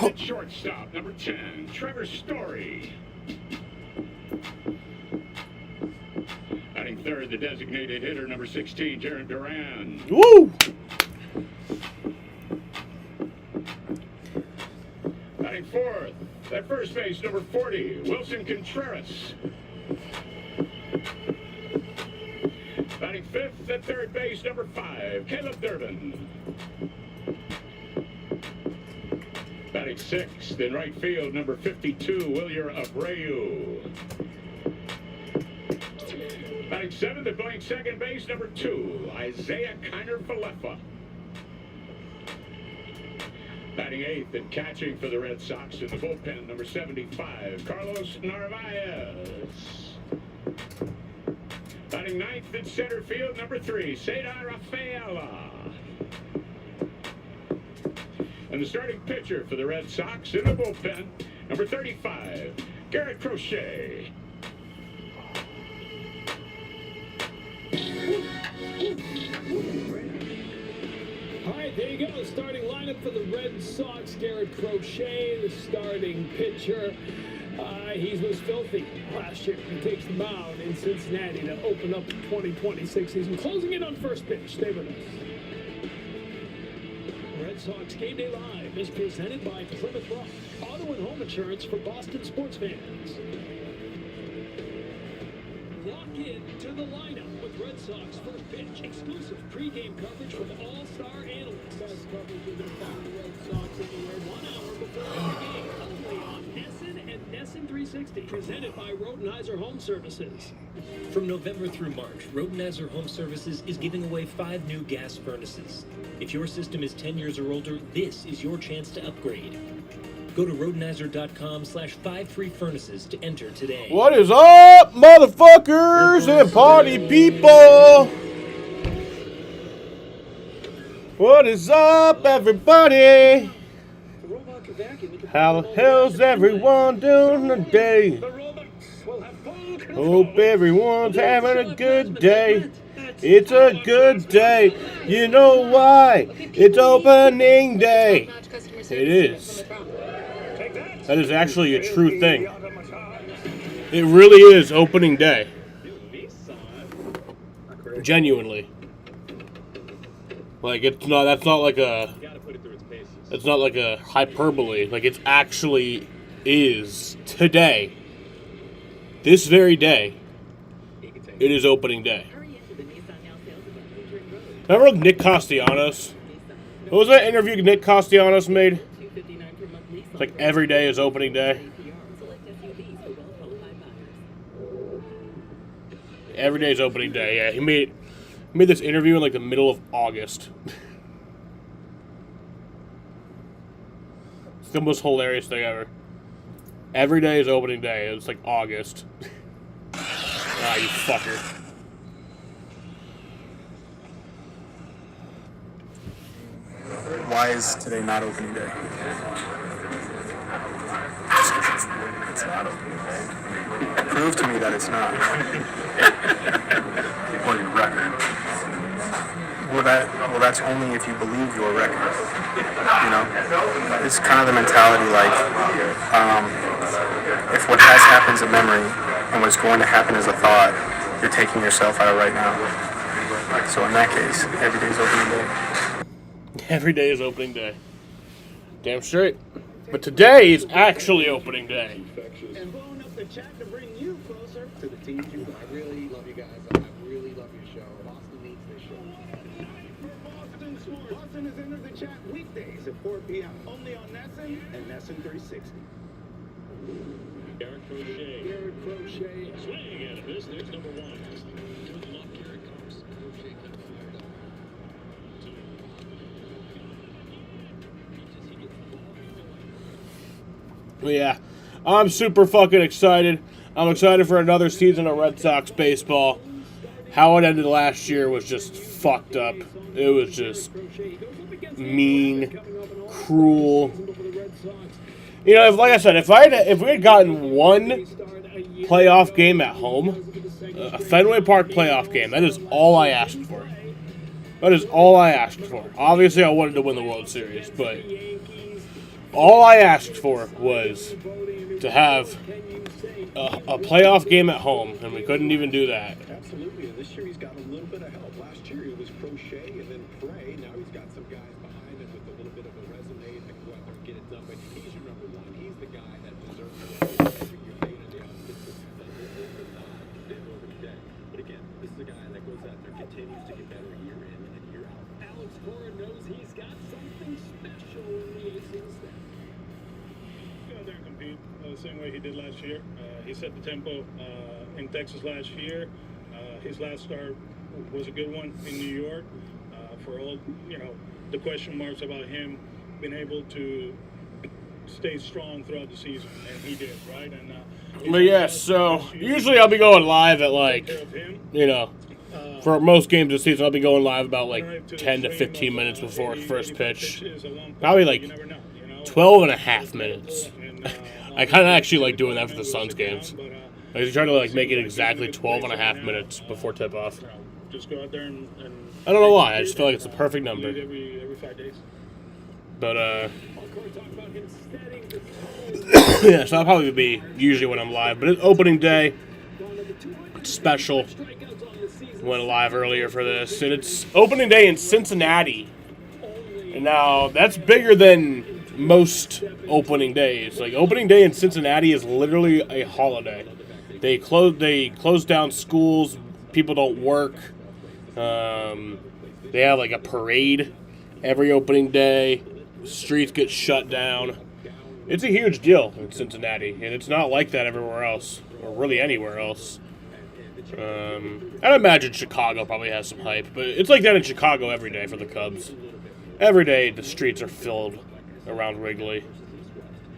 At shortstop, number 10, Trevor Story. Batting third, the designated hitter, number 16, Jaron Duran. Woo! Batting fourth, at first base, number 40, Wilson Contreras. Batting fifth, at third base, number 5, Caleb Durbin. Batting sixth, in right field, number 52, Wilyer Abreu. Batting seventh, at playing second base, number 2, Isaiah Kiner-Falefa. Batting eighth and catching for the Red Sox in the bullpen, number 75, Carlos Narvaez. Batting ninth in center field, number 3, Cedar Rafaela. And the starting pitcher for the Red Sox in the bullpen, number 35, Garrett Crochet. All right, there you go. The starting lineup for the Red Sox. Garrett Crochet, the starting pitcher. He was filthy last year. He takes the mound in Cincinnati to open up the 2026 season. Closing in on first pitch. Stay with us. Red Sox Game Day Live is presented by Plymouth Rock, auto and home insurance for Boston sports fans. Lock in to the lineup with Red Sox first pitch. Exclusive pregame coverage from all-star analysts. Best coverage you can find the Red Sox anywhere 1 hour before every game. Only on NESN and NESN 360. Presented by Rotenheiser Home Services. From November through March, Rotenheiser Home Services is giving away 5 new gas furnaces. If your system is 10 years or older, this is your chance to upgrade. Go to Rotenheiser.com/5 free furnaces to enter today. What is up, motherfuckers and party people? What is up, everybody? How the hell's everyone doing today? Hope everyone's having a good day. It's a good day. You know why? It's opening day. It is. That is actually a true thing. It really is opening day. Genuinely. Like it's not. That's not like a. It's not like a hyperbole. Like it actually is today. This very day. It is opening day. Remember Nick Castellanos? What was that interview Nick Castellanos made? It's like every day is opening day. Every day is opening day. Yeah, he made this interview in like the middle of August. It's the most hilarious thing ever. Every day is opening day. It's like August. Ah, you fucker. Why is today not opening day? It's not opening day. Prove to me that it's not. Or your record. Well, that's only if you believe your record. You know, it's kind of the mentality like, if what has happened is a memory and what's going to happen is a thought, you're taking yourself out of right now. So in that case, every day's opening day. Every day is opening day. Damn straight. But today is actually opening day. And blowing up the chat to bring you closer to the team. I really love you guys. I really love your show. Boston needs this show. Boston Sports. Boston has entered the chat weekdays at 4 p.m. only on NESN and NESN 360. Garrett Crochet. Garrett Crochet. Swing and a miss. There's number 1. Good luck, here it comes. Crochet could have fired up. Yeah, I'm super fucking excited. I'm excited for another season of Red Sox baseball. How it ended last year was just fucked up. It was just mean, cruel. You know, like I said, if we had gotten one playoff game at home, a Fenway Park playoff game, that is all I asked for. That is all I asked for. Obviously, I wanted to win the World Series, but All I asked for was to have a playoff game at home, and we couldn't even do that. Absolutely, and this year he's got a little bit of help. Last year it was Crochet and then Frey. Now he's got some guys behind him with a little bit of a resume that can go out there and get it done. But he's your number one. He's the guy that deserves it. You're paying in the offensive over the day. But again, this is a guy that goes out there, continues to get better year in and year out. Alex Cora knows he's got something special in the Aces staff. Go out there and compete the same way he did last year. He set the tempo in Texas last year. His last start was a good one in New York. For all the question marks about him being able to stay strong throughout the season, and he did, right? And But yeah, so usually I'll be going live at like, for most games this season, I'll be going live about like 10 to 15 minutes before first pitch. Probably like 12 and a half minutes. I kind of actually like doing that for the Suns games. I try to like make it exactly 12 and a half minutes before tip-off. Just go out there and I don't know why. I just feel like it's a perfect number. every 5 days. But yeah, so that'll probably be usually when I'm live. But it's opening day. It's special. Went live earlier for this, and it's opening day in Cincinnati. And now that's bigger than most opening days. Like opening day in Cincinnati is literally a holiday. They close down schools. People don't work. They have like a parade every opening day. Streets get shut down. It's a huge deal in Cincinnati, and it's not like that everywhere else, or really anywhere else. I'd imagine Chicago probably has some hype, but it's like that in Chicago every day for the Cubs. Every day the streets are filled around Wrigley.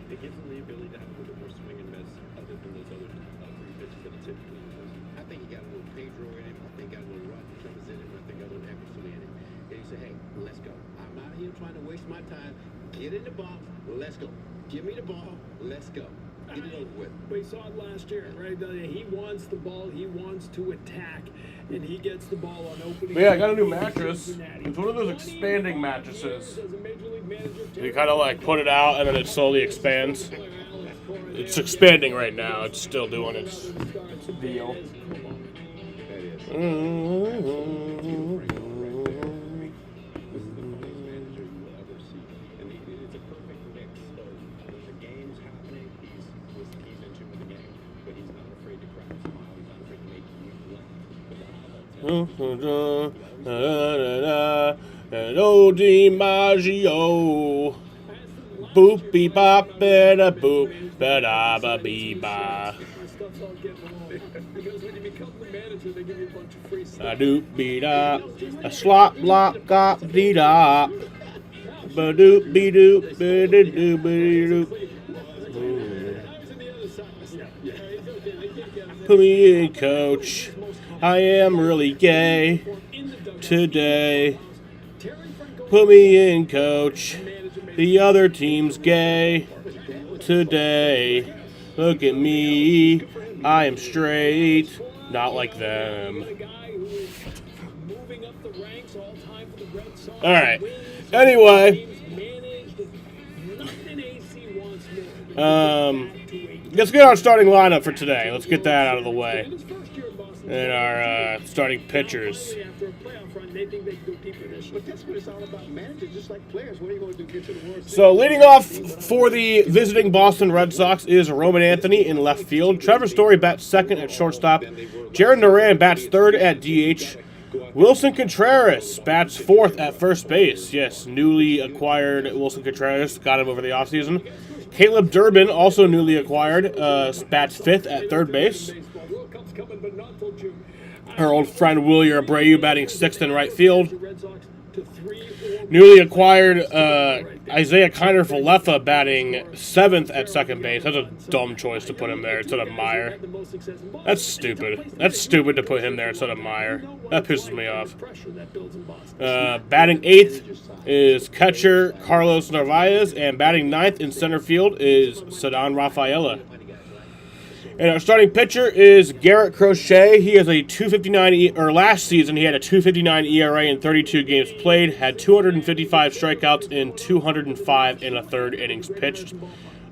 It gives him the ability to have a little bit more swing and miss other than those other three pitches that he typically uses. I think he got a little Pedro in him. I think got a little Roger Clemens in him. I think got a little Emerson in him. And he said, hey, let's go. I'm not here trying to waste my time. Get in the box. Let's go. Give me the ball. Let's go. Get it over with. We saw it last year, right? He wants the ball. He wants to attack, and he gets the ball on opening. But yeah, I got a new mattress. It's one of those expanding mattresses. You kind of like put it out, and then it slowly expands. It's expanding right now. It's still doing its deal. Hello, DiMaggio. Boopy bop and a boop, ba da ba bee ba. A doop be da, a slop lop gop dee da, ba doop be doop, ba da doop be doop. Put me in, coach. I am really gay today. Put me in, coach. The other team's gay today. Look at me. I am straight. Not like them. Alright. Anyway. Let's get our starting lineup for today. Let's get that out of the way. And our starting pitchers. So leading off for the visiting Boston Red Sox is Roman Anthony in left field. Trevor Story bats second at shortstop. Jarren Duran bats third at DH. Wilson Contreras bats fourth at first base. Yes, newly acquired Wilson Contreras. Got him over the offseason. Caleb Durbin, also newly acquired, bats fifth at third base. Our old friend Wilyer Abreu batting sixth in right field. Newly acquired Isaiah Kiner-Falefa batting seventh at second base. That's a dumb choice to put him there instead of Meyer. That's stupid. That's stupid to put him there instead of Meyer. That pisses me off. Batting eighth is catcher Carlos Narvaez, and batting ninth in center field is Ceddanne Rafaela. And our starting pitcher is Garrett Crochet. He has a 2.59 or last season he had a 2.59 ERA in 32 games played, had 255 strikeouts in 205 and a third innings pitched.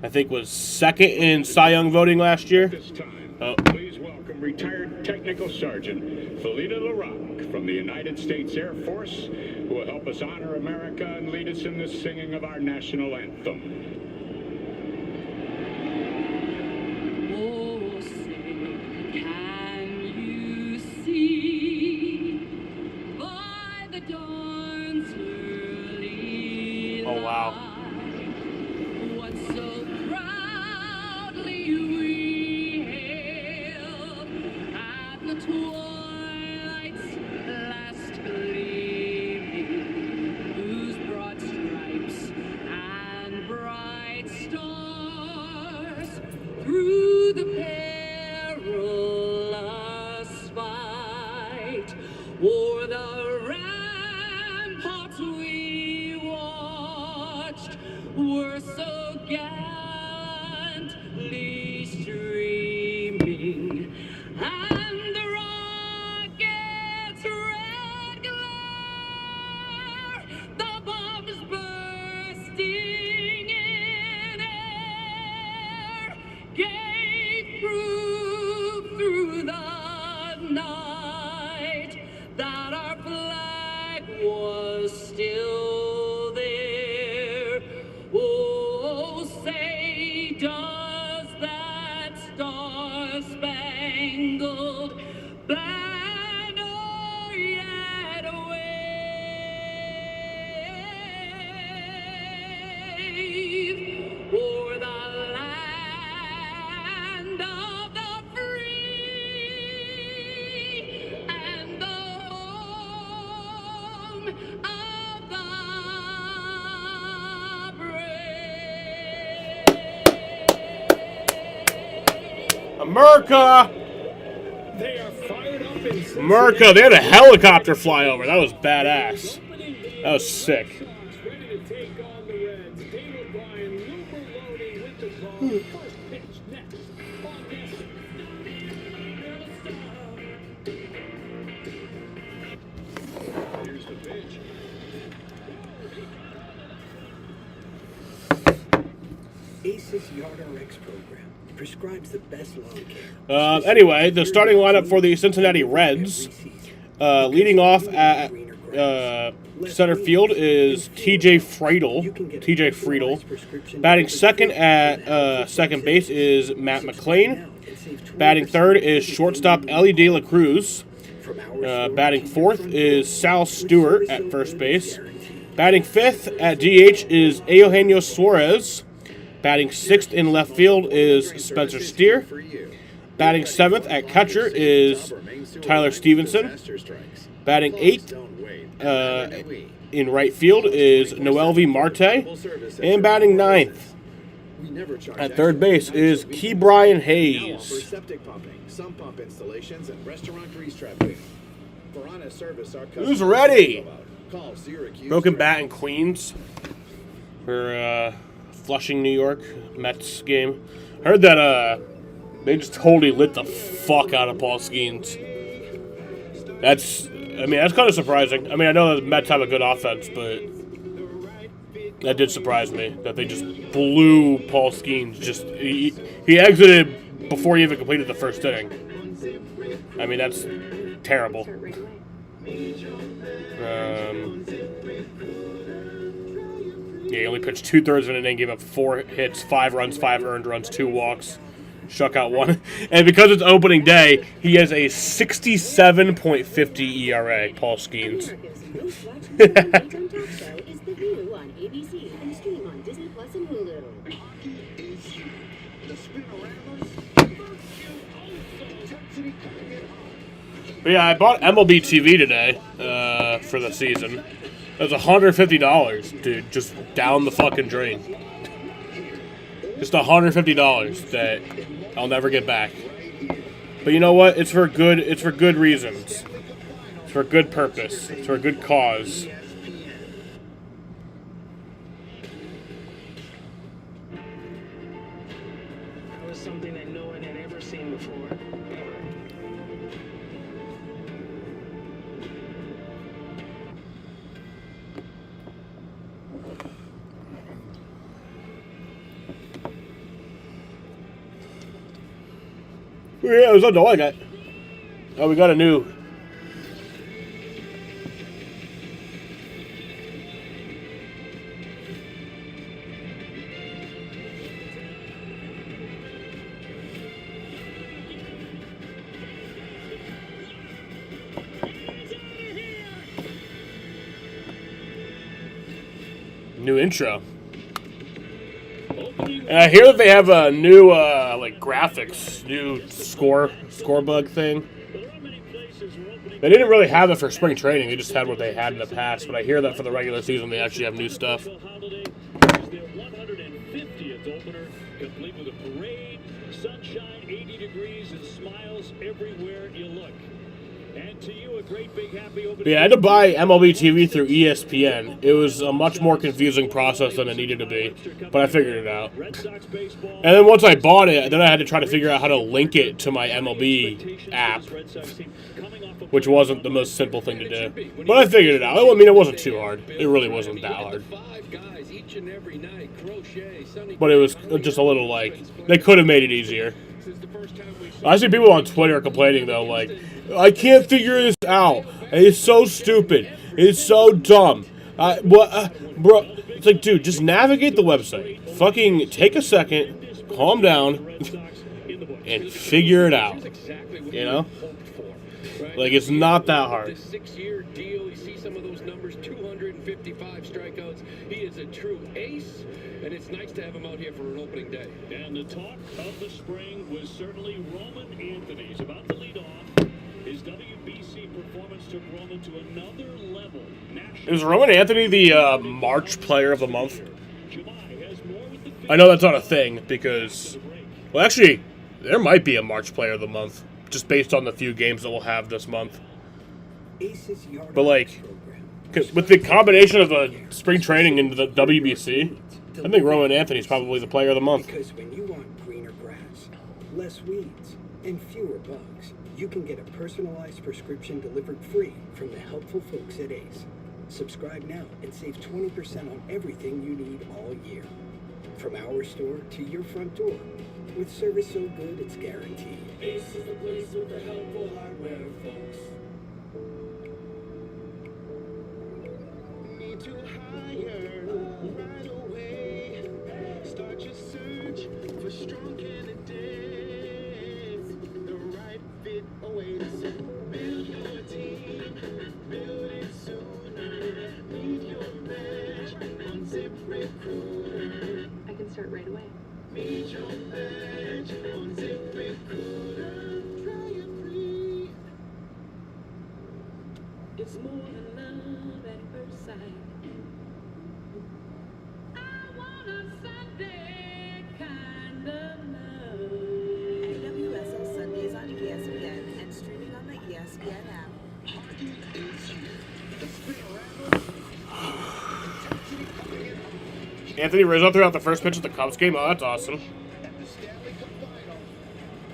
I think was second in Cy Young voting last year. This time, please welcome retired Technical Sergeant Felina LaRock from the United States Air Force, who will help us honor America and lead us in the singing of our national anthem. Oh, say, can you see by the dawn's early Oh, wow. light what so proudly we hailed at the twilight's last gleaming, whose broad stripes and bright stars through the perilous fight o'er the ramparts we watched were so gallantly streaming, and the rocket's red glare, the bombs bursting in air, gave proof through the night that our flag was still there. Oh, say, does that star-spangled banner yet wave o'er the land of the free and the home of the brave? America! They are fired up in America, they had a helicopter fly over. That was badass. That was sick. Ready to take on the Reds. Dave O'Brien, Looper loading with the zone. First pitch next. August. Here's the pitch. ACE's YardRx program prescribes the best lawn care. Anyway, the starting lineup for the Cincinnati Reds, leading off at center field is TJ Friedel. Batting second at second base is Matt McClain. Batting third is shortstop Ellie De La Cruz. Batting fourth is Sal Stewart at first base. Batting fifth at DH is Eugenio Suarez. Batting sixth in left field is Spencer Steer. Batting seventh at catcher is Tyler Stevenson. Batting eighth in right field is Noelvi Marte. And batting ninth at third base is Ke'Bryan Hayes. Septic pumping, sump pump installations, and restaurant grease trap cleaning. For honest service, our Who's ready? Call Syracuse. Broken bat in Queens for Flushing, New York Mets game. Heard that they just totally lit the fuck out of Paul Skeens. That's kind of surprising. I mean, I know the Mets have a good offense, but that did surprise me that they just blew Paul Skeens. He exited before he even completed the first inning. I mean, that's terrible. Yeah, he only pitched 2/3 of an inning, gave up 4 hits, 5 runs, 5 earned runs, 2 walks, struck out 1. And because it's opening day, he has a 67.50 ERA, Paul Skeens. But yeah, I bought MLB TV today for the season. It was $150, dude, just down the fucking drain. Just $150 that I'll never get back. But you know what? It's for good reasons. It's for a good purpose. It's for a good cause. That was something that no one had ever never seen before. Yeah, it was on I got. Oh, we got a new. New intro. And I hear that they have a new like graphics, new score bug thing. They didn't really have it for spring training. They just had what they had in the past. But I hear that for the regular season, they actually have new stuff. Their 150th opener, complete with a parade, sunshine, 80 degrees, and smiles everywhere you look. And to you, a great big happy opening. Yeah, I had to buy MLB TV through ESPN. It was a much more confusing process than it needed to be, but I figured it out. And then once I bought it, then I had to try to figure out how to link it to my MLB app, which wasn't the most simple thing to do. But I figured it out. I mean, it wasn't too hard. It really wasn't that hard. But it was just a little like, they could have made it easier. I see people on Twitter complaining, though, like, I can't figure this out. It's so stupid. It's so dumb. Bro, it's like, dude, just navigate the website. Fucking take a second, calm down, and figure it out. You know? Like, it's not that hard. 6-year deal. You see some of those numbers, 255 strikeouts. He is a true ace, and it's nice to have him out here for an opening day. And the talk of the spring was certainly Roman Anthony's about to lead off. His WBC performance took Roman to another level. Is Roman Anthony the March Player of the Month? I know that's not a thing because, well, actually, there might be a March Player of the Month just based on the few games that we'll have this month. But like, with the combination of the spring training and the WBC, I think Roman Anthony's probably the Player of the Month. Because when you want greener grass, less weeds, and fewer bugs, you can get a personalized prescription delivered free from the helpful folks at Ace. Subscribe now and save 20% on everything you need all year. From our store to your front door, with service so good it's guaranteed. Ace is the place with the helpful hardware, folks. Need to hire right away. Start your search for strong candidates. The right fit awaits. Build your team, build it sooner. Leave your badge on ZipRecruiter. I can start right away. Meet your badge on ZipRecruiter. Try it free. It's more than love at first sight. I want a Sunday kind of love. WSO Sundays on ESPN and streaming on the ESPN app. Hockey is here. The spin Anthony Rizzo threw out the first pitch of the Cubs game. Oh, that's awesome. At the Stanley Cup Final.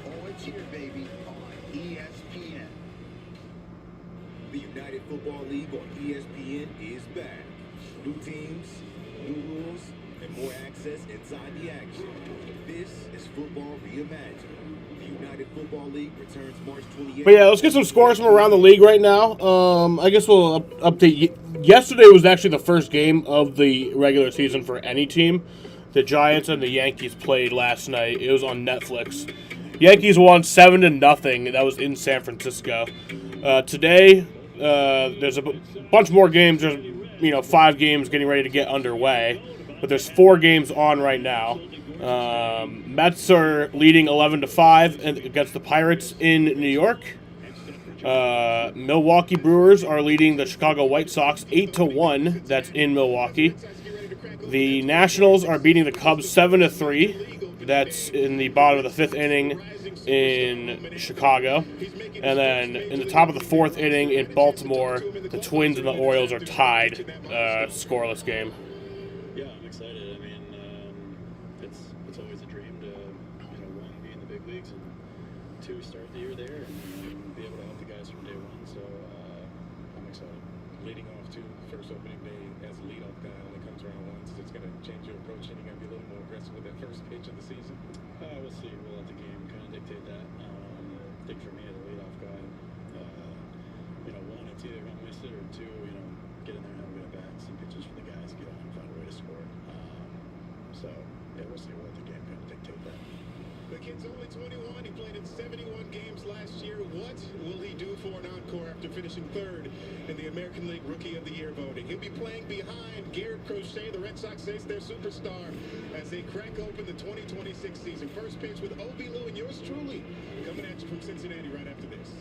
Oh, it's here, baby, on ESPN. The United Football League on ESPN is back. New teams, new rules, and more access inside the action. This is football reimagined. The United Football League returns March 28th. But yeah, let's get some scores from around the league right now. I guess we'll update. Yesterday was actually the first game of the regular season for any team. The Giants and the Yankees played last night. It was on Netflix. Yankees won 7-0. That was in San Francisco. Today, there's a bunch more games. There's 5 games getting ready to get underway, but there's 4 games on right now. Mets are leading 11-5 against the Pirates in New York. Milwaukee Brewers are leading the Chicago White Sox 8-1. That's in Milwaukee. The Nationals are beating the Cubs 7-3. That's in the bottom of the 5th inning in Chicago. And then in the top of the 4th inning in Baltimore, the Twins and the Orioles are tied, scoreless game. Yeah, I'm excited. I mean, it's always a dream to, one, be in the big leagues and 2 start the year there and be able to help the guys from day one. So I'm excited. Leading off to first opening day as a leadoff guy only comes around once. It's going to change your approach and you're going to be a little more aggressive with that first pitch of the season. We'll see. We'll let the game kind of dictate that. I think for me as a leadoff guy, one, it's either going to miss it, or two, get in there and have a good at bat. Some pitches for the guys, get off and find a way to score. So yeah, we'll see. We'll let the game kind of dictate that. The kid's only 21. He played in 71 games last year. What will he do for an encore after finishing 3rd in the American League Rookie of the Year voting? He'll be playing behind Garrett Crochet. The Red Sox say it's their superstar as they crack open the 2026 season. First pitch with Obi Lou and yours truly coming at you from Cincinnati right after this.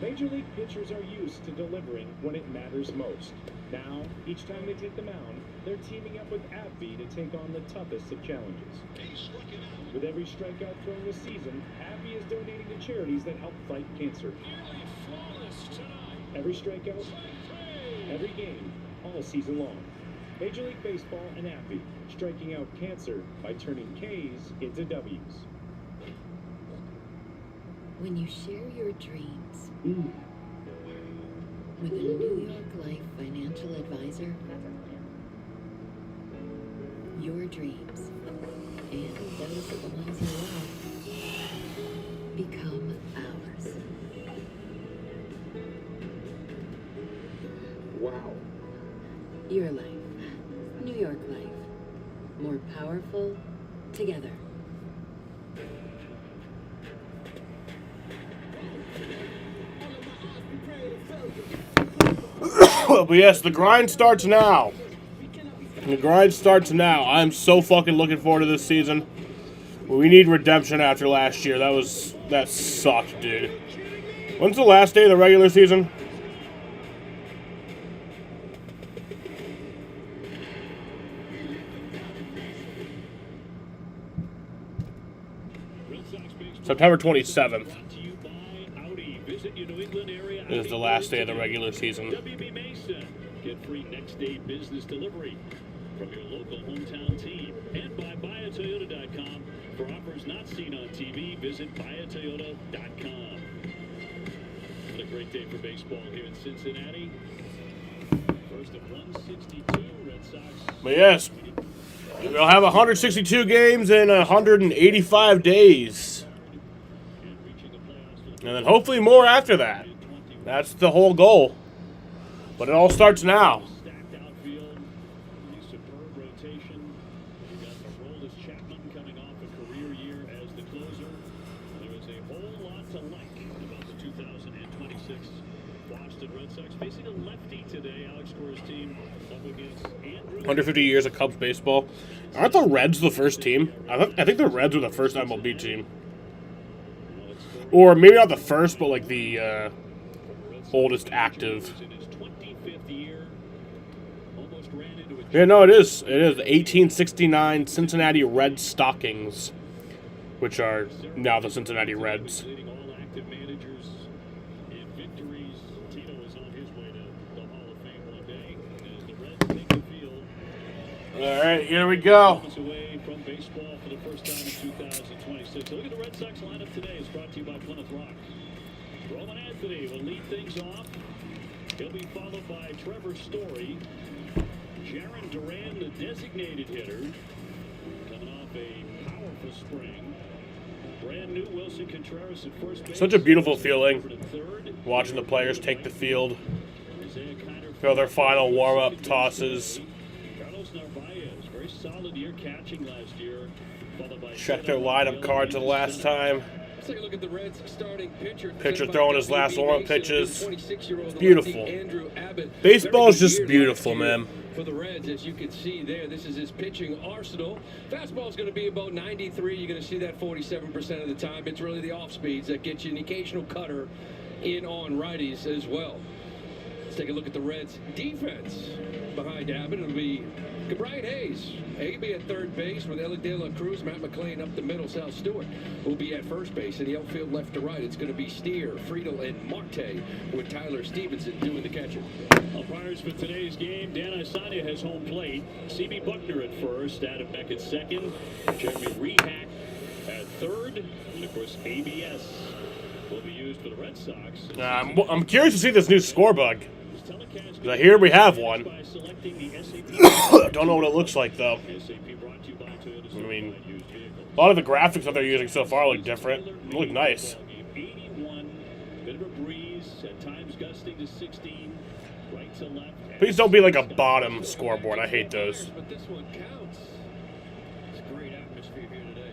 Major League pitchers are used to delivering when it matters most. Now, each time they take the mound, they're teaming up with AbbVie to take on the toughest of challenges. With every strikeout thrown this season, AbbVie is donating to charities that help fight cancer. Every strikeout, every game, all season long. Major League Baseball and AbbVie, striking out cancer by turning K's into W's. When you share your dreams with a New York Life financial advisor, your dreams and those of the ones you love become ours. Wow. Your life, New York Life, more powerful together. But yes, the grind starts now. The grind starts now. I'm so fucking looking forward to this season. We need redemption after last year. That sucked, dude. When's the last day of the regular season? September 27th is the last day of the regular season. WB Mason. Get free next day business delivery from your local hometown team. And by buyatoyota.com. For offers not seen on TV, visit buyatoyota.com. What a great day for baseball here in Cincinnati. First of 162 Red Sox. But yes, we'll have 162 games in 185 days. And then hopefully more after that. That's the whole goal. But it all starts now. Stacked outfield, a superb rotation. You got Aroldis Chapman coming off a career year as the closer. There is a whole lot to like about the 2026 Boston Red Sox facing a lefty today. Alex Cora's team up against Andrew. 150 years of Cubs baseball. Aren't the Reds the first team? I think the Reds were the first MLB team. Or maybe not the first, but like the oldest active. Yeah, no, it is. It is 1869 Cincinnati Red Stockings, which are now the Cincinnati Reds. All right, here we go. Away from baseball for the first time in 2026. Look at the Red Sox lineup today. It's brought to you by Plymouth Rock. Roman Anthony will lead things off. He'll be followed by Trevor Story. Jaron Duran, the designated hitter, coming off a powerful spring. Brand new Wilson Contreras at first base. Such a beautiful feeling watching the players take the field, throw their final warm-up tosses. Carlos Narvaez, very solid year catching last year. Check their lineup cards the last time. Let's take a look at the Reds starting pitcher. Pitcher throwing his last warm-up pitches. 26-year-old It's beautiful. Andrew Abbott. Baseball is Very just good beautiful, year man. For the Reds, as you can see there, this is his pitching arsenal. Fastball is going to be about 93. You're going to see that 47% of the time. It's really the off speeds that get you an occasional cutter in on righties as well. Let's take a look at the Reds' defense. Behind Abbott, it'll be Brian Hayes. A.B. at third base with Ellie De La Cruz, Matt McClain up the middle. Sal Stewart will be at first base. In the outfield, left to right, it's going to be Steer, Friedel, and Marte with Tyler Stevenson doing the catching. Umpires for today's game, Dan Isania has home plate. C.B. Buckner at first, Adam Beck at second, Jeremy Rehack at third, and of course ABS will be used for the Red Sox. I'm curious to see this new score bug. 'Cause I hear we have one. Don't know what it looks like though. I mean, a lot of the graphics that they're using so far look different. They look nice. 81, bit of a breeze, at times gusting to 16, right to left. Please don't be like a bottom scoreboard. I hate those. But this one counts. It's a great atmosphere here today.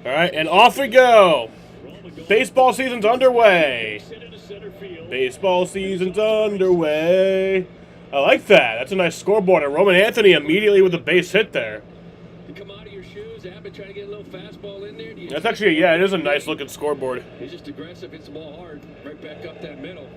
All right, and off we go. Baseball season's underway. Baseball season's underway. I like that. That's a nice scoreboard. And Roman Anthony immediately with a base hit there. You come out of your shoes, Abbott trying to get a little fastball in there. That's actually, yeah, it is a nice looking scoreboard. He's just aggressive, hits the ball hard, right back up that middle.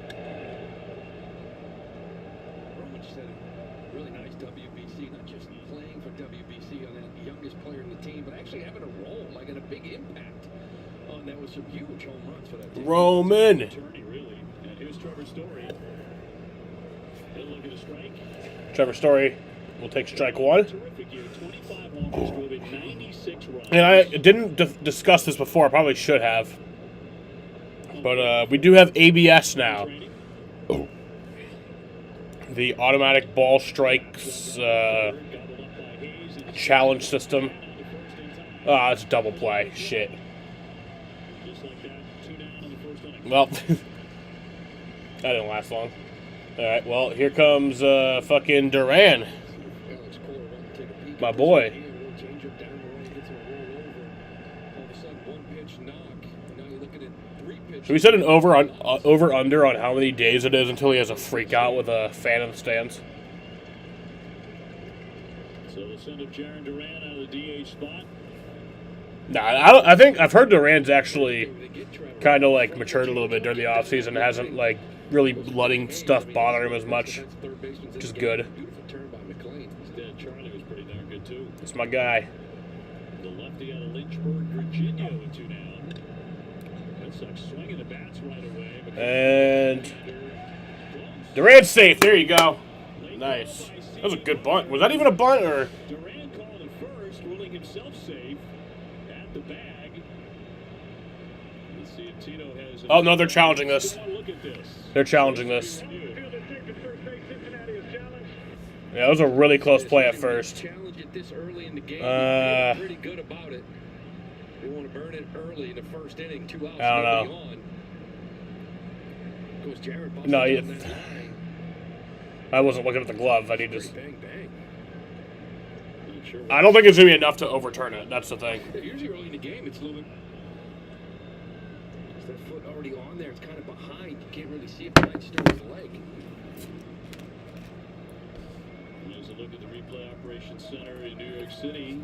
Roman just had a really nice WBC, not just playing for WBC on that youngest player in the team, but actually having a role, like in a big impact. And that was some huge home runs for that team. Roman. Really. And here's Trevor Story. He'll look at a strike. Trevor Story will take strike one. Terrific year. 25 homers, drove in 96 runs. And I didn't discuss this before. I probably should have. But we do have ABS now. The automatic ball strikes challenge system. Ah, it's a double play. Shit. Well, that didn't last long. All right, well, here comes fucking Duran. My boy. Should we set an over under on how many days it is until he has a freak out with a fan in the stands? So they'll send up Jarren Duran out of the DH spot. Nah, I think I've heard Duran's actually kind of like matured a little bit during the offseason. Hasn't like really letting stuff bother him as much, which is good. Charlie was pretty darn good too. It's my guy. The lefty out of Lynchburg, Virginia, with two down. Red Sox swinging the bats right away. And Duran's safe. There you go. Nice. That was a good bunt. Was that even a bunt or? Duran called it first, ruling himself safe at the bag. Let's see if Tito has. Oh no, they're challenging this. Look at this. They're challenging this. Yeah, it was a really close play at first. Challenge it this early in the game. They're pretty good about it. They want to burn it early in the first inning. 2 outs. I don't know. Goes Jared No, I wasn't looking at the glove. I need to. Bang, bang. I don't think it's gonna be enough to overturn it. That's the thing. Yeah, usually early in the game, it's a little bit. Is their foot already on there? It's kind of behind. You can't really see it behind Stewart's leg. Here's a look at the replay operations center in New York City.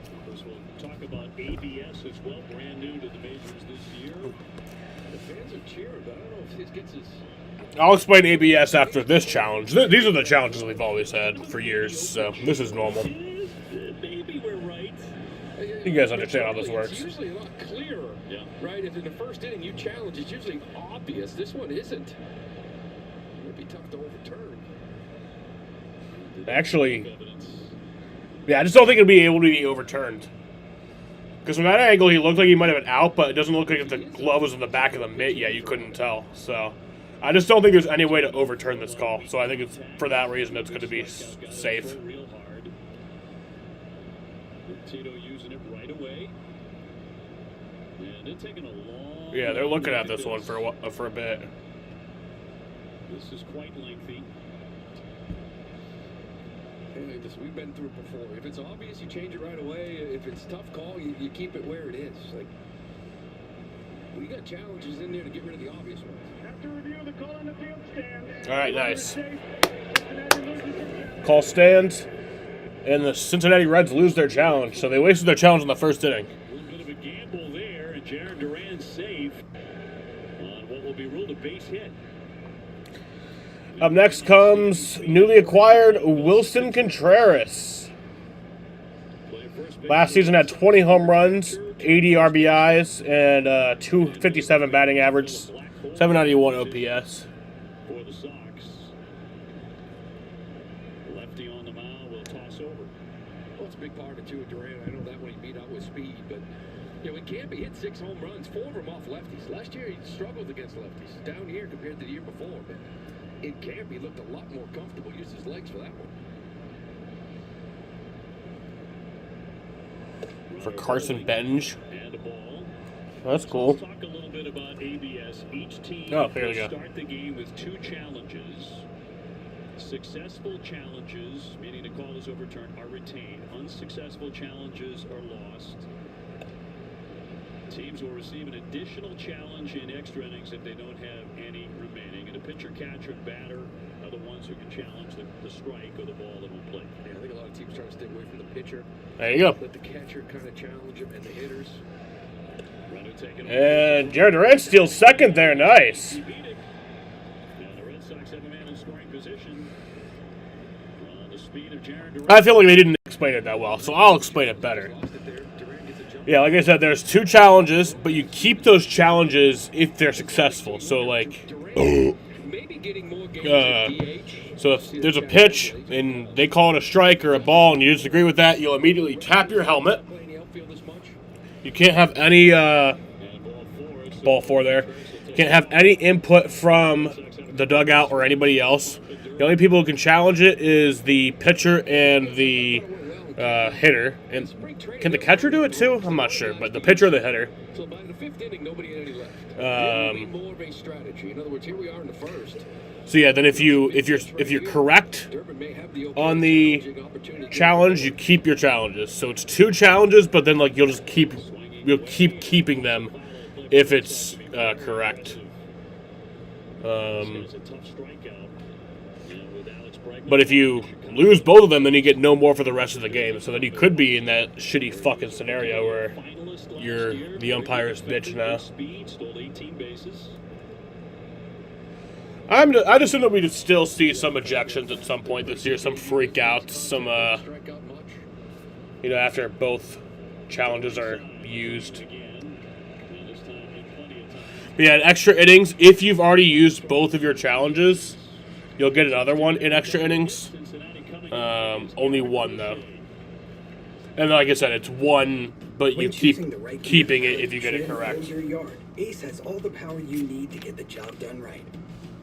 Of course, we'll talk about ABS as well, brand new to the majors this year. The fans are cheering, but I don't know if his gets his. I'll explain ABS after this challenge. These are the challenges we've always had for years, so this is normal. Maybe we're right. You guys understand how this works. It's usually a lot clearer, right? If in the first inning you challenge, it's usually obvious. This one isn't. It would be tough to overturn. Actually, yeah, I just don't think it'll be able to be overturned. Because from that angle, he looked like he might have been out, but it doesn't look like if the glove was in the back of the mitt yet. You couldn't tell. So I just don't think there's any way to overturn this call. So I think it's for that reason it's going to be safe. Tito using it right away. And they're taking a long. Yeah, they're looking at this one for a bit. This is quite lengthy. And Listen, we've been through it before. If it's obvious, you change it right away. If it's tough call, you keep it where it is. Like, we got challenges in there to get rid of the obvious ones. After review, the call on the field stands. All right, nice. Call stands, and the Cincinnati Reds lose their challenge. So they wasted their challenge in the first inning. A little bit of a gamble there, and Jaron Duran safe on what will be ruled a base hit. Up next comes newly acquired Wilson Contreras. Last season had 20 home runs, 80 RBIs, and 257 batting average, 791 OPS. For the Sox. Lefty on the mound will toss over. Well, it's a big part of it, too, Durant. I know that when he beat out with speed, but, you know, he can't be hit 6 home runs, 4 of them off lefties. Last year, he struggled against lefties, down here compared to the year before, but it can't be looked a lot more comfortable. Used his legs for that one. For Carson Benj. And a ball. That's cool. Let's talk a little bit about ABS. Each team Oh, there we go. start the game with 2 challenges. Successful challenges, meaning the call is overturned, are retained. Unsuccessful challenges are lost. Teams will receive an additional challenge in extra innings if they don't have any remaining. And the pitcher, catcher, and batter are the ones who can challenge the strike or the ball that will play. Yeah, I think a lot of teams try to stay away from the pitcher. There you go. Let the catcher kind of challenge him and the hitters. Runner taken And Jared Durant steals second there. Nice. He beat it. And the Red Sox have a man in scoring position. The speed of Jaron Durant. I feel like they didn't explain it that well, so I'll explain it better. Yeah, like I said, there's 2 challenges, but you keep those challenges if they're successful. So, like, so if there's a pitch and they call it a strike or a ball and you disagree with that, you'll immediately tap your helmet. You can't have any, ball 4 there. You can't have any input from the dugout or anybody else. The only people who can challenge it is the pitcher and the hitter. And can the catcher do it too? I'm not sure, but the pitcher or the hitter. So by the 5th inning, nobody had any left. More of a strategy. In other words, here we are in the first. So yeah, then if you're correct on the challenge, you keep your challenges. So it's 2 challenges, but then like you'll keep keeping them if it's correct. But if you lose both of them, then you get no more for the rest of the game. So then you could be in that shitty fucking scenario where you're the umpire's bitch now. I just assume that we'd still see some ejections at some point this year, some freakouts, some after both challenges are used. But yeah, in extra innings, if you've already used both of your challenges, you'll get another one in extra innings. Only 1 though. And like I said, it's 1, but you keep keeping it if you get it correct. Your yard. Ace has all the power you need to get the job done right.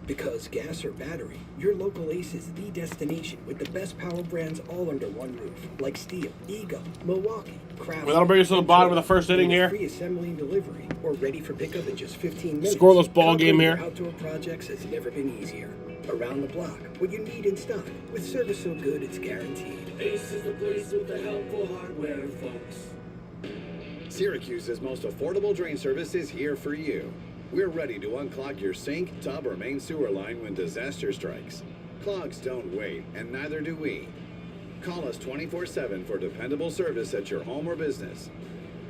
Because gas or battery, your local Ace is the destination with the best power brands all under one roof, like Steel, Eagle, Milwaukee, Craftsman. Well, that'll bring us to the bottom of the first inning here. Free assembly and delivery, or ready for pickup in just 15 minutes. Scoreless ball game here. Outdoor projects has never been easier. Around the block, what you need in stock, with service so good it's guaranteed. Ace is the place with the helpful hardware, folks. Syracuse's most affordable drain service is here for you. We're ready to unclog your sink, tub, or main sewer line when disaster strikes. Clogs don't wait, and neither do we. Call us 24/7 for dependable service at your home or business.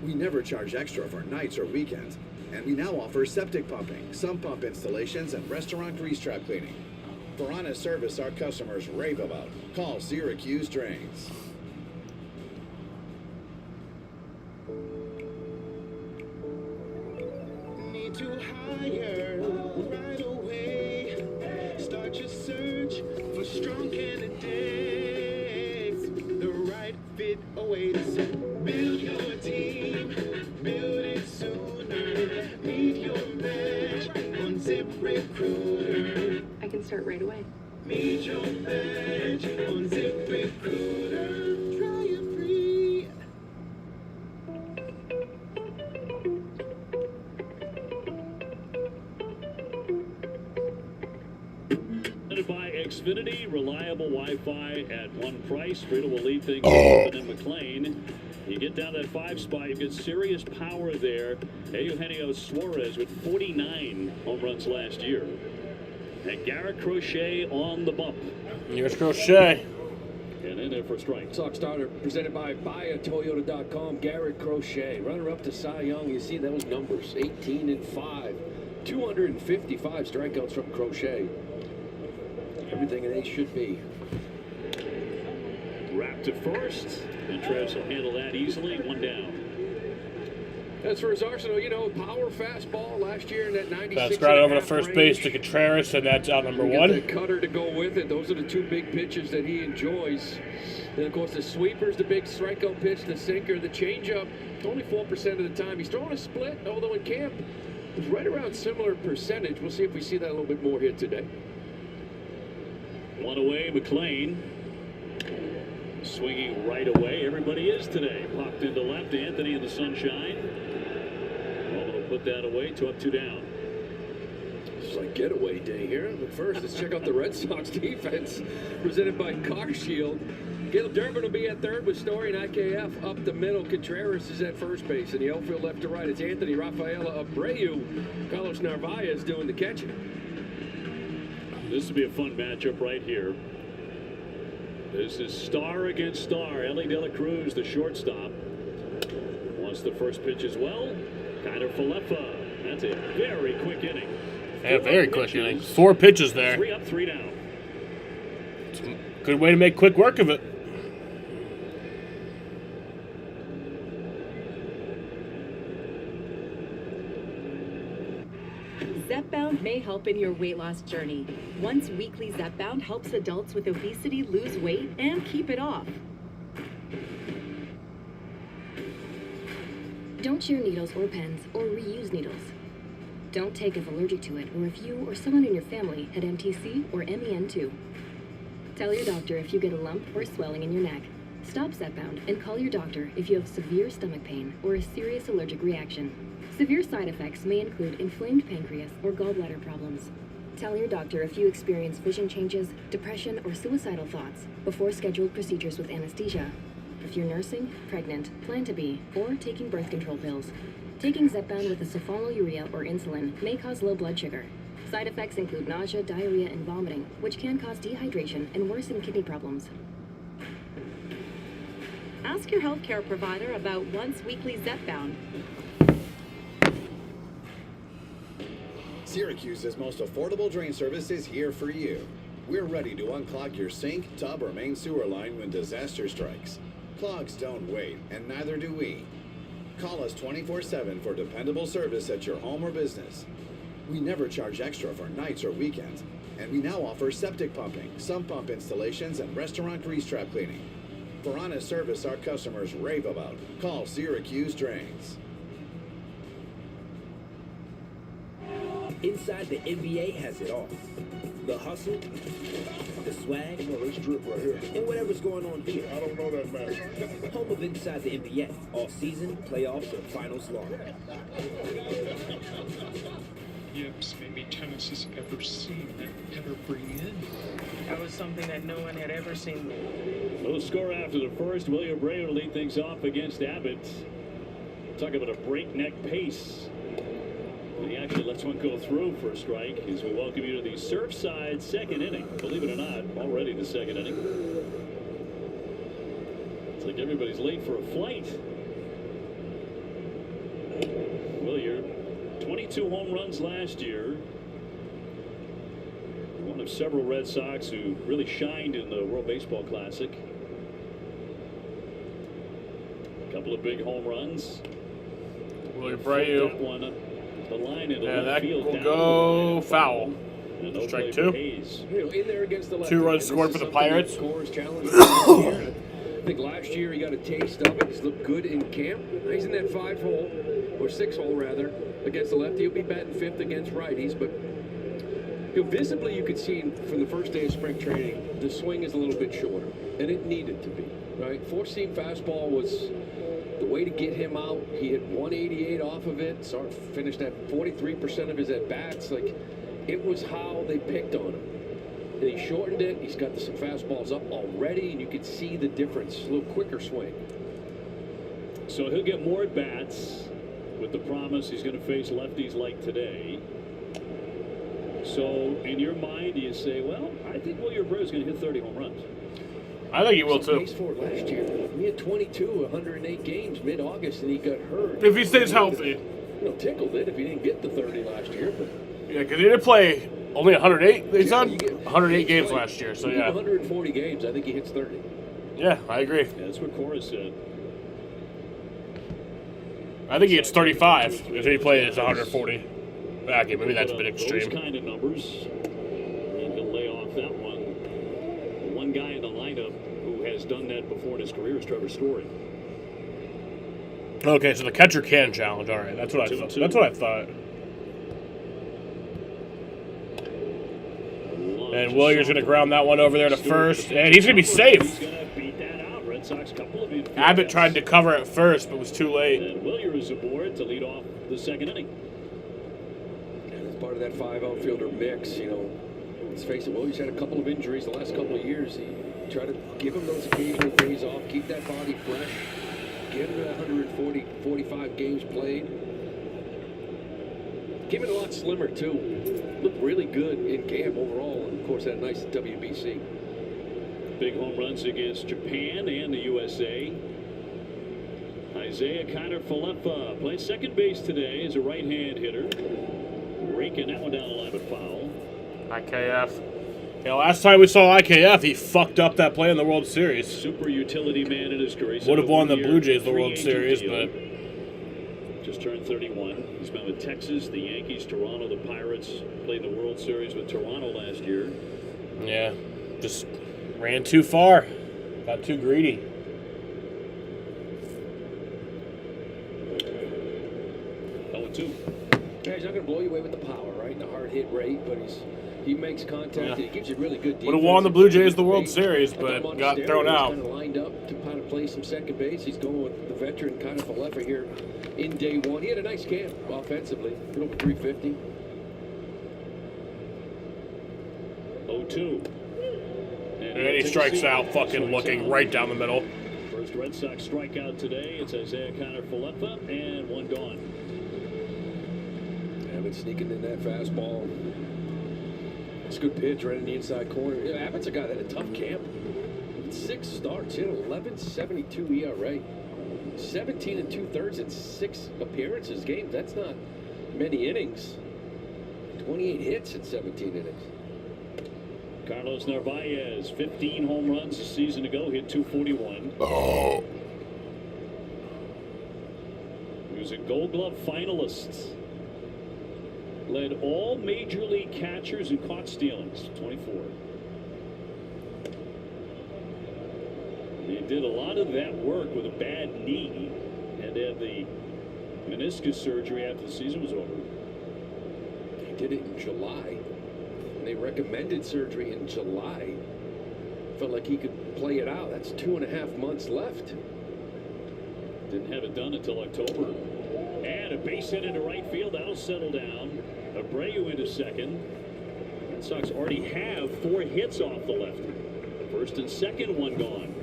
We never charge extra for nights or weekends, and we now offer septic pumping, sump pump installations, and restaurant grease trap cleaning. For honest service our customers rave about, call Syracuse Drains. Need to hire right away. Start your search for strong candidates. The right fit awaits. Build your team, build it sooner. Meet your match on ZipRecruiter. I can start right away. Meet your match on ZipRecruiter. Try it free. presented by Xfinity. Reliable Wi-Fi at one price. Frito will lead things off, and then McLean. You get down to that 5 spot, you get serious power there. Eugenio Suarez with 49 home runs last year. And Garrett Crochet on the bump. Here's Crochet. And in there for a strike. Sox starter presented by BuyAToyota.com. Garrett Crochet, runner-up to Cy Young. You see those numbers, 18-5. 255 strikeouts from Crochet. Everything an ace should be. Wrapped to first. Contreras will handle that easily. 1 down. As for his arsenal, you know, power fastball last year in that 96. That's grounded over to first base to Contreras, and that's out number 1. The cutter to go with it. Those are the 2 big pitches that he enjoys. Then, of course, the sweeper's the big strikeout pitch, the sinker, the changeup. Only 4% of the time. He's throwing a split, although in camp, it's right around similar percentage. We'll see if we see that a little bit more here today. 1 away, McLean. Swinging right away. Everybody is today. Popped into left. Anthony in the sunshine. Roman will put that away. 2 up, 2 down. It's like getaway day here. But first, let's check out the Red Sox defense presented by Car Shield. Caleb Durbin will be at third with Story and IKF up the middle. Contreras is at first base. In the outfield left to right, it's Anthony Rafaela Abreu. Carlos Narvaez doing the catching. This will be a fun matchup right here. This is star against star. Ellie De La Cruz, the shortstop. Wants the first pitch as well. Kiner Falefa. That's a very quick inning. Yeah, very quick inning. 4 pitches there. 3 up, 3 down. It's a good way to make quick work of it. Zepbound may help in your weight loss journey. Once weekly Zepbound helps adults with obesity lose weight and keep it off. Don't share needles or pens or reuse needles. Don't take if allergic to it or if you or someone in your family had MTC or MEN2. Tell your doctor if you get a lump or swelling in your neck. Stop Zepbound and call your doctor if you have severe stomach pain or a serious allergic reaction. Severe side effects may include inflamed pancreas or gallbladder problems. Tell your doctor if you experience vision changes, depression, or suicidal thoughts before scheduled procedures with anesthesia. If you're nursing, pregnant, plan to be, or taking birth control pills. Taking Zepbound with a sulfonylurea or insulin may cause low blood sugar. Side effects include nausea, diarrhea, and vomiting, which can cause dehydration and worsen kidney problems. Ask your healthcare provider about once weekly Zepbound. Syracuse's most affordable drain service is here for you. We're ready to unclog your sink, tub, or main sewer line when disaster strikes. Clogs don't wait, and neither do we. Call us 24/7 for dependable service at your home or business. We never charge extra for nights or weekends, and we now offer septic pumping, sump pump installations, and restaurant grease trap cleaning. For honest service our customers rave about, call Syracuse Drains. Inside the NBA has it all. The hustle, the swag, this drip right here. and whatever's going on here. I don't know that man. Home of Inside the NBA, all season, playoffs, and finals long. Yips, maybe tennis has ever seen and ever bring in. That was something that no one had ever seen. No score after the first. William Abreu to lead things off against Abbott. Talk about a breakneck pace. And he actually lets one go through for a strike as we welcome you to the Surfside second inning. Believe it or not, already the second inning. It's like everybody's late for a flight. William, 22 home runs last year. One of several Red Sox who really shined in the World Baseball Classic. A couple of big home runs. William Abreu. That one, the line into And left that field will down go foul. and no Strike play for 2. Hayes. You know, in there against the 2 runs scored for the Pirates. Challenge I think last year he got a taste of it. He's looked good in camp. He's in that 5-hole, or 6-hole rather, against the lefty. He'll be batting 5th against righties, but visibly you could see from the first day of spring training, the swing is a little bit shorter, and it needed to be, right? 4-seam fastball was the way to get him out. He hit 188 off of it, finished at 43% of his at-bats. Like, it was how they picked on him. and he shortened it. He's got some fastballs up already, and you can see the difference. A little quicker swing. So he'll get more at-bats with the promise he's going to face lefties like today. So in your mind, you say, well, I think Wilyer Abreu's going to hit 30 home runs. I think he will too. Pace for it last year. He had 22, 108 games mid-August, and he got hurt. If he stays healthy. Tickled it if he didn't get the 30 last year. But Yeah, because he did play only 108. He's on 108 games last year, so yeah. 140 games, I think he hits 30. Yeah, I agree. Yeah, that's what Cora said. I think he hits 35 if he plays 140. Okay, maybe that's a bit Those extreme. kind of numbers, and he'll lay off that one. The one guy in the lineup who has done that before in his career is Trevor Story. Okay, so the catcher can challenge. All right, that's what I thought. That's what I thought. And Williers going to ground that one over there to first, and he's going to be safe. Abbott tried to cover at first, but was too late. And Williers is aboard to lead off the second inning. And as part of that 5 outfielder mix, let's face it, Williers had a couple of injuries the last couple of years. He tried to give him those occasional days off, keep that body fresh, get him 140, 45 games played. Give it a lot slimmer, too. Looked really good in camp overall, and of course, had a nice WBC. Big home runs against Japan and the USA. Isaiah Kiner-Falefa plays second base today as a right-hand hitter. Raking that one down the line with foul. IKF. Yeah, last time we saw IKF, he fucked up that play in the World Series. Super utility man in his career. Would have won the Blue Jays the World Series, but just turned 31. He's been with Texas, the Yankees, Toronto, the Pirates. Played the World Series with Toronto last year. Yeah, just ran too far. Got too greedy. Yeah, he's not going to blow you away with the power, right? And the hard hit rate, but he makes contact and he gives you really good defense. Would have won the Blue Jays the World Series, but got thrown out. He's kind of lined up to kind of play some second base. He's going with the veteran kind of Falefa here in day one. He had a nice camp offensively. Hit over 350. 0-2. And he strikes out, fucking looking right down the middle. First Red Sox strikeout today. It's Isaiah Kiner-Falefa, and one gone. Abbott sneaking in that fastball. It's a good pitch right in the inside corner. Yeah, Abbott's a guy that had a tough camp. 6 starts, he had 11.72 ERA. 17 2/3 in 6 appearances. Game, that's not many innings. 28 hits in 17 innings. Carlos Narvaez, 15 home runs a season ago, hit 241. Oh. He was a Gold Glove finalist. Led all major league catchers in caught stealings, 24. He did a lot of that work with a bad knee and had the meniscus surgery after the season was over. He did it in July. They recommended surgery in July. Felt like he could play it out. That's 2.5 months left. Didn't have it done until October. And a base hit into right field. That'll settle down. Abreu into second. Red Sox already have 4 hits off the lefty. First and second, one gone.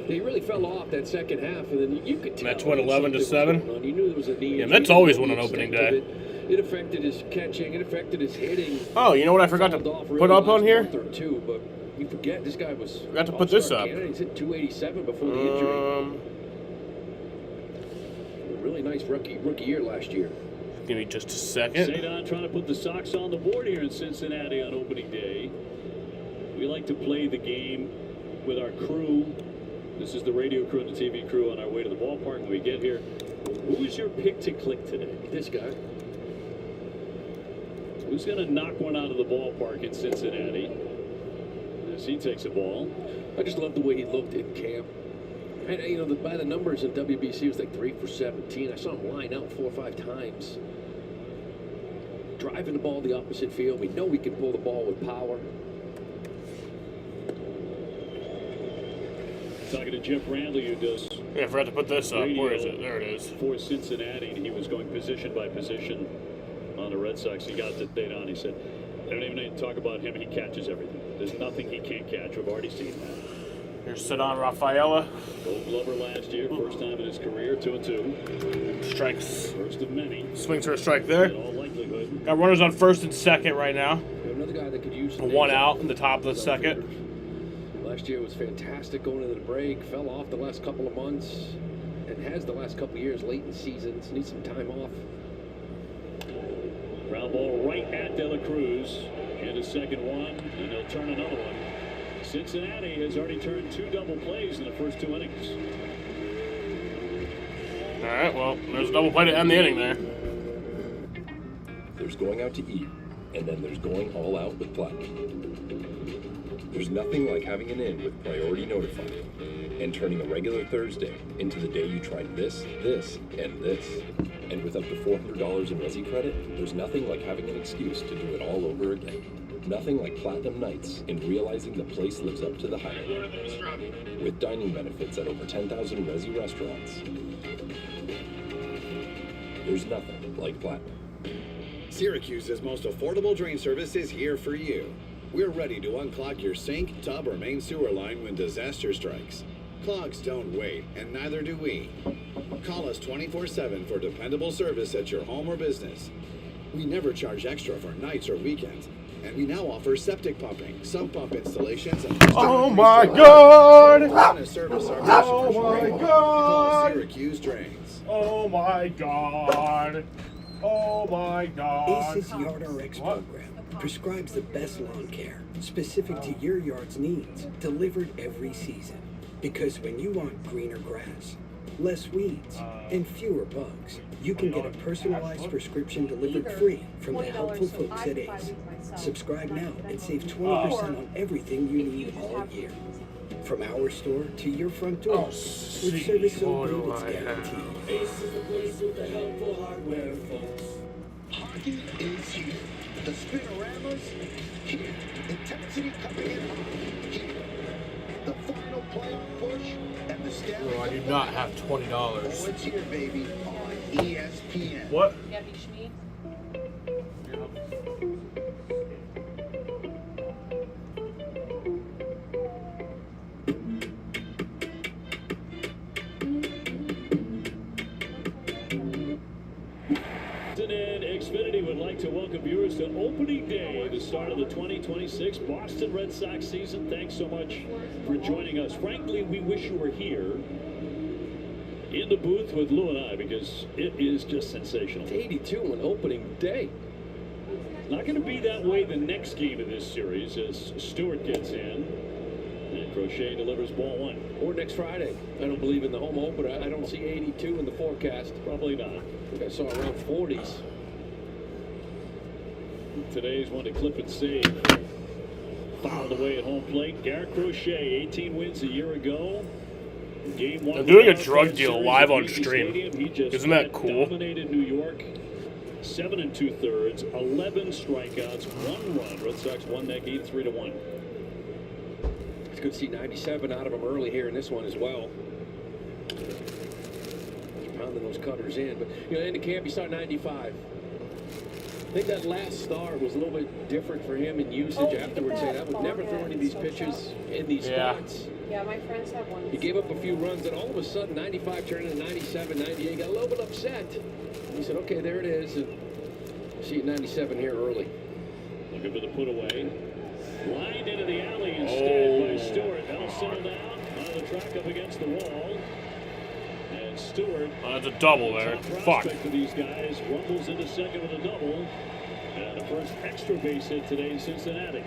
He really fell off that second half, and then you could tell. That's what, 11-7? You knew there was a knee. Yeah, Mets always won on opening day. It affected his catching. It affected his hitting. Oh, you know what I forgot to put up on here? Or two, but you forget this guy was. Forgot to put this up. He's hit 287 before the injury. A really nice rookie year last year. Give me just a second. Cedon trying to put the Sox on the board here in Cincinnati on opening day. We like to play the game with our crew. This is the radio crew and the TV crew on our way to the ballpark when we get here. Who's your pick to click today? This guy. Who's going to knock one out of the ballpark in Cincinnati as he takes a ball? I just love the way he looked in camp. And, by the numbers in WBC, it was like 3 for 17. I saw him line out 4 or 5 times. Driving the ball the opposite field. We know we can pull the ball with power. Talking to Jeff Randley, who does. Yeah, I forgot to put this up. Where is it? There it is. For Cincinnati, and he was going position by position on the Red Sox. He got the data on. He said, I don't even need to talk about him. He catches everything. There's nothing he can't catch. We've already seen that. Here's Ceddanne Rafaela. Gold Glover last year, first time in his career, 2-2. Strikes. First of many. Swings for a strike there. In all likelihood. Got runners on first and second right now. Another guy that could use One out in the top of the second. Last year was fantastic going into the break. Fell off the last couple of months. And has the last couple of years late in seasons. Needs some time off. Ground ball right at De La Cruz. And a second one, and they'll turn another one. Cincinnati has already turned 2 double plays in the first 2 innings. All right, well, there's a double play to end the inning there. There's going out to eat, and then there's going all out with Platinum. There's nothing like having an in with Priority Notify and turning a regular Thursday into the day you tried this, and this. And with up to $400 in Resi credit, there's nothing like having an excuse to do it all over again. Nothing like Platinum Nights and realizing the place lives up to the hype. With dining benefits at over 10,000 Resi restaurants, there's nothing like Platinum. Syracuse's most affordable drain service is here for you. We're ready to unclog your sink, tub, or main sewer line when disaster strikes. Clogs don't wait, and neither do we. Call us 24/7 for dependable service at your home or business. We never charge extra for nights or weekends, and we now offer septic pumping, sump pump installations, and oh my God! Want to service our customers right? Call Syracuse Drains. Oh my God! Oh my God! ACE's Yard RX program prescribes the best lawn care, specific to your yard's needs, delivered every season. Because when you want greener grass, less weeds, and fewer bugs, you can get a personalized prescription delivered free from the helpful folks at ACE. Subscribe now and save 20% on everything you need all year. From our store to your front door, with service so good it's guaranteed. Ace is the place with the helpful hardware, folks. Hockey is here. The Spinoramas, here. Intensity coming in hot, here. The final playoff push and the Stanley Oh, I do not have $20. Oh, it's here, baby, on ESPN. What? Gabby Schmid. Xfinity would like to welcome viewers to opening day, the start of the 2026 Boston Red Sox season. Thanks so much for joining us. Frankly, we wish you were here in the booth with Lou and I, because it is just sensational. It's 82 on opening day. Not going to be that way the next game of this series as Stewart gets in. And Crochet delivers ball 1. Or next Friday. I don't believe in the home opener. I don't see 82 in the forecast. Probably not. I think I saw around 40s. Today's one to clip and save. Fouled away at home plate. Garrett Crochet, 18 wins a year ago. Game 1. I'm doing a drug deal live on stream. Isn't that cool? Dominated New York. 7 2/3, 11 strikeouts, 1 run. Red Sox won that game 3-1. It's good to see 97 out of them early here in this one as well. Just pounding those cutters in. But, you know, in the camp, he saw 95. I think that last start was a little bit different for him in usage afterwards. Saying, I would never throw any of these pitches in these spots. Yeah, my friends have one. He gave up a few runs, and all of a sudden, 95 turned into 97, 98. Got a little bit upset. He said, okay, there it is. And see 97 here early. Looking for the put away. Lined into the alley instead by Stewart. That'll settle down. On the track up against the wall. And Stewart. That's a double there. Fuck. For these guys. Rumbles into second with a double. And the first extra base hit today in Cincinnati.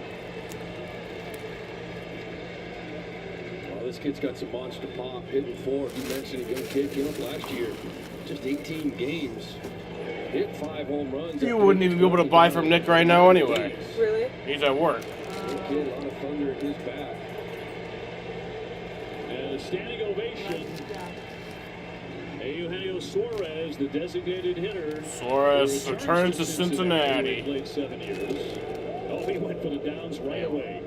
Well, this kid's got some monster pop, hitting 4. You mentioned a young kid came up last year. Just 18 games. Hit 5 home runs. You wouldn't even be able to buy from Nick right now anyway. Really? He's at work. Good kid, a lot of thunder at his back. And a standing ovation. Eugenio Suarez, the designated hitter. Suarez returns to Cincinnati. Played 7 years. Oh, he went for the downs right away.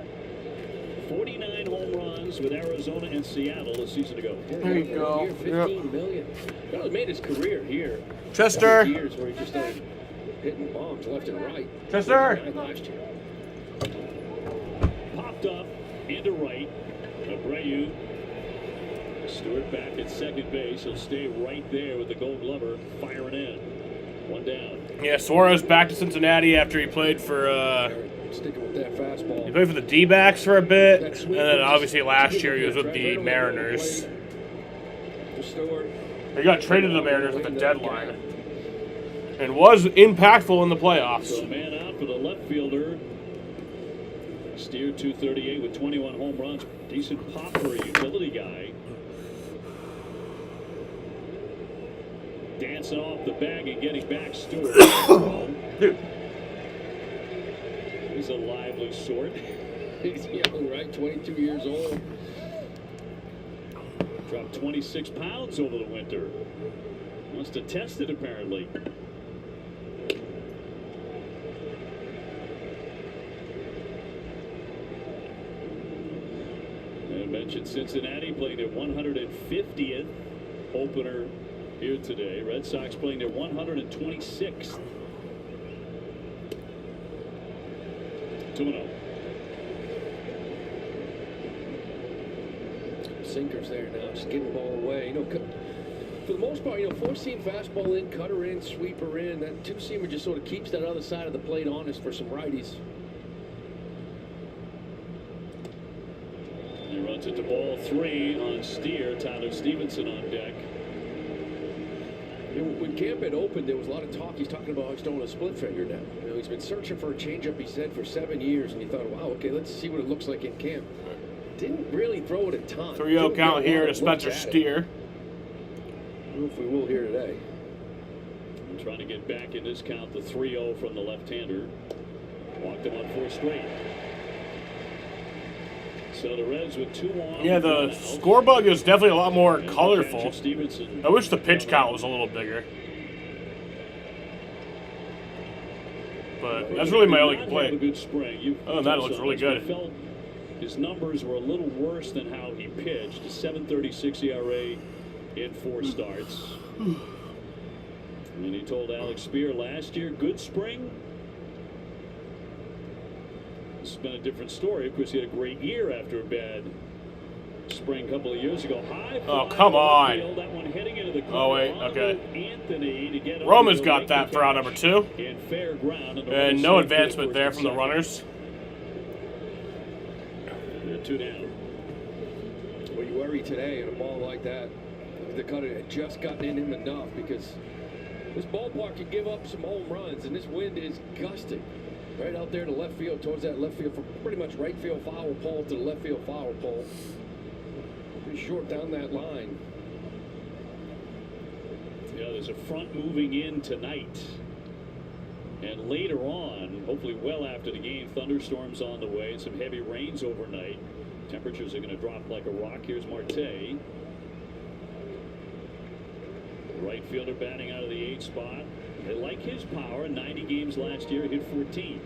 49 home runs with Arizona and Seattle a season ago. There you go. 15 million. That made his career here. Chester. Years where he just started hitting bombs left and right. Chester. Last year. Popped popped up into right. Abreu. Stewart back at second base. He'll stay right there with the Gold Glover firing in. One down. Yeah, Suarez back to Cincinnati after he played for Sticking with that fastball. he played for the D-backs for a bit, and then obviously last year he was with the Mariners. He got traded to the Mariners at the deadline and was impactful in the playoffs. So a man out for the left fielder. Steer 238 with 21 home runs. Decent pop for a utility guy. Dancing off the bag and getting back Stewart. Dude. He's a lively sort. He's young, right? 22 years old. Dropped 26 pounds over the winter. Wants to test it, apparently. I mentioned Cincinnati playing their 150th opener here today. Red Sox playing their 126th. 2-0. Sinkers there now, just getting the ball away. You know, for the most part, you know, four-seam fastball in, cutter in, sweeper in. That two-seamer just sort of keeps that other side of the plate honest for some righties. He runs it to ball 3 on Steer. Tyler Stevenson on deck. You know, when camp had opened, there was a lot of talk. He's talking about how he's throwing a split finger now. You know, he's been searching for a changeup, he said, for 7 years, and he thought, wow, okay, let's see what it looks like in camp. Didn't really throw it a ton. 3-0 count here to Spencer Steer. I don't know if we will here today. I'm trying to get back in this count, the 3-0 from the left-hander. Walked him on 4 straight. So the Reds with 2 on. Yeah, the score bug is definitely a lot more And colorful. Patrick Stevenson. I wish the pitch count was a little bigger. But that's really my only Have a complaint. good spring. Other than that, it looks really good. I felt his numbers were a little worse than how he pitched. A 7.36 ERA in 4 starts. And he told Alex Spear last year, good spring. It's been a different story. Of course, he had a great year after a bad spring a couple of years ago. High Oh, come on. field, that one heading into the Oh, wait, corner. okay. Anthony to get Roman's over got the that for out number 2. in fair ground. And, the And Reds no take advancement first there and from the second. runners. They're 2 down. Well, you worry today in a ball like that. The cutter had just gotten in him enough because this ballpark can give up some home runs, and this wind is gusting. Right out there to left field, towards that left field, from pretty much right field foul pole to the left field foul pole. Pretty short down that line. Yeah, there's a front moving in tonight. And later on, hopefully well after the game, thunderstorms on the way and some heavy rains overnight. Temperatures are going to drop like a rock. Here's Marte. Right fielder batting out of the 8 spot. They like his power. 90 games last year, hit 14.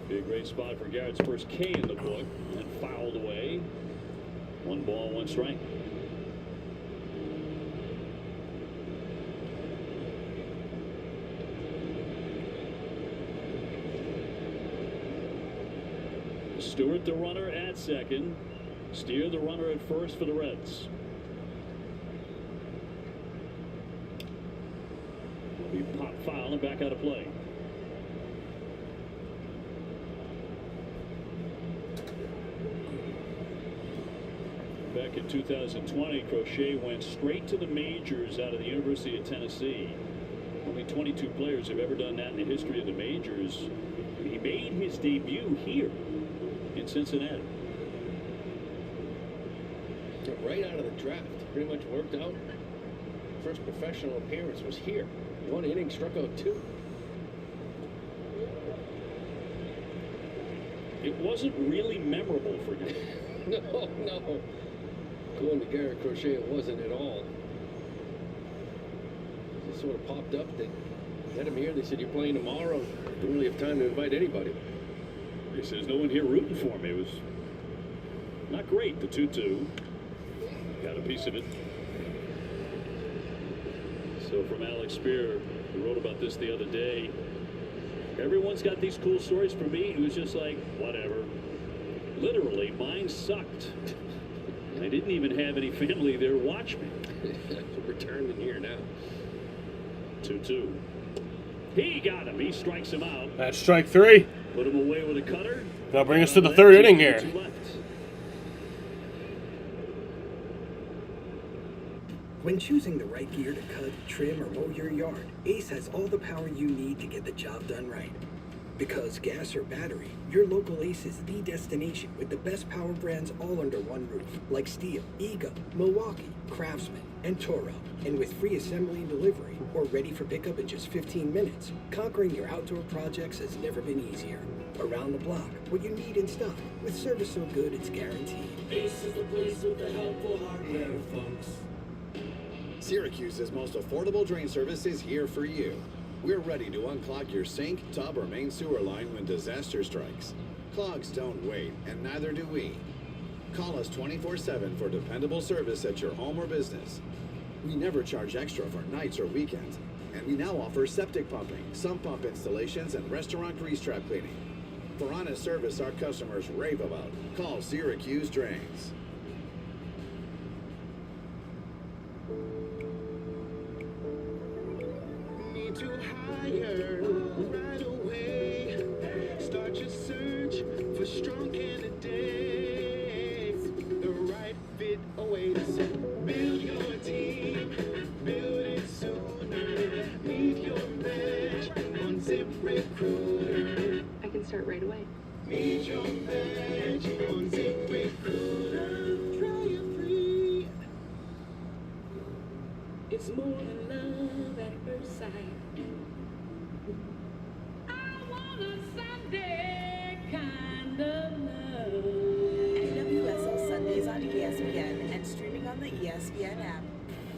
Big great spot for Garrett's first K in the book, and fouled away. 1 ball, 1 strike. Stewart, the runner at second. Steer, the runner at first for the Reds. Will be pop foul and back out of play. Back in 2020, Crochet went straight to the majors out of the University of Tennessee. Only 22 players have ever done that in the history of the majors. He made his debut here in Cincinnati. Right out of the draft, pretty much worked out. First professional appearance was here. 1 inning, struck out 2. It wasn't really memorable for him. No. Going to Garrett Crochet, it wasn't at all. It sort of popped up. They had him here. They said, you're playing tomorrow. Don't really have time to invite anybody. He says, no one here rooting for me. It was not great, the 2-2. Got a piece of it. So from Alex Spear, who wrote about this the other day, Everyone's got these cool stories. For me, it was just like, whatever. Literally, mine sucked. I didn't even have any family there to watch me. Returning here now. 2-2. He got him. He strikes him out. That's strike 3. Put him away with a cutter. That'll bring us to the 3rd inning here. When choosing the right gear to cut, trim, or mow your yard, Ace has all the power you need to get the job done right. Because gas or battery, your local Ace is the destination with the best power brands all under one roof, like Steel, Ego, Milwaukee, Craftsman, and Toro. And with free assembly and delivery, or ready for pickup in just 15 minutes, conquering your outdoor projects has never been easier. Around the block, what you need in stock, with service so good it's guaranteed. Ace is the place with the helpful hardware, folks. Syracuse's most affordable drain service is here for you. We're ready to unclog your sink, tub, or main sewer line when disaster strikes. Clogs don't wait, and neither do we. Call us 24/7 for dependable service at your home or business. We never charge extra for nights or weekends, and we now offer septic pumping, sump pump installations, and restaurant grease trap cleaning. For honest service our customers rave about, call Syracuse Drains. Need to hire right away. Start your search for strong candidates. The right fit awaits. Build your team, build it sooner. Meet your match on ZipRecruiter. I can start right away. Meet your match on ZipRecruiter. Try it free. It's more than love at first sight. I want a Sunday kind of love. NWSL Sundays on ESPN and streaming on the ESPN app.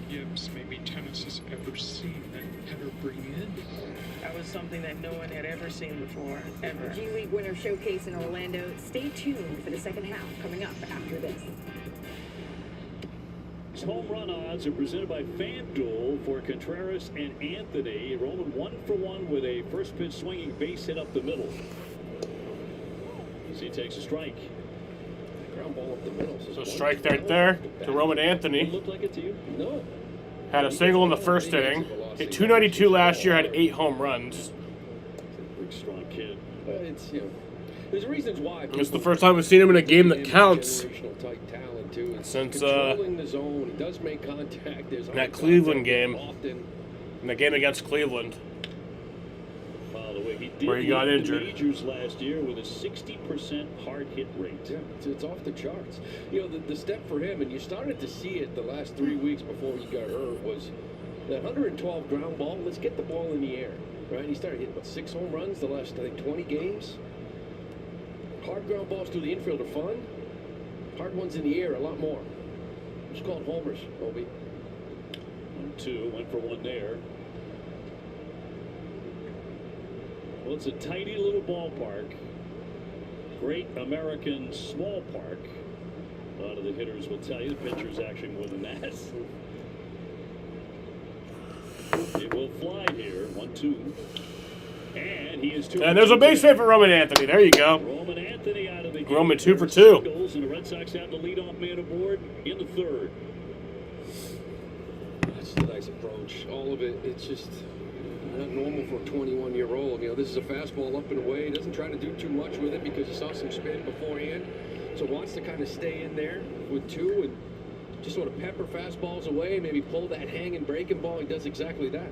Gibbs, maybe tennis has ever seen that header bring in. That was something that no one had ever seen before, ever. G League Winter Showcase in Orlando. Stay tuned for the second half coming up after this. Home run odds are presented by FanDuel for Contreras and Anthony. Rolling 1-for-1 with a first pitch swinging base hit up the middle. As he takes a strike. Ground ball up the middle. So strike right there to Roman Anthony. Look like it to you? No. Had a single in the first inning. Hit 292 last year, had 8 home runs. Big strong kid. It's, you know, there's reasons why. It's the first time we've seen him in a game that counts. Generational type talent too. It's Since controlling the zone, he does make contact. There's that Cleveland game. Often. In the game against Cleveland. By the way, he did Where he got lead the injured. majors last year with a 60% hard hit rate. Yeah, it's off the charts. You know, the step for him, and you started to see it the last 3 weeks before he got hurt, was that 112 ground ball. Let's get the ball in the air, right? He started hitting, 6 home runs the last, I think, 20 games. Hard ground balls to the infield are fun. Hard ones in the air, a lot more. It's called homers, Obi. 1-2, went for one there. Well, it's a tiny little ballpark. Great American small park. A lot of the hitters will tell you the pitcher's actually more than that. It will fly here. 1-2. And he is 2. And there's a base hit for Roman Anthony. There you go. Roman Anthony out of the game. Roman 2 for 2. And the Red Sox have the leadoff man aboard in the 3rd. That's a nice approach. All of it, it's just not normal for a 21-year-old. You know, this is a fastball up and away. He doesn't try to do too much with it because he saw some spin beforehand. So wants to kind of stay in there with 2 and just sort of pepper fastballs away, maybe pull that hanging breaking ball. He does exactly that.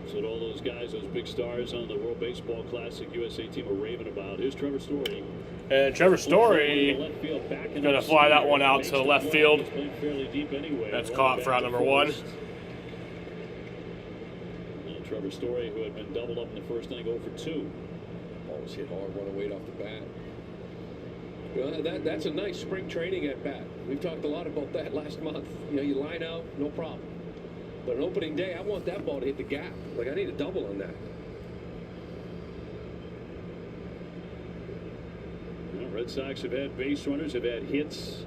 So all those guys, those big stars on the World Baseball Classic USA team are raving about. Here's Trevor Story. And Trevor Story is going to fly that one out to the left field. That's caught for out number 1. And Trevor Story, who had been doubled up in the first inning, 0 for 2. Ball was hit hard, run away off the bat. Well, that's a nice spring training at bat. We've talked a lot about that last month. You know, you line out, no problem. But on opening day, I want that ball to hit the gap. Like, I need a double on that. Well, Red Sox have had base runners, have had hits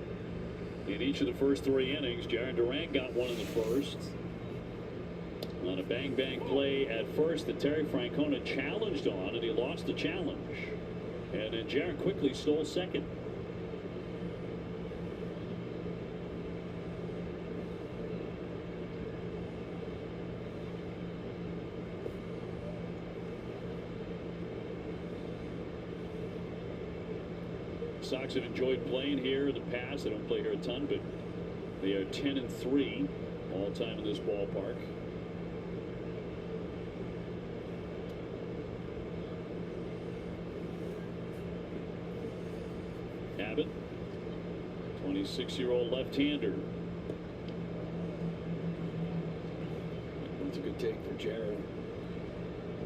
in each of the first 3 innings. Jaron Durant got one in the first. On a bang-bang play at first that Terry Francona challenged on, and he lost the challenge. And then Jarrett quickly stole second. Sox have enjoyed playing here in the past. They don't play here a ton, but they are 10-3 all time in this ballpark. Abbott, 26-year-old left-hander. That's a good take for Jared.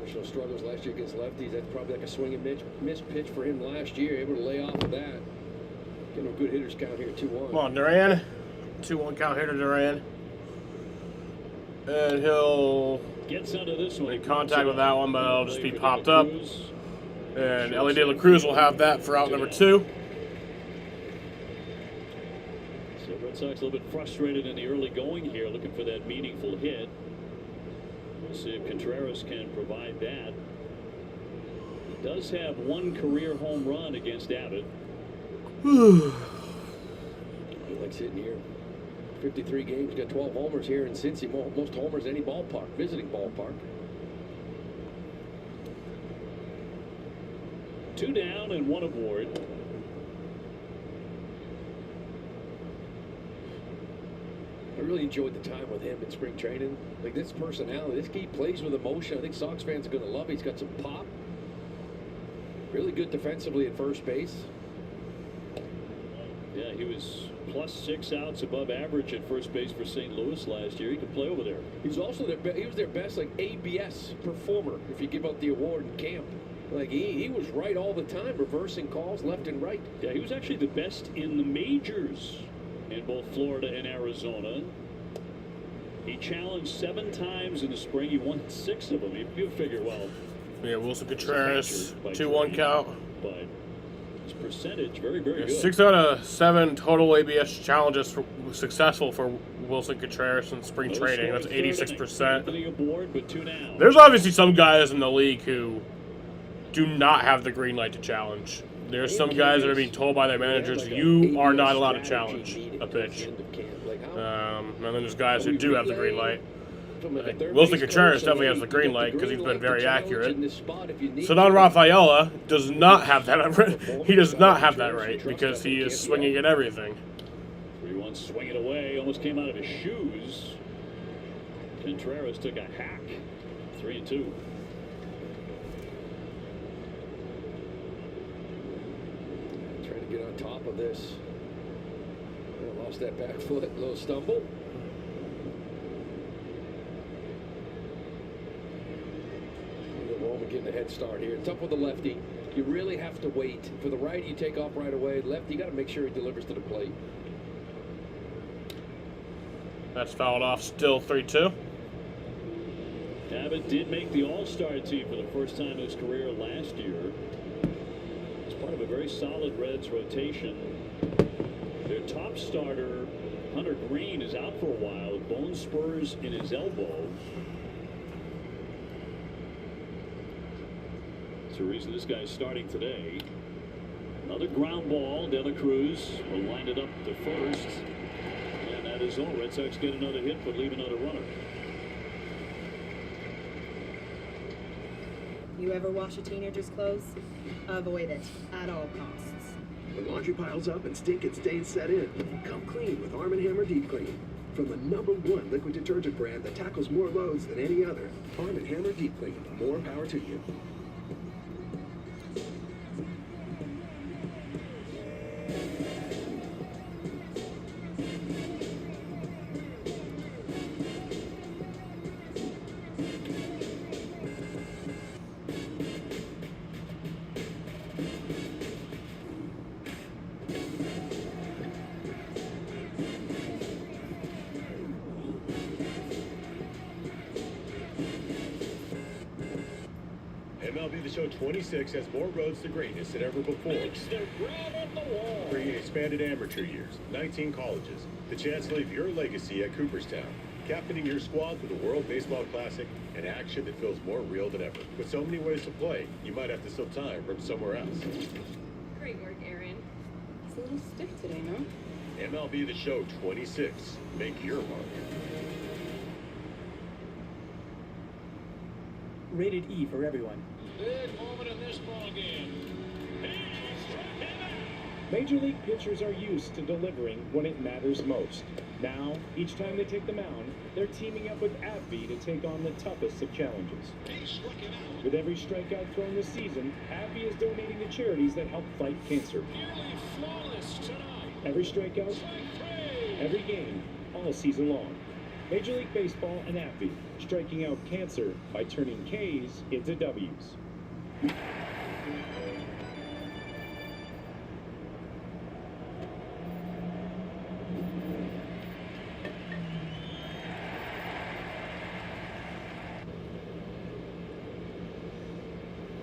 Personal struggles last year against lefties. That's probably like a swing and miss pitch for him last year. Able to lay off of that. Getting a good hitters count here, 2-1. Come on, Duran. 2-1 count hitter Duran. And he'll Gets under this one. make contact with that one, but it'll just be popped up. And Ellie De La Cruz will have that for out number 2. So Red Sox a little bit frustrated in the early going here, looking for that meaningful hit. We'll see if Contreras can provide that. He does have one career home run against Abbott. He likes hitting here. 53 games, got 12 homers here in Cincy. Most homers in any ballpark, visiting ballpark. 2 down and 1 aboard. I really enjoyed the time with him in spring training. Like, this personality, this kid plays with emotion. I think Sox fans are going to love it. He's got some pop. Really good defensively at first base. Yeah, he was +6 outs above average at first base for St. Louis last year. He could play over there. He's also he was their best like ABS performer if you give out the award in camp. Like he was right all the time, reversing calls left and right. Yeah, he was actually the best in the majors in both Florida and Arizona. He challenged 7 times in the spring. He won 6 of them. You figure, well, yeah, Wilson Contreras, 2-1 count. But his percentage, very, very good. 6 out of 7 total ABS challenges successful for Wilson Contreras in spring training. That's 86%. Aboard, but 2 down. There's obviously some guys in the league who do not have the green light to challenge. There's some guys that are being told by their managers, you are not allowed to challenge a pitch. And then there's guys who do have the green light. Like Wilson Contreras definitely has the green light because he's been very accurate. Ceddanne Rafaela does not have that. He does not have that right because he is swinging at everything. 3-1 swinging away, almost came out of his shoes. Contreras took a hack. 3-2. Trying to get on top of this. Lost that back foot, a little stumble. Roman getting a head start here. Tough with the lefty. You really have to wait. For the righty, you take off right away. Lefty, you got to make sure he delivers to the plate. That's fouled off, still 3-2. Abbott did make the All-Star team for the first time in his career last year. It's part of a very solid Reds rotation. Their top starter, Hunter Green, is out for a while with bone spurs in his elbow. That's the reason this guy's starting today. Another ground ball. De La Cruz will line it up to first. And that is all. Red Sox get another hit, but leave another runner. You ever wash a teenager's clothes? Avoid it at all costs. When laundry piles up and stink and stains set in, come clean with Arm & Hammer Deep Clean. From the #1 liquid detergent brand that tackles more loads than any other, Arm & Hammer Deep Clean. More power to you. And MLB The Show 26 has more roads to greatness than ever before. Bringing expanded amateur years, 19 colleges, the chance to leave your legacy at Cooperstown, captaining your squad for the World Baseball Classic, and action that feels more real than ever. With so many ways to play, you might have to steal time from somewhere else. Great work, Aaron. He's a little stiff today, no? MLB The Show 26. Make your mark. Rated E for everyone. Big moment in this ball game. Major League pitchers are used to delivering when it matters most. Now, each time they take the mound, they're teaming up with AbbVie to take on the toughest of challenges. With every strikeout thrown this season, AbbVie is donating to charities that help fight cancer. Nearly flawless tonight. Every strikeout, every game, all season long. Major League Baseball and AbbVie, striking out cancer by turning K's into W's.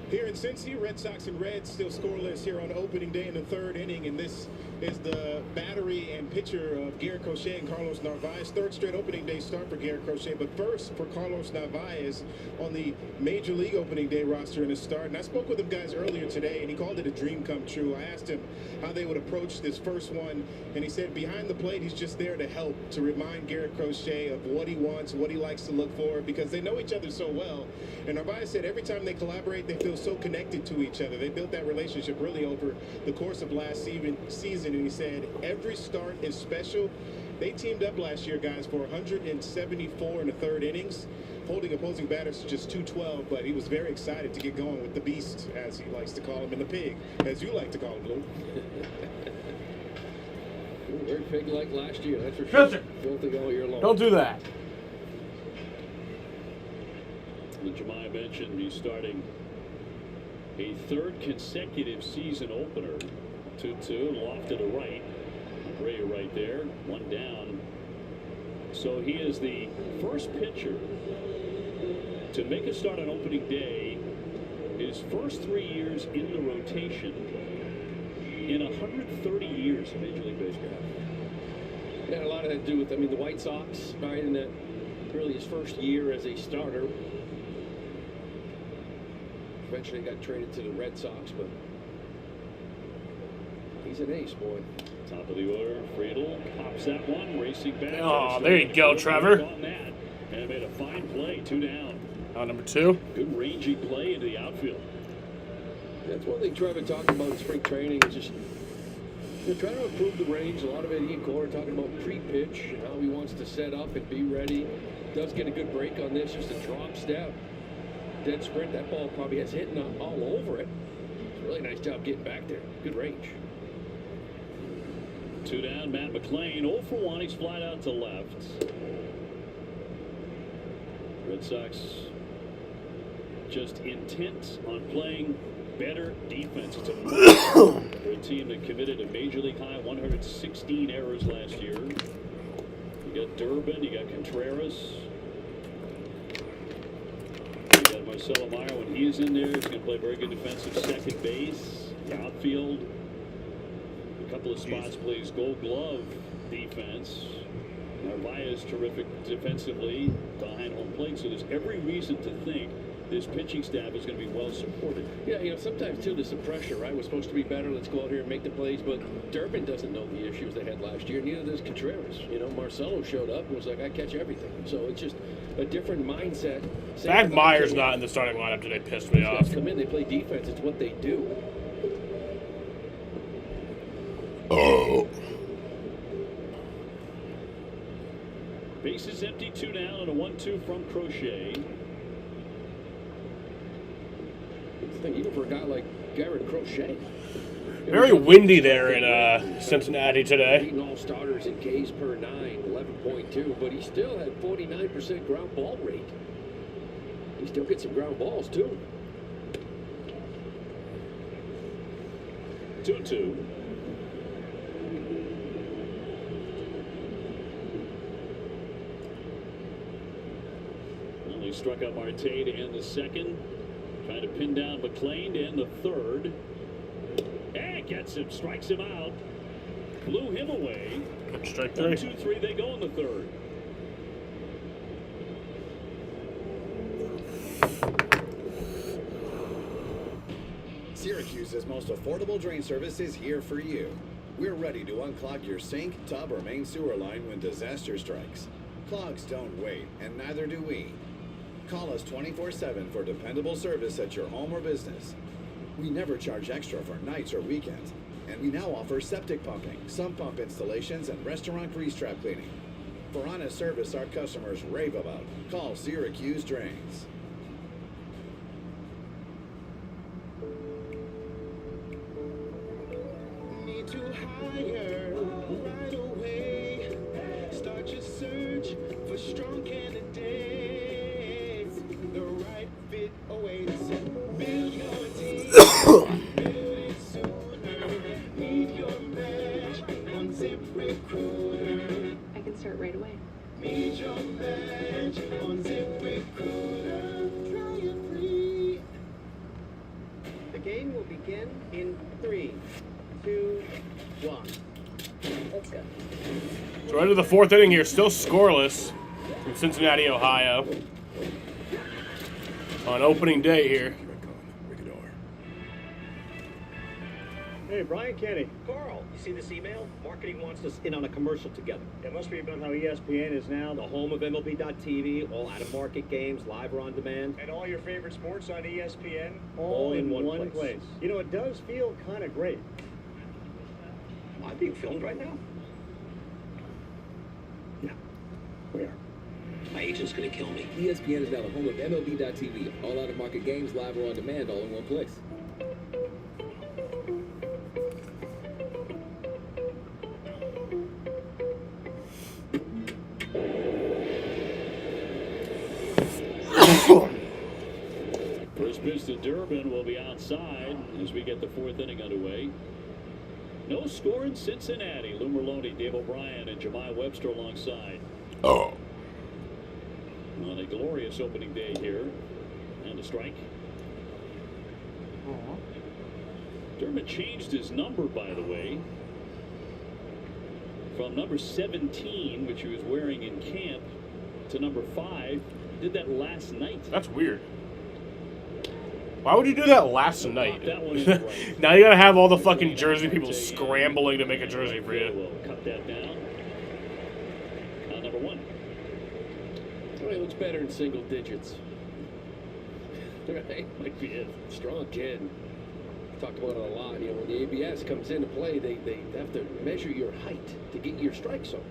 Here in Cincy, Red Sox and Reds still scoreless here on opening day in the third inning, and this is the battery and pitcher of Garrett Crochet and Carlos Narvaez. Third straight opening day start for Garrett Crochet, but first for Carlos Narvaez on the Major League opening day roster in his start. And I spoke with him guys earlier today, and he called it a dream come true. I asked him how they would approach this first one, and he said behind the plate, he's just there to help, to remind Garrett Crochet of what he wants, what he likes to look for, because they know each other so well. And Narvaez said every time they collaborate, they feel so connected to each other. They built that relationship really over the course of last season, and he said every start is special. They teamed up last year, guys, for 174 in the third innings, holding opposing batters to just 212, but he was very excited to get going with the beast, as he likes to call him, and the pig, as you like to call him, Lou. Very pig-like last year, that's for sure. Filthy all year long. Don't do that. Jemai mentioned he's starting a third consecutive season opener. 2-2, lofted to right. Gray right there, one down. So he is the first pitcher to make a start on opening day his first 3 years in the rotation in 130 years of Major League Baseball. Yeah, a lot of that to do with, I mean, the White Sox, right, in that really his first year as a starter. Eventually got traded to the Red Sox, but he's an ace, boy. Top of the order, Friedel pops that one, racing back. Oh, there you go, Trevor. And made a fine play, 2 down. Number 2. Good rangy play into the outfield. That's one thing Trevor talked about in spring training, is just trying to improve the range. A lot of it, he and Cora talking about pre-pitch and how he wants to set up and be ready. Does get a good break on this, just a drop step. Dead sprint, that ball probably has hit all over it. It's a really nice job getting back there. Good range. 2 down, Matt McLain. 0 for 1, he's flat out to left. Red Sox just intent on playing better defense. It's for a team that committed a Major League high 116 errors last year. You got Durbin, you got Contreras. Marcelo Meyer, when he is in there, he's going to play very good defensive second base, outfield. A couple of spots plays Gold Glove defense. Narvaez terrific defensively behind home plate. So there's every reason to think this pitching staff is going to be well supported. Yeah, sometimes too there's some pressure, right? We're supposed to be better. Let's go out here and make the plays. But Durbin doesn't know the issues they had last year. Neither does Contreras. Marcelo showed up and was like, I catch everything. So it's just a different mindset. The fact Meyer's not in the starting lineup today pissed me off. Come in, they play defense. It's what they do. Oh. Base is empty, 2 down, and a 1-2 from Crochet. Even for a guy like Garrett Crochet. Very windy there in Cincinnati today. Leading all starters in Ks per 9, 11.2, but he still had 49% ground ball rate. He still gets some ground balls too. 2-2. Well, he struck out Marte to end the second. Trying to pin down McLean in the third. And gets him, strikes him out. Blew him away. Strike 1, three. 2, 3, they go in the third. Syracuse's most affordable drain service is here for you. We're ready to unclog your sink, tub, or main sewer line when disaster strikes. Clogs don't wait, and neither do we. Call us 24/7 for dependable service at your home or business. We never charge extra for nights or weekends, and we now offer septic pumping, sump pump installations, and restaurant grease trap cleaning. For honest service our customers rave about, call Syracuse Drains. Need to hire right away. Start your search for strong candidates. The right fit awaits. Build your team. Build it sooner. Meet your match on ZipRecruiter. I can start right away. Meet your match on ZipRecruiter. Try it free. The game will begin in 3, 2, 1. Let's go. So right into the fourth inning here, still scoreless in Cincinnati, Ohio. On opening day here. Hey, Brian Kenny. Carl, you see this email? Marketing wants us in on a commercial together. It must be about how ESPN is now the home of MLB.TV, all out-of-market games, live or on demand. And all your favorite sports on ESPN? All in one place. You know, it does feel kind of great. Am I being filmed right now? Yeah, we are. My agent's gonna kill me. ESPN is now the home of MLB.TV, all out-of-market games, live or on demand, all in one place. First pitch to Durbin will be outside as we get the fourth inning underway. No score in Cincinnati. Lou Merlone, Dave O'Brien, and Jemai Webster alongside. Oh. On a glorious opening day here. And a strike. Durbin changed his number, by the way, from number 17, which he was wearing in camp, to number 5. Did that last night. That's weird. Why would you do that last night? That one is right. Now you gotta have all the fucking jersey people scrambling to make a jersey for you. We'll cut that down. Number 1. Well, he looks better in single digits. Right? Might be it. Strong kid. Talked about it a lot. You know, when the ABS comes into play, they have to measure your height to get your strike zone.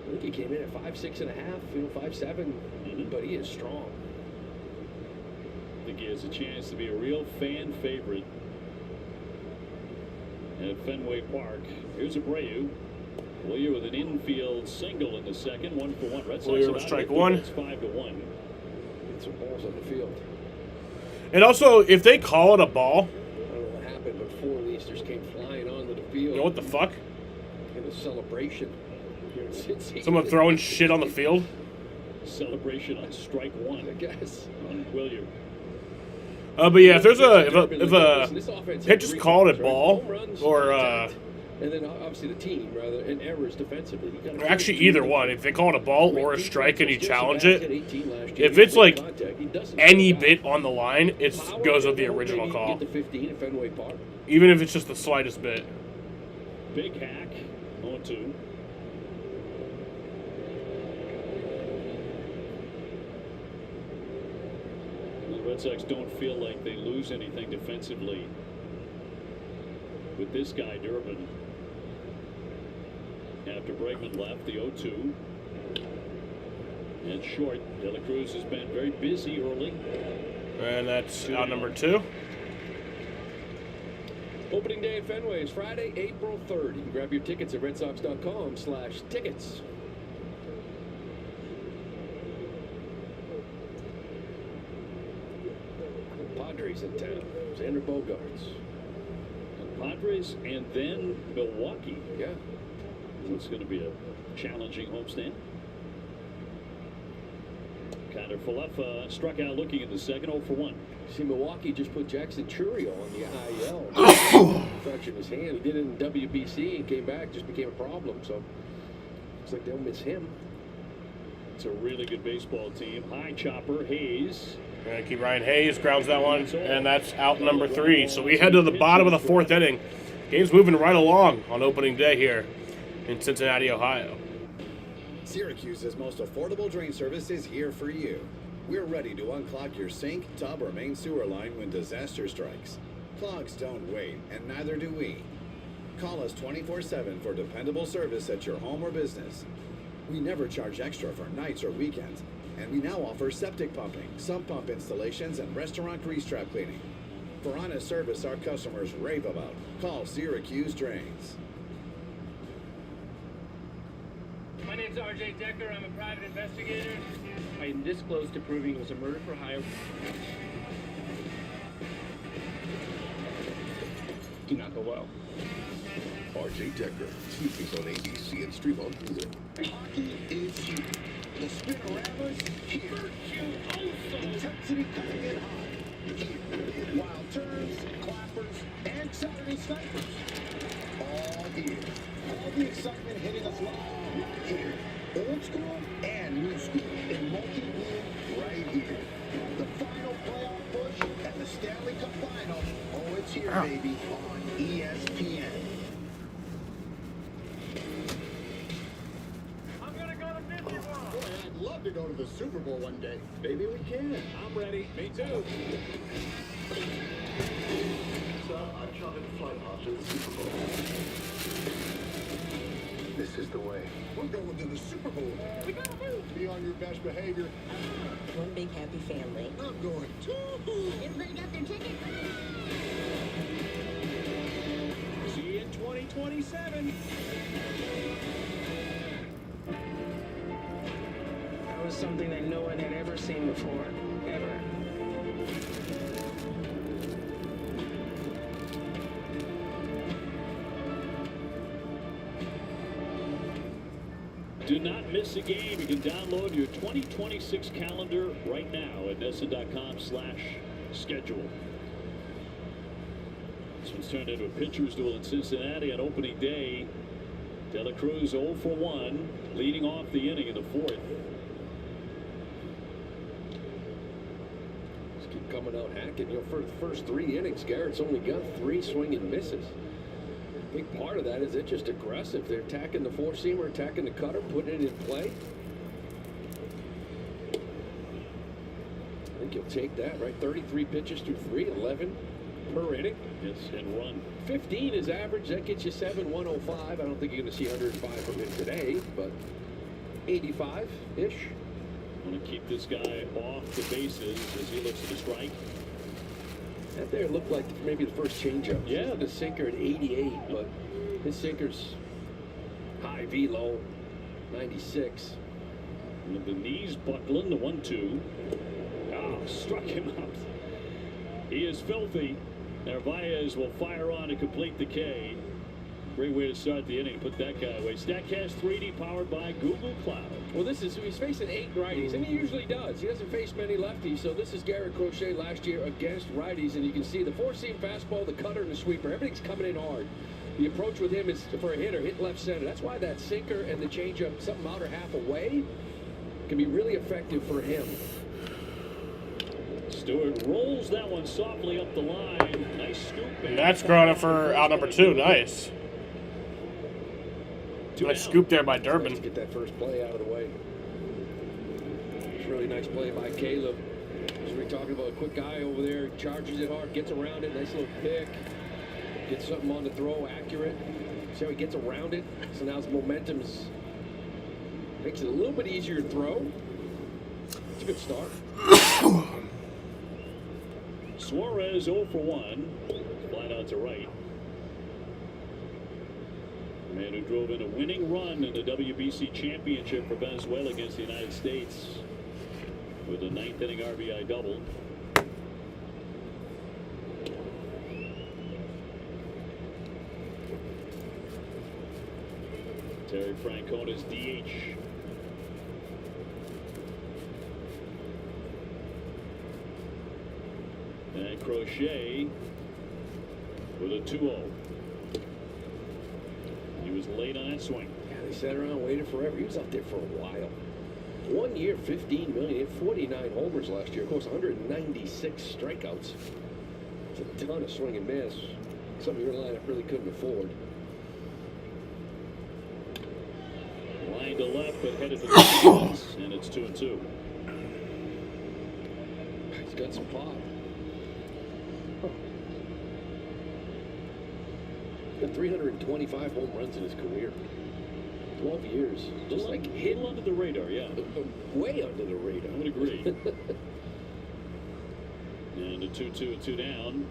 I think he came in at 5'6.5", 5'7", but he is strong. I think he has a chance to be a real fan favorite at Fenway Park. Here's Abreu. Willier with an infield single in the second, 1-for-1. Red Sox Willier with strike one. It's 5-1. Get some balls on the field. And also, if they call it a ball, I don't know what happened, but 4 Leasters came flying onto the field. you know what the fuck? In a celebration here in Cincy. Someone throwing shit on the field? Celebration on strike 1. I guess. On Willier. But yeah, if there's if a pitch is called a ball or and then obviously the team rather and errors defensively. actually either one, if they call it a ball or a strike and you challenge it, if it's like any bit on the line, it goes with the original call. Even if it's just the slightest bit. Big hack. 0-2. The Red Sox don't feel like they lose anything defensively with this guy, Durbin. After Bregman left, the 0-2. And short. De La Cruz has been very busy early. And that's out number 2. Opening day at Fenway is Friday, April 3rd. You can grab your tickets at redsox.com/tickets. Padres in town. Xander Bogaerts. Padres and then Milwaukee. Yeah. It's going to be a challenging homestand. Connor Falefa struck out looking in the second, 0 for 1. See, Milwaukee just put Jackson Churio on the IL. Fractured his hand. He did it in WBC and came back, just became a problem. So looks like they'll miss him. It's a really good baseball team. High chopper, Hayes. And keep Ryan Hayes grounds that one, and that's out number 3. So we head to the bottom of the 4th inning. Game's moving right along on opening day here in Cincinnati, Ohio. Syracuse's most affordable drain service is here for you. We're ready to unclog your sink, tub, or main sewer line when disaster strikes. Clogs don't wait, and neither do we. Call us 24/7 for dependable service at your home or business. We never charge extra for nights or weekends, and we now offer septic pumping, sump pump installations, and restaurant grease trap cleaning. For honest service our customers rave about, call Syracuse Drains. My name's RJ Decker. I'm a private investigator. I am this close to proving it was a murder for hire. Do not go well. RJ Decker, Tuesdays on ABC and stream on Hulu. Hockey is here. The Spinoramas here. Intensity coming in high. Here. Wild turns, clappers, and Saturday snipers. All here. All the excitement hitting us live right here. Old school and new school in multi-beam right here. The final playoff push and the Stanley Cup final. Oh, it's here, baby, on ESPN. I'd love to go to the Super Bowl one day. Maybe we can. I'm ready. Me too. Sir, I'm chartered flight master of the Super Bowl. This is the way. We're going to the Super Bowl. We gotta move. Be on your best behavior. One big happy family. I'm going too. Everybody got their tickets? See you in 2027. That was something that no one had ever seen before, ever. Do not miss a game. You can download your 2026 calendar right now at NESN.com/schedule. This one's turned into a pitcher's duel in Cincinnati on opening day. De La Cruz 0 for 1, leading off the inning in the 4th. Just keep coming out hacking. You know, for the first 3 innings, Garrett's only got 3 swing and misses. Big part of that is they're just aggressive. They're attacking the 4-seamer, attacking the cutter, putting it in play. I think you'll take that, right? 33 pitches through 3, 11 per inning. Yes, and run. 15 is average. That gets you 7, 105. I don't think you're going to see 105 from him today, but 85-ish. Want to keep this guy off the bases as he looks at the strike. That there looked like maybe the first changeup. Yeah, the sinker at 88, but his sinker's high velo, 96. With the knees buckling, the 1-2. Oh, struck him out. He is filthy. Narvaez will fire on to complete the K. Great way to start the inning. Put that guy away. StatCast 3D powered by Google Cloud. Well, he's facing 8 righties, and he usually does. He doesn't face many lefties, so this is Garrett Crochet last year against righties, and you can see the 4-seam fastball, the cutter, and the sweeper. Everything's coming in hard. The approach with him is for a hitter, hit left center. That's why that sinker and the changeup, something out or half away, can be really effective for him. Stewart rolls that one softly up the line. Nice scoop. And that's Grana for out number 2. Nice. Nice scoop there by Durbin. Nice to get that first play out of the way. It's a really nice play by Caleb. As we're talking about a quick guy over there, charges it hard, gets around it, nice little pick. Gets something on the throw, accurate. See how he gets around it? So now his momentum makes it a little bit easier to throw. It's a good start. Suarez 0 for 1. Flat out to right. The man who drove in a winning run in the WBC championship for Venezuela against the United States with a 9th inning RBI double. Terry Francona's DH. by Crochet with a 2-0. He was late on that swing. Yeah, they sat around waiting forever. He was out there for a while. 1 year, $15 million. He had 49 homers last year. Of course, 196 strikeouts. It's a ton of swing and miss. Something your lineup really couldn't afford. Line to left, but headed for the defense, and it's 2-2. He's got some pop. Got 325 home runs in his career. 12 years. Just like hidden under the radar, yeah. Way under the radar. I would agree. And a 2-2, a 2 down.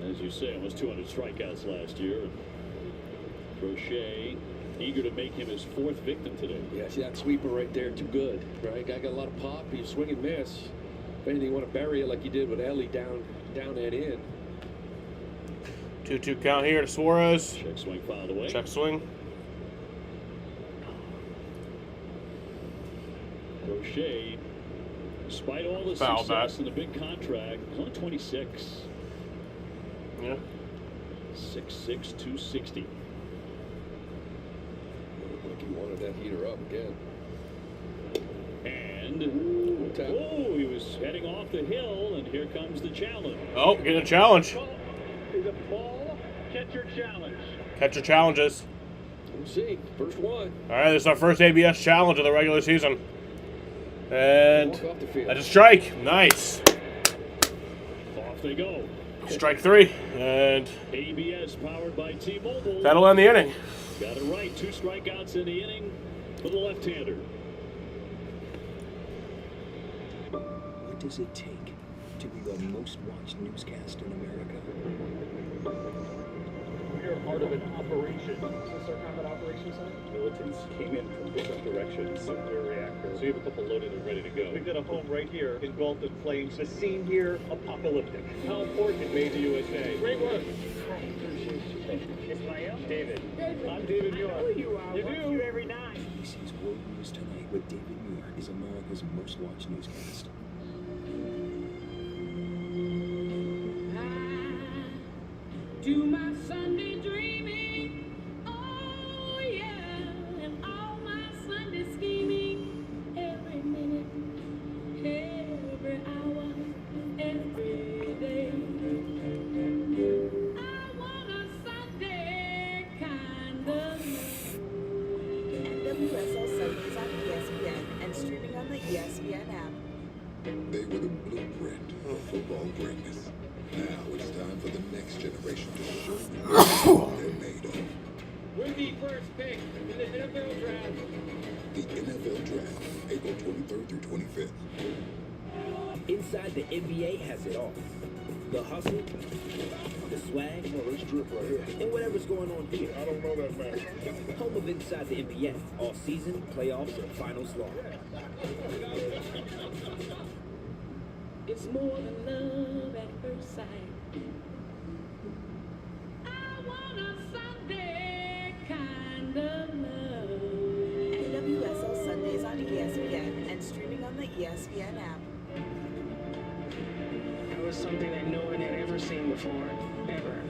As you say, almost 200 strikeouts last year. Crochet eager to make him his 4th victim today. Yeah, see that sweeper right there, too good. Right, guy got a lot of pop. He's swing and miss. If anything, you want to bury it like you did with Ellie down and in. 2-2 count here to Suarez. Check swing fouled away. Check swing. Crochet, despite all the Foul success back. and the big contract, he's only 26. Yeah. 6'6", 260. Looked like he wanted that heater up again. And, he was heading off the hill, and here comes the challenge. Oh, getting a challenge. Is a ball catcher challenge. Catcher challenges. We'll see. First one. All right, this is our first ABS challenge of the regular season. And Walk off the field. that's a strike. Nice. Off they go. Strike 3. And ABS powered by T-Mobile. that'll end the inning. Got it right. 2 strikeouts in the inning for the left-hander. What does it take to be the most watched newscast in America? We are part of an operation. Is this our combat operations center? Militants came in from different directions in their reactor. So you have a couple loaded and ready to go. We've got a home right here, engulfed in flames. The scene here, apocalyptic. How important it made the USA. Great work. Ismael? David. I'm David Muir. I know you are. You do. You every night. ABC's World News Tonight with David Muir is America's most watched newscast. Do my Sunday dreaming, oh yeah, and all my Sunday scheming, every minute, every hour, every day. I want a Sunday kind of NWSL Sundays on ESPN and streaming on the ESPN app. They were the blueprint of football greatness. Now it's time for the next generation to show them what they're made of. We're the first pick in the NFL draft. The NFL Draft, April 23rd through 25th. Inside the NBA has it all. The hustle, the swag, Oh, this drip right here. and whatever's going on here. I don't know that, man. Home of Inside the NBA, all season, playoffs, and final slaughter. It's more than love at first sight. I want a Sunday kind of love. NWSL Sundays on ESPN and streaming on the ESPN app. It was something that no one had ever seen before, ever.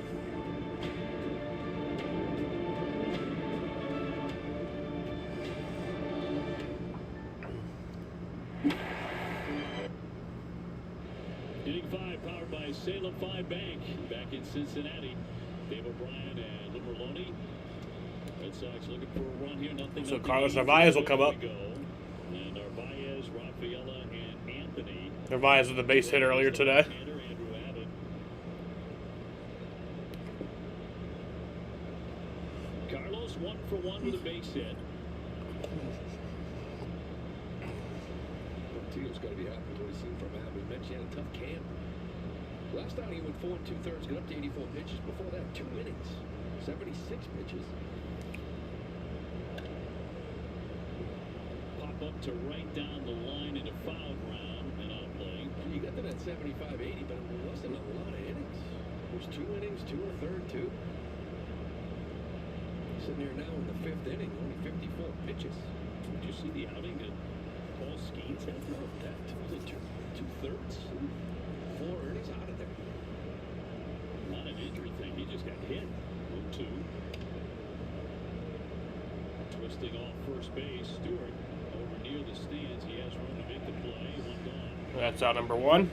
Inning 5 powered by Salem 5 Bank back in Cincinnati. Dave O'Brien and Lou Merlone. Red Sox looking for a run here. Nothing. So Carlos Narvaez will come up. And Narvaez, Rafaela, and Anthony. Narvaez with the base hit earlier today. Andrew Abbott. Carlos 1 for 1 with a base hit. Team's got to be happy with what he's seen from Abbott. He mentioned he had a tough camp. Last time he went 4 2/3, got up to 84 pitches. Before that, 2 innings, 76 pitches. Pop up to right down the line in a foul round and outplay. You got to that 75-80, but it wasn't a lot of innings. It was 2 innings, 2 1/3, 2. Sitting there now in the 5th inning, only 54 pitches. Did you see the outing that Paul Skeens had? That was a 2/3. 4 earnings out of there. Not an injury thing. He just got hit. 0-2. Twisting off first base. Stewart over near the stands. He has room to make the play. 1 gone. That's out number 1.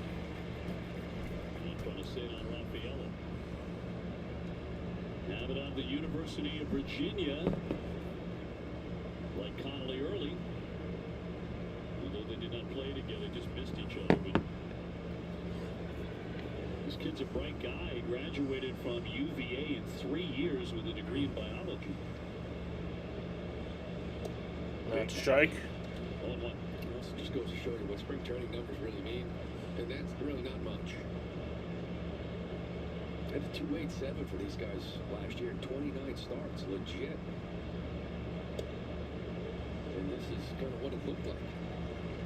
Not going to sit on Raffaello. Have it on the University of Virginia. Like Connolly early. Although they did not play together, just missed each other. But this kid's a bright guy. He graduated from UVA in 3 years with a degree in biology. That's a strike. 0-1. Well, it just goes to show you what spring training numbers really mean, and that's really not much. Had a 2.87 for these guys last year, 29 starts, legit. And this is kind of what it looked like.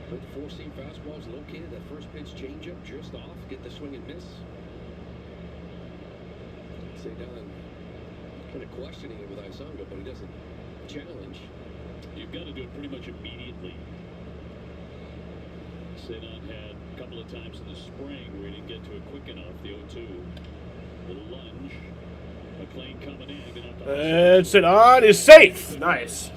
But the 4-seam fastball's located, that first pitch changeup just off, get the swing and miss. Say Don kind of questioning it with Isanga, but he doesn't challenge. You've got to do it pretty much immediately. Cedon had a couple of times in the spring where he didn't get to it quick enough. The 0-2. Little lunge. McClain coming in. And Cedon is safe. Nice.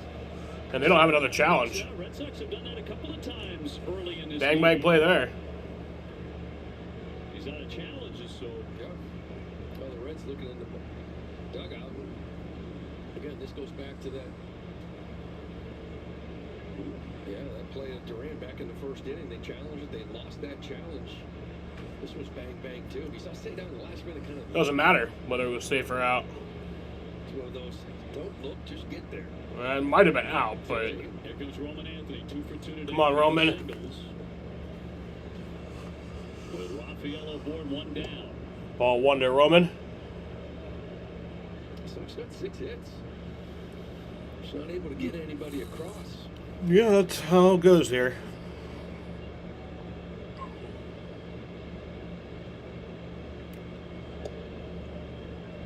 And they don't have another challenge. Yeah, Red Sox have done that a couple of times early in this Bang game. bang play there. He's out of challenges, so Yeah. Well, the Reds looking in the dugout. Again, this goes back to that. Yeah, that play at Duran back in the first inning. They challenged it. They lost that challenge. This was bang bang too. If you saw stay down the last minute, kind of. Doesn't matter whether it was safe or out. It's one of those. Don't look, just get there. It might have been out, but here comes Roman Anthony, 2 for 2 today. come on, Roman. With Raffaello aboard, 1 down. Ball 1 to Roman. Sox got 6 hits. Just not able to get anybody across. Yeah, that's how it goes here.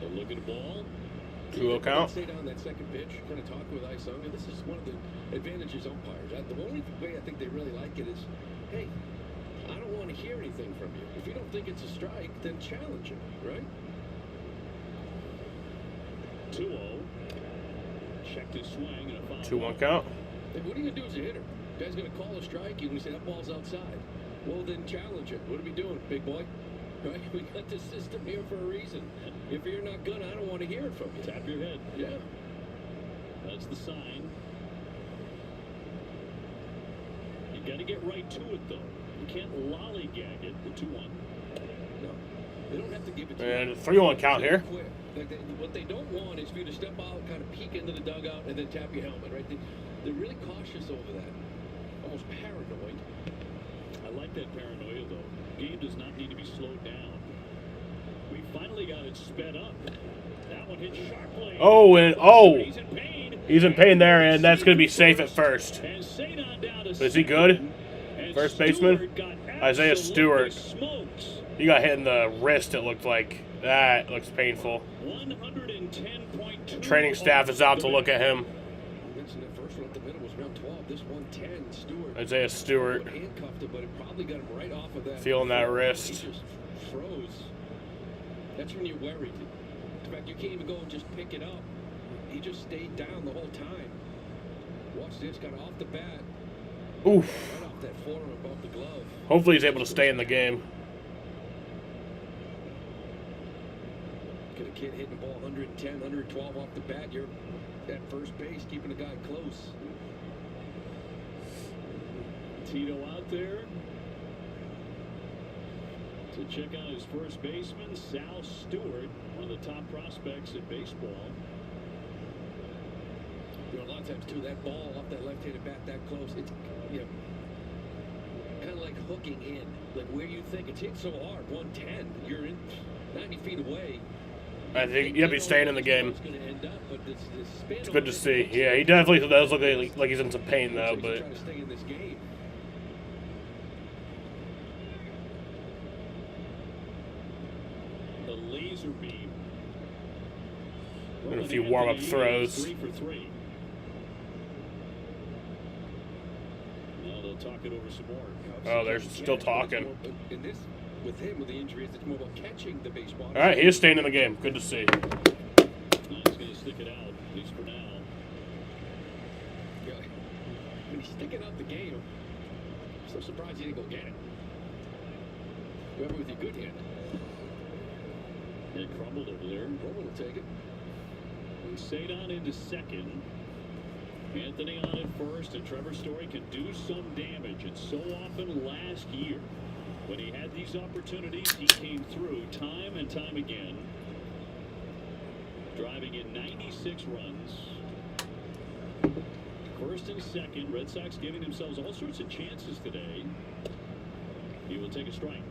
A look at the ball. 2-0 count. Stay down that second pitch. Kind of talk with Isanga. This is one of the advantages umpires. The only way I think they really like it is, hey, I don't want to hear anything from you. If you don't think it's a strike, then challenge it, right? 2-0. Checked his swing and a foul. 2-1 count. Hey, what are you going to do as a hitter? Guy's going to call a strike. You're going to say that ball's outside. Well, then challenge it. What are we doing, big boy? Right? We got this system here for a reason. If you're not gonna, I don't want to hear it from you. Tap your head. Yeah. That's the sign. You got to get right to it, though. You can't lollygag it. The 2-1. No. They don't have to give it to And you. 3-1 count here. Quick. Like what they don't want is for you to step out, kind of peek into the dugout, and then tap your helmet, right? They're really cautious over that. Almost paranoid. I like that paranoia, though. Game does not need to be slowed down. We finally got it sped up. That one hit sharply. Oh, and He's in pain. he's in pain there, and that's going to be safe at first. And Cedon down to Is he good? and First baseman? Stewart got Isaiah absolutely Stewart. smoked. He got hit in the wrist, it looked like. That looks painful. 110.2. Training staff is out to look at him. I mentioned that first one at the middle was 112. This 110. Stewart. Isaiah Stewart. Handcuffed him, but it probably got him right off of that. Feeling that He wrist. just froze. That's when you're worried. In fact, you can't even go and just pick it up. He just stayed down the whole time. Watch this, got off the bat. Oof. Right off that forearm above the glove. Hopefully he's able to stay in the game. Get a kid hitting the ball 110, 112 off the bat. You're at first base, keeping the guy close. Tito out there to check out his first baseman, Sal Stewart, one of the top prospects in baseball. You know, a lot of times, too, that ball off that left-handed bat that close, it's, you know, kind of like hooking in. Like where you think it's hit so hard, 110, you're in 90 feet away. I think he'll be staying in the game. It's going to end up, but this spin It's good on to it, see. Yeah, he definitely does look like he's in some pain, though, he's but trying to stay in this game. The laser beam. and a few warm-up throws. 3 for 3. Now the they'll talk it over some more. Oh, they're still talking. In this, with him, with the injuries, it's more about catching the baseball. All right, he is staying in the game. Good to see. He's going to stick it out, at least for now. Yeah. When he's sticking out the game, I'm so surprised he didn't go get it. Whoever with your good hand. It crumbled over there. Roman will take it. And Cedon into second. Anthony on at first, and Trevor Story can do some damage. And so often last year, when he had these opportunities, he came through time and time again, driving in 96 runs. First and second, Red Sox giving themselves all sorts of chances today. He will take a strike.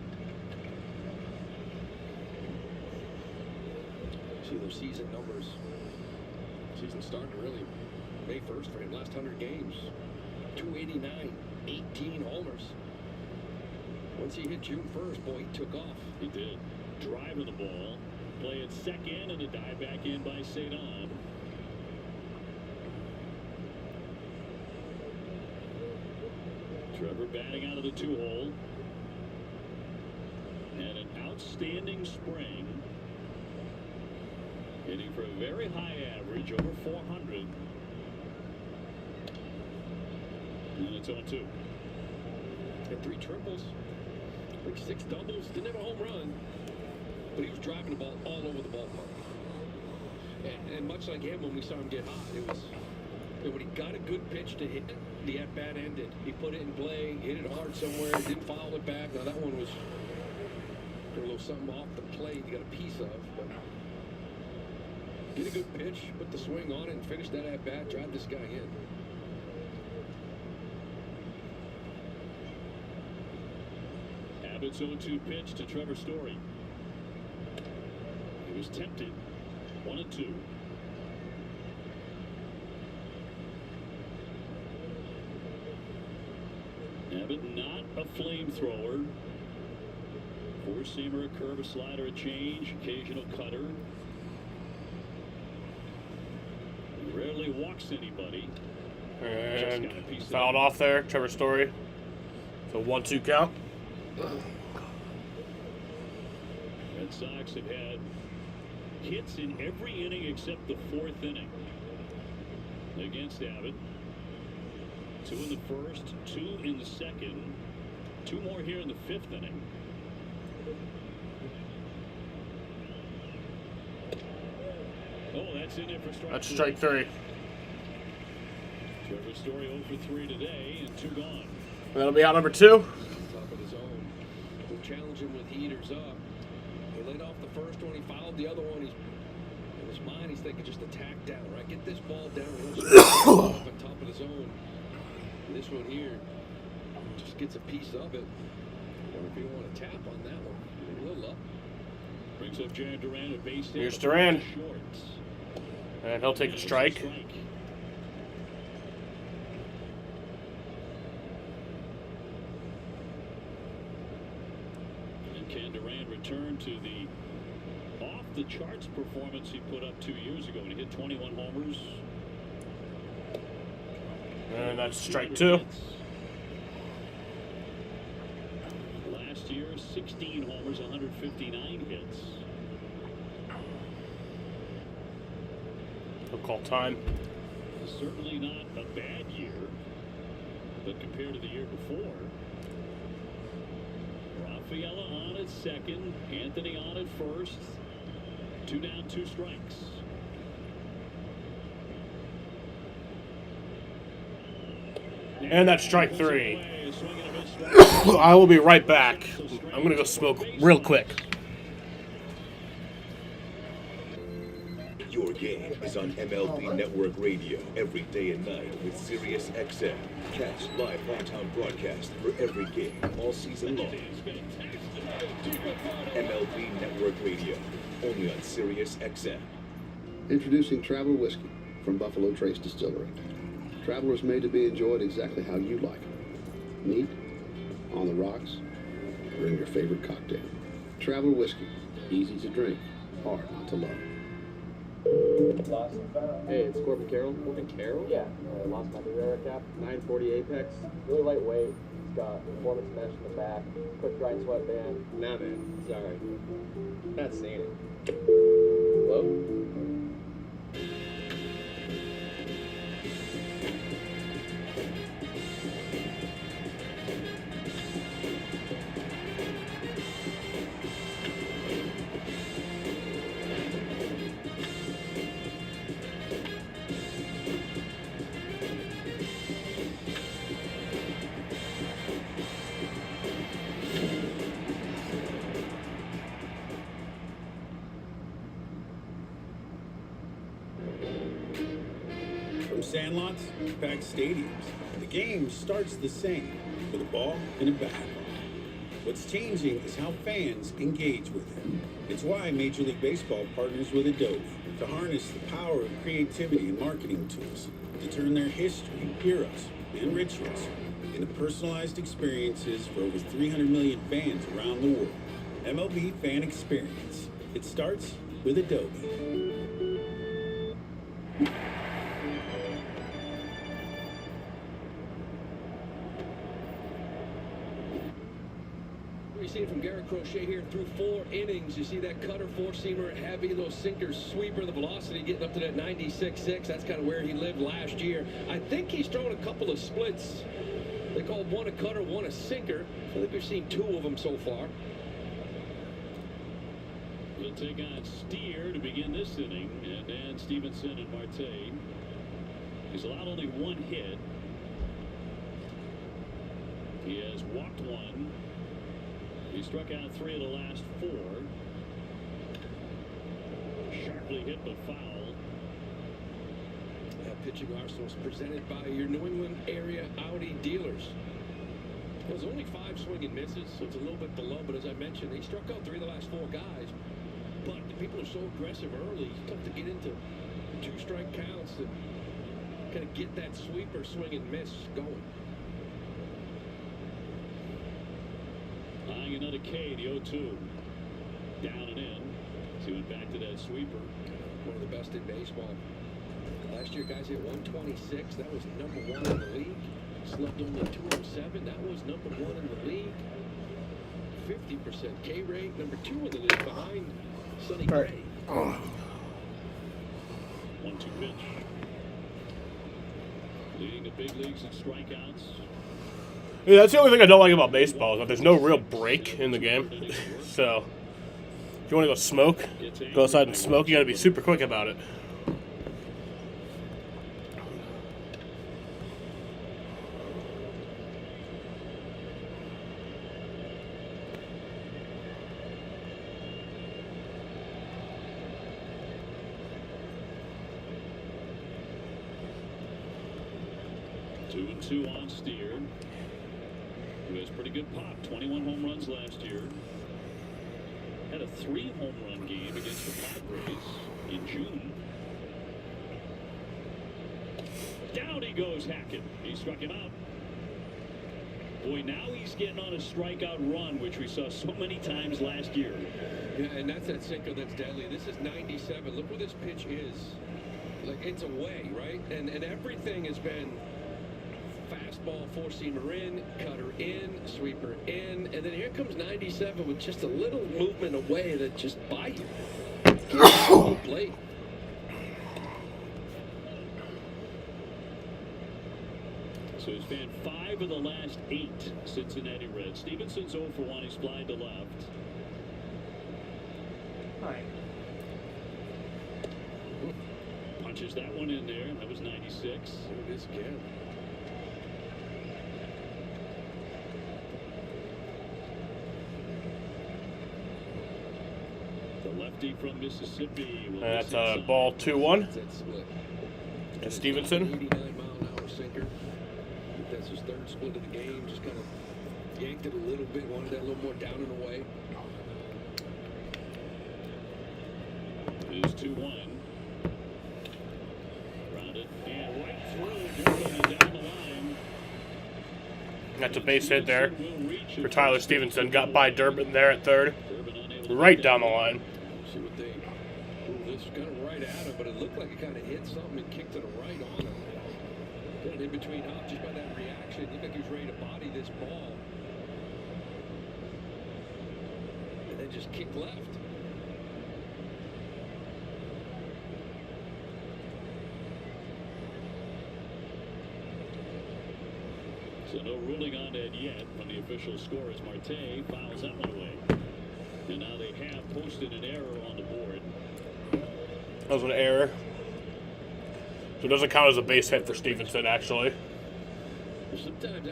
See their season numbers. Season starting really May 1st for him. Last 100 games, 289, 18 homers. Once he hit June 1st, boy, he took off. He did. Driving the ball. Play at second and a dive back in by Cedon. Trevor batting out of the 2-hole. And an outstanding spring. Hitting for a very high average, over 400. And it's 0-2. Had 3 triples, like 6 doubles. Didn't have a home run, but he was driving the ball all over the ballpark. And much like him, when we saw him get hot, it was when he got a good pitch to hit, the at-bat ended. He put it in play, hit it hard somewhere, didn't foul it back. Now that one was a little something off the plate you got a piece of, but get a good pitch, put the swing on it, and finish that at-bat, drive this guy in. Abbott's 0-2 pitch to Trevor Story. He was tempted. 1-2. Abbott not a flamethrower. Four-seamer, a curve, a slider, a change, occasional cutter. He rarely walks anybody. And fouled off there, Trevor Story. So 1-2 count. Red Sox have had hits in every inning except the 4th inning against Abbott. 2 in the first, 2 in the second, 2 more here in the 5th inning. Oh, that's in there for strike. That's strike 3. Trevor Story 0 for 3 today and 2 gone. That'll be out number 2. Top of his own. We'll challenge him with heaters up. He laid off the first one. He fouled the other one. In his mind, he's thinking just attack down, right? Get this ball down. Up on top of his own. And this one here just gets a piece of it. I wonder if you want to tap on that one. A little up. Brings up Jared Duran at base. Here's Duran. And he'll take a strike. And can Duran return to the off-the-charts performance he put up 2 years ago when he hit 21 homers? And that's strike 2. Last year, 16 homers, 159 hits. He'll call time. Certainly not a bad year, but compared to the year before, Rafaela on at second, Anthony on at first, 2 down, 2 strikes. And that's strike 3. I will be right back. I'm going to go smoke real quick. Your game is on MLB Network Radio every day and night with Sirius XM. Catch live hometown broadcast for every game all season long. MLB Network Radio, only on Sirius XM. Introducing Traveler Whiskey from Buffalo Trace Distillery. Traveler is made to be enjoyed exactly how you like it. Neat, on the rocks, or in your favorite cocktail. Traveler Whiskey, easy to drink, hard not to love. Lost and found. Hey, it's Corbin Carroll. Corbin Carroll? Yeah, I lost my Herrera cap. 940 Apex. Really lightweight. It's got performance mesh in the back. Quick dry sweatband. Nah, man. Sorry. Not seeing it. Hello? From sandlots to packed stadiums, the game starts the same, with a ball and a bat. What's changing is how fans engage with it. It's why Major League Baseball partners with Adobe to harness the power of creativity and marketing tools to turn their history, heroes, and rituals into personalized experiences for over 300 million fans around the world. MLB Fan Experience. It starts with Adobe. We've seen from Garrett Crochet here through 4 innings. You see that cutter, 4-seamer, heavy, those sinkers, sweeper, the velocity getting up to that 96.6. That's kind of where he lived last year. I think he's thrown a couple of splits. They called one a cutter, one a sinker. I think we've seen 2 of them so far. We'll take on Steer to begin this inning, and Dan Stevenson and Marte. He's allowed only 1 hit. He has walked 1. He struck out 3 of the last 4. Sharply hit but foul. That pitching arsenal is presented by your New England area Audi dealers. There's only 5 swing and misses, so it's a little bit below, but as I mentioned, he struck out 3 of the last 4 guys. But the people are so aggressive early, it's tough to get into 2-strike counts and kind of get that sweeper swing and miss going. Eyeing another K, the 0-2. Down and in. So he went back to that sweeper. One of the best in baseball. Last year, guys hit 126. That was number 1 in the league. Slugged only 207. That was number 1 in the league. 50% K rate, number 2 in the league behind Sonny Gray. 1-2 pitch. Leading the big leagues in strikeouts. Yeah, that's the only thing I don't like about baseball is that there's no real break in the game. So, if you want to go smoke, go outside and smoke. You got to be super quick about it. Two and 2 on Steer, who has pretty good pop. 21 home runs last year. Had a 3 home run game against the Padres in June. Down he goes, Hackett. He struck him out. Boy, now he's getting on a strikeout run, which we saw so many times last year. Yeah, and that's that sinker that's deadly. This is 97. Look where this pitch is. Like, it's away, right? And everything has been fastball, 4-seamer in, cutter in, sweeper in, and then here comes 97 with just a little movement away that just bites you. Plate. So he's been 5 of the last 8 Cincinnati Reds. Stevenson's 0 for 1. He's flied to left. Hi. Punches that one in there. That was 96. There it is again. The lefty from Mississippi. That's a ball 2-1 to Stevenson. 89-mile-an-hour sinker. That's his 3rd split of the game. Just kind of yanked it a little bit. Wanted that a little more down and away. It is 2-1. Grounded and right through. Down the line. That's a base hit there for Tyler Stevenson. Got by Durbin there at 3rd. Right down the line. See what they move was kind of right at him, but it looked like it kind of hit something and kicked to the right on him. Kind of in between up just by that reaction. It looked like he was ready to body this ball. And then just kicked left. So no ruling on that yet from the official score as Marte fouls that one away. And now they have posted an error on the board. That was an error. So it doesn't count as a base hit for Stevenson, actually. Sometimes I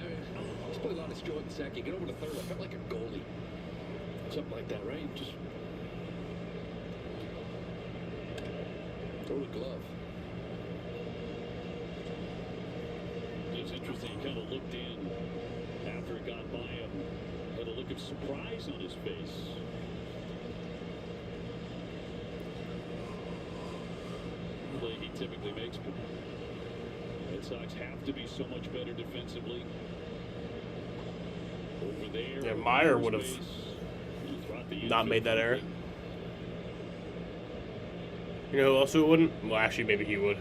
just play a lot of short second. Get over to third. I felt like a goalie. Something like that, right? Just throw the glove. It's interesting. He kind of looked in after it got by him. Had a look of surprise on his face. Play he typically makes, but Red Sox have to be so much better defensively. Over there. Yeah, Meyer would have not made that error. You know who else wouldn't? Well, actually, maybe he would.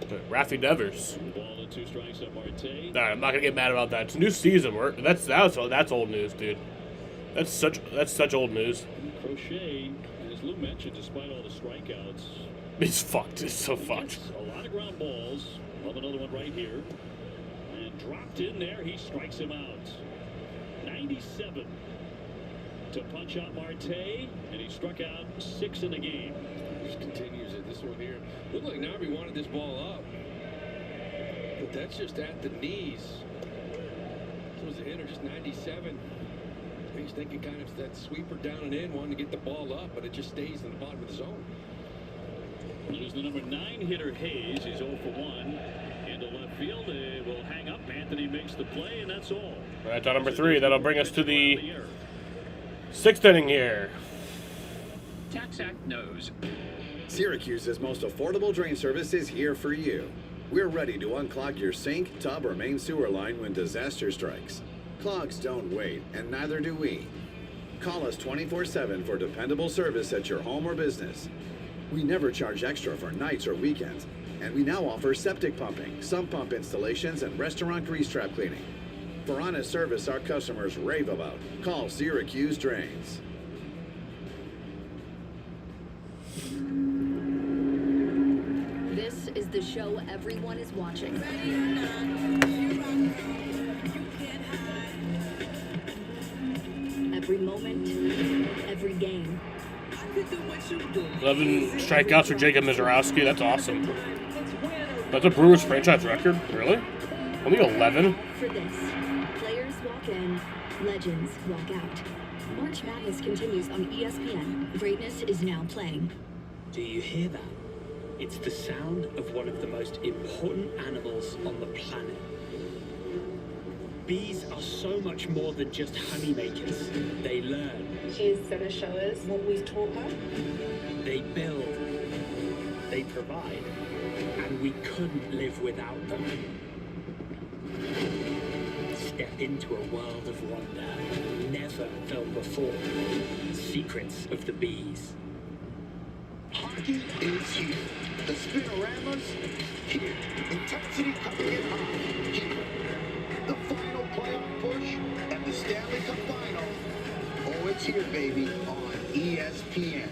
But Rafi Devers. Ball and 2 strikes on Marte. All right, I'm not gonna get mad about that. It's a new season. That's old news, dude. That's such old news. Crochet, as Lou mentioned, despite all the strikeouts, He's fucked. It's so fucked. a lot of ground balls. Love another one right here. And dropped in there. He strikes him out. 97 to punch out Marte. And he struck out 6 in the game. Just continues it. This one here. Looked like Narby wanted this ball up. But that's just at the knees. This was the hitter, just 97. He's thinking kind of that sweeper down and in, wanting to get the ball up, but it just stays in the bottom of the zone. Here's the number 9 hitter, Hayes. He's 0 for 1. Into left field. They will hang up. Anthony makes the play, and that's all. That's on number 3. That'll bring us to the 6th inning here. Tax Act knows. Syracuse's most affordable drain service is here for you. We're ready to unclog your sink, tub, or main sewer line when disaster strikes. Clogs don't wait, and neither do we. Call us 24/7 for dependable service at your home or business. We never charge extra for nights or weekends, and we now offer septic pumping, sump pump installations, and restaurant grease trap cleaning. For honest service our customers rave about, call Syracuse Drains. This is the show everyone is watching. Every moment, every game. 11 strikeouts for Jacob Mizorowski. That's awesome. That's a Brewers franchise record? Really? Only 11? For this, players walk in, legends walk out. March Madness continues on ESPN. Greatness is now playing. Do you hear that? It's the sound of one of the most important animals on the planet. Bees are so much more than just honey makers. They learn. She's gonna show us what we've taught her. They build. They provide. And we couldn't live without them. Step into a world of wonder never felt before. Secrets of the bees. Hockey is here. The Spinoramas, here. Intensity coming in high, here. The final playoff push and the Stanley Cup final. Oh, it's here, baby, on ESPN.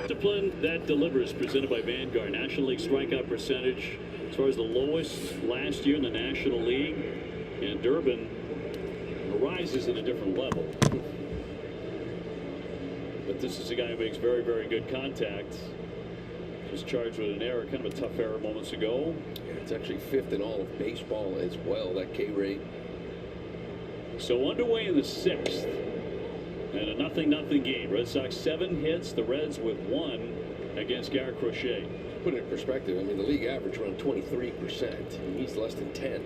Discipline that delivers, presented by Vanguard. National League strikeout percentage as far as the lowest last year in the National League. And Durbin rises at a different level. But this is a guy who makes very, very good contact. Just charged with an error, kind of a tough error moments ago. Yeah, it's actually 5th in all of baseball as well, that K rate. So underway in the 6th. And a 0-0 game. Red Sox 7 hits, the Reds with 1 against Garrett Crochet. Put it in perspective, I mean, the league average around 23%, and he's less than 10.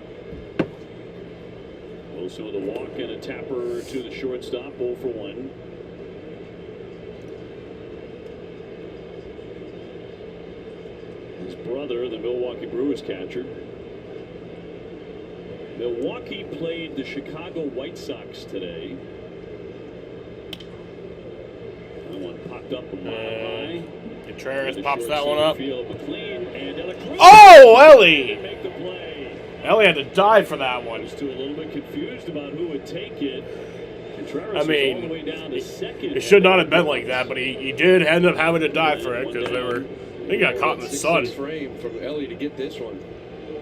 Also with a walk and a tapper to the shortstop, 0 for 1. His brother, the Milwaukee Brewers catcher, Milwaukee played the Chicago White Sox today. That one popped up a mile high. Contreras pops that one up. McLean and Oh, Ellie! Make the play. Ellie had to dive for that one. Was too a little bit confused about who would take it. Contreras I all the mean, way down to second. it should not have been like that, but he did end up having to dive for it because they got caught in the sun. 6-6 frame from Ellie to get this one.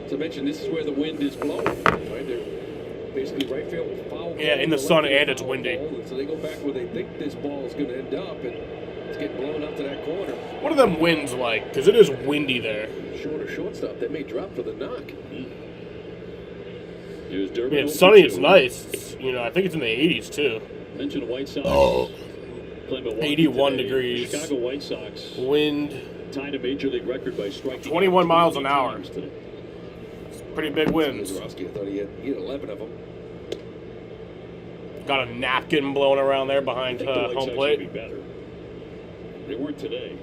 To mention, this is where the wind is blowing. Right, they're basically right field foul. Yeah, in the sun and it's windy. And so they go back where they think this ball is going to end up, and it's getting blown out to that corner. What are them winds like? Because it is windy there. Shorter shortstop, that may drop for the knock. Here's I Durbin. mean, it's sunny, it's nice. It's, I think it's in the 80s too. Mentioned White Sox. Playing Milwaukee 81 today. degrees. Chicago White Sox. Wind. Tied a major league record by striking 21 out miles an 20 hour. times today. Pretty big winds. Zurofsky, I thought he had 11 of them. Got a napkin blowing around there behind I think the White home Sox plate. should be better. They weren't today.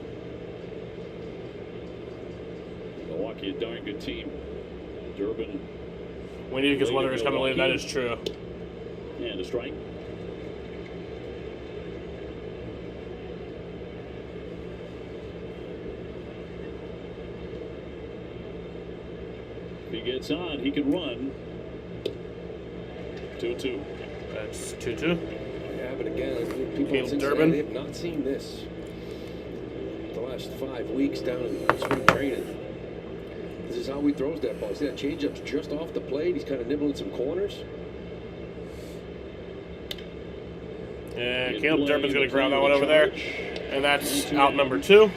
Milwaukee, a darn good team. Durbin. Windy because weather is coming late. That is true. And a strike. If he gets on, he can run. 2-2. That's 2-2. Yeah, but again, people in Caleb Cincinnati, Durbin. they have not seen this the last 5 weeks down in spring training. This is how he throws that ball. See that changeup's just off the plate. He's kind of nibbling some corners. Yeah, Caleb Durbin's going to ground that one over there. And that's out number 2.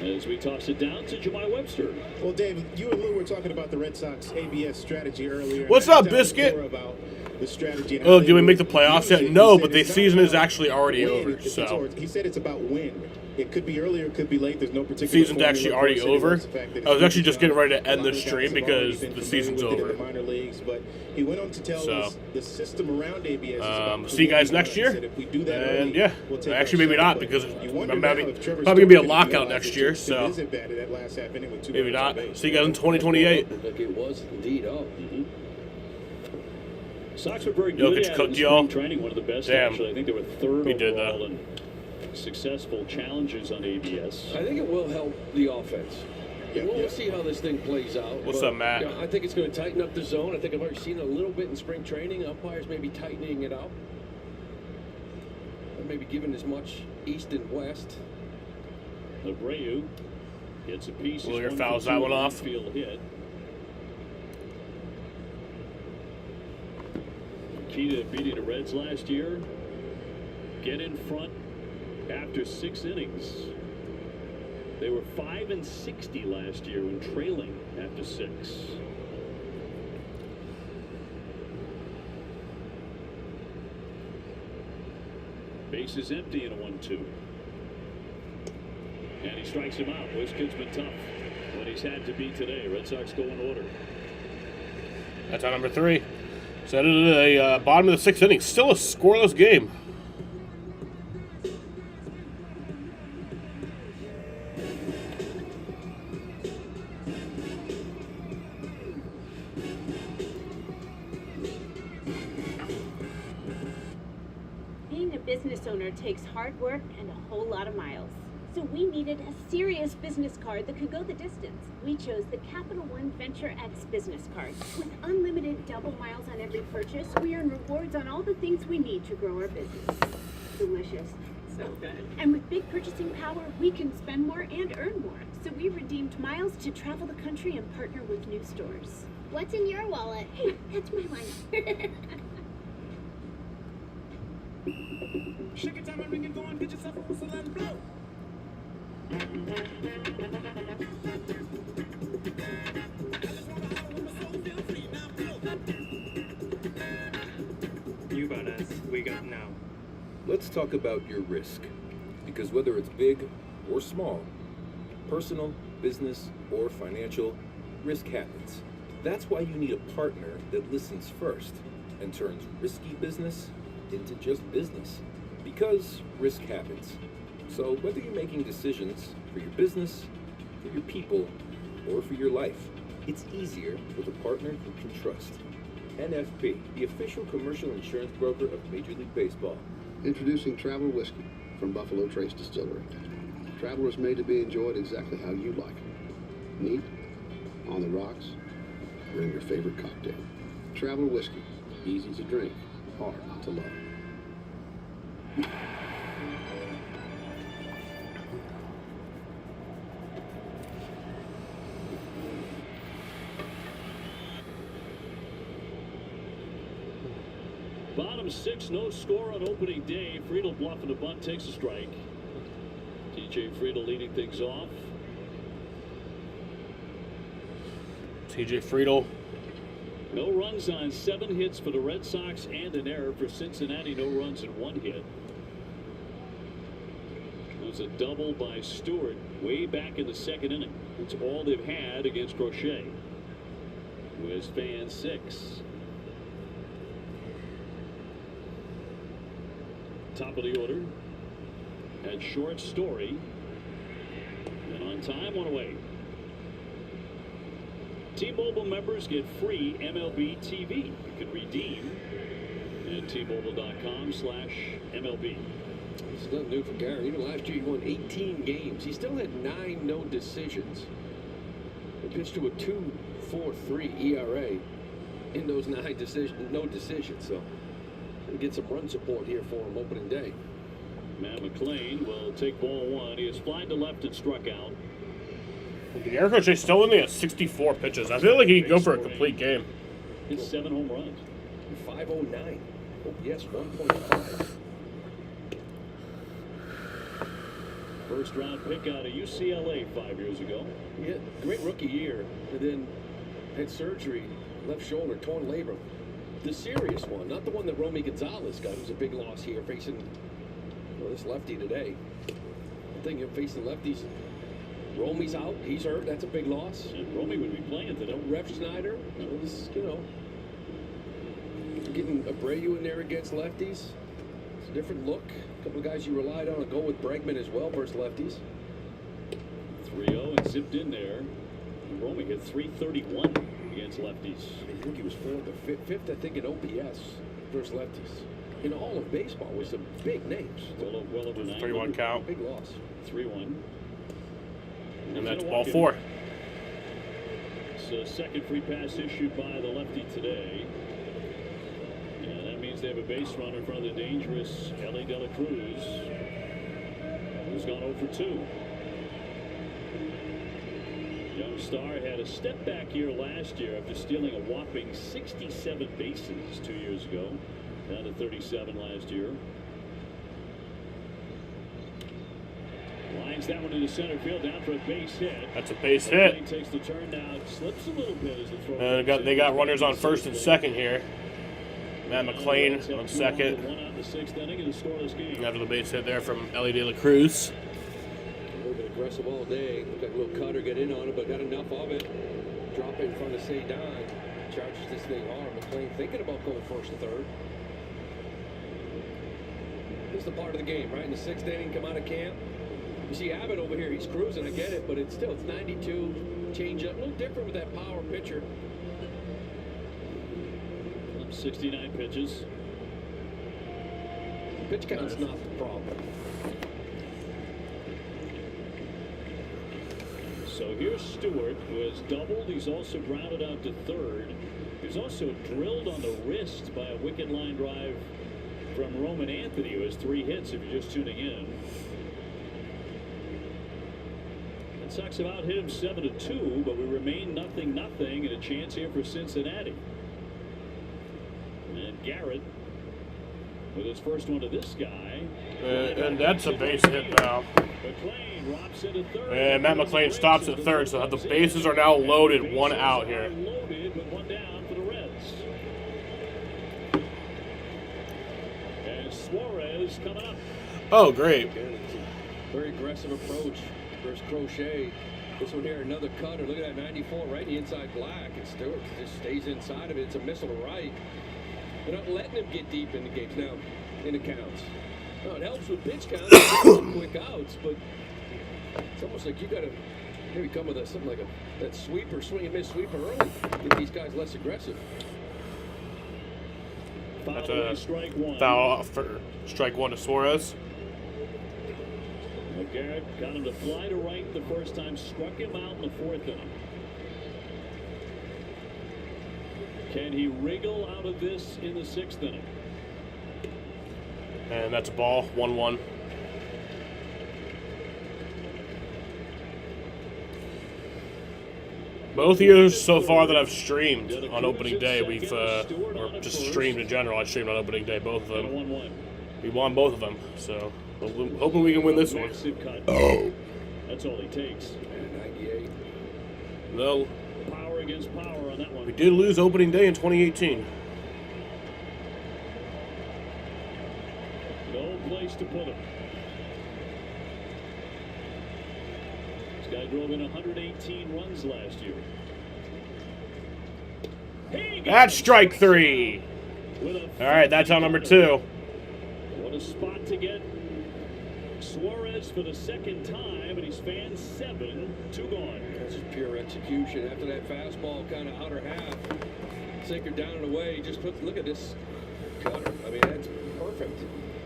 As we toss it down to Jemai Webster. Well, David, you and Lou were talking about the Red Sox ABS strategy earlier. What's up, Biscuit? About the strategy. Oh, did we make the playoffs yet? No, but the season is actually already over. So He said it's about when. It could be earlier, it could be late. There's no particular. Season's actually already over. I was actually just getting ready to end the stream because the season's over. Minor leagues, but he went on to tell us the system around ABS. See you guys next year. And yeah, actually maybe not because I'm probably gonna be a lockout next year. So maybe not. See you guys in 2028. Like it was indeed up. Sox were very Jokic good at cooked it in y'all. spring training, one of the best Damn. actually. I think they were third He did overall in successful challenges on ABS. I think it will help the offense. We'll see how this thing plays out. What's up, Matt? I think it's going to tighten up the zone. I think I've already seen a little bit in spring training. Umpires may be tightening it up. Or maybe giving as much east and west. Abreu gets a piece. Wheeler fouls that one off. Field hit. Key to beating the Reds last year, get in front after 6 innings. They were 5-60 last year when trailing after 6. Base is empty in a 1-2. And he strikes him out. This kid's been tough when he's had to be today. Red Sox go in order. That's out number 3. So that is the bottom of the 6th inning. Still a scoreless game. Being a business owner takes hard work and a whole lot of miles. So we needed a serious business card that could go the distance. We chose the Capital One Venture X business card. With unlimited double miles on every purchase, we earn rewards on all the things we need to grow our business. Delicious. So good. And with big purchasing power, we can spend more and earn more. So we redeemed miles to travel the country and partner with new stores. What's in your wallet? Hey, that's my one. Shake it, time and ring it, go on, get yourself a whistle and blow. You about us, we got now. Let's talk about your risk. Because whether it's big or small, personal, business, or financial, risk happens. That's why you need a partner that listens first and turns risky business into just business. Because risk happens. So whether you're making decisions for your business, for your people, or for your life, it's easier with a partner you can trust. NFP, the official commercial insurance broker of Major League Baseball. Introducing Traveler Whiskey from Buffalo Trace Distillery. Traveler is made to be enjoyed exactly how you like it. Neat, on the rocks, or in your favorite cocktail. Traveler Whiskey, easy to drink, hard to love. Bottom 6, no score on opening day. Friedel bluffing a bunt, takes a strike. TJ Friedel leading things off. TJ Friedel. No runs on 7 hits for the Red Sox and an error for Cincinnati. No runs and 1 hit. It was a double by Stewart way back in the 2nd inning. It's all they've had against Crochet, who is fan 6. Top of the order at short, Story, and on time, 1 away. T-Mobile members get free MLB TV. You can redeem at T-Mobile.com/MLB. It's nothing new for Gary. You know, last year he won 18 games. He still had 9 no decisions. He pitched to a 2.43 ERA in those 9 no decisions. So we'll get some run support here for him opening day. Matt McClain will take ball 1. He has flied to left and struck out. Garrett Crochet still only at 64 pitches. I feel like he could go for a complete game. His 7 home runs. 509. Oh, yes, 1.5. First round pick out of UCLA 5 years ago. Yeah, great rookie year, and then had surgery, left shoulder, torn labrum. The serious one, not the one that Romy Gonzalez got. It was a big loss here, facing this lefty today. I think facing lefties. Romy's out. He's hurt. That's a big loss. And Romy would be playing today. Ref Schneider. This, getting Abreu in there against lefties. It's a different look. A couple of guys you relied on to go with Bregman as well versus lefties. 3-0 and zipped in there. And Romy hit 331 against lefties. I think he was 4th or 5th, I think, in OPS versus lefties. In all of baseball with some big names. Well over 9. 3-1 count. Big loss. 3-1. And that's ball 4. So second free pass issued by the lefty today. And that means they have a base runner in front of the dangerous Ellie De La Cruz, who's gone 0 for 2. Young star had a step back year last year after stealing a whopping 67 bases 2 years ago. Down to 37 last year. Lines that one into center field, down for a base hit. That's a base hit. He takes the turn now, slips a little bit as the throw. They got runners on 1st and 2nd here. Matt McClain on 2nd. 1 out in the 6th inning in a scoreless game. After the base hit there from Ellie De La Cruz. A little bit aggressive all day. Looked like a little cutter, get in on it, but got enough of it. Drop it in front of Cedon. Charges this thing hard. McClain thinking about going 1st and 3rd. This is the part of the game, right? In the 6th inning, come out of camp. You see Abbott over here, he's cruising, I get it, but it's 92, change up. A little different with that power pitcher. 69 pitches. Pitch count's not the problem. So here's Stewart, who has doubled. He's also grounded out to 3rd. He's also drilled on the wrist by a wicket line drive from Roman Anthony, who has 3 hits if you're just tuning in. Red Sox have out hit him 7-2, but we remain 0-0 and a chance here for Cincinnati. And Garrett with his first one to this guy. And that's a base hit now. McClain drops into 3rd. And Matt McClain stops at 3rd, so the bases are now loaded, 1 out here. Loaded, but 1 down for the Reds. And Suarez coming up. Oh, great. Very aggressive approach versus Crochet. This one here, another cutter. Look at that 94 right in the inside black. And Stewart just stays inside of it. It's a missile to right. They're not letting him get deep in the games now, in the counts. No, it helps with pitch counts, some quick outs, but it's almost like you got to maybe come with something like that sweeper, swing and miss sweeper early. Get these guys less aggressive. That's a foul for strike one to Suarez. McGarrett got him to fly to right the first time, struck him out in the fourth inning. Can he wriggle out of this in the sixth inning? And that's a ball, 1-1. Both years so far that I've streamed on opening day, we've, or just streamed in general, I streamed on opening day, both of them. We won both of them, so hoping we can win this one. Oh. That's all he takes. 98. No. Power against power on that one. We did lose opening day in 2018. No place to put him. This guy drove in 118 runs last year. That's strike three. All right, that's on number 2. What a spot to get Suarez for the second time, and he's fanned 7, 2 gone. That's just pure execution. After that fastball, kind of outer half, sinker down and away. Just look at this cutter. I mean, that's perfect.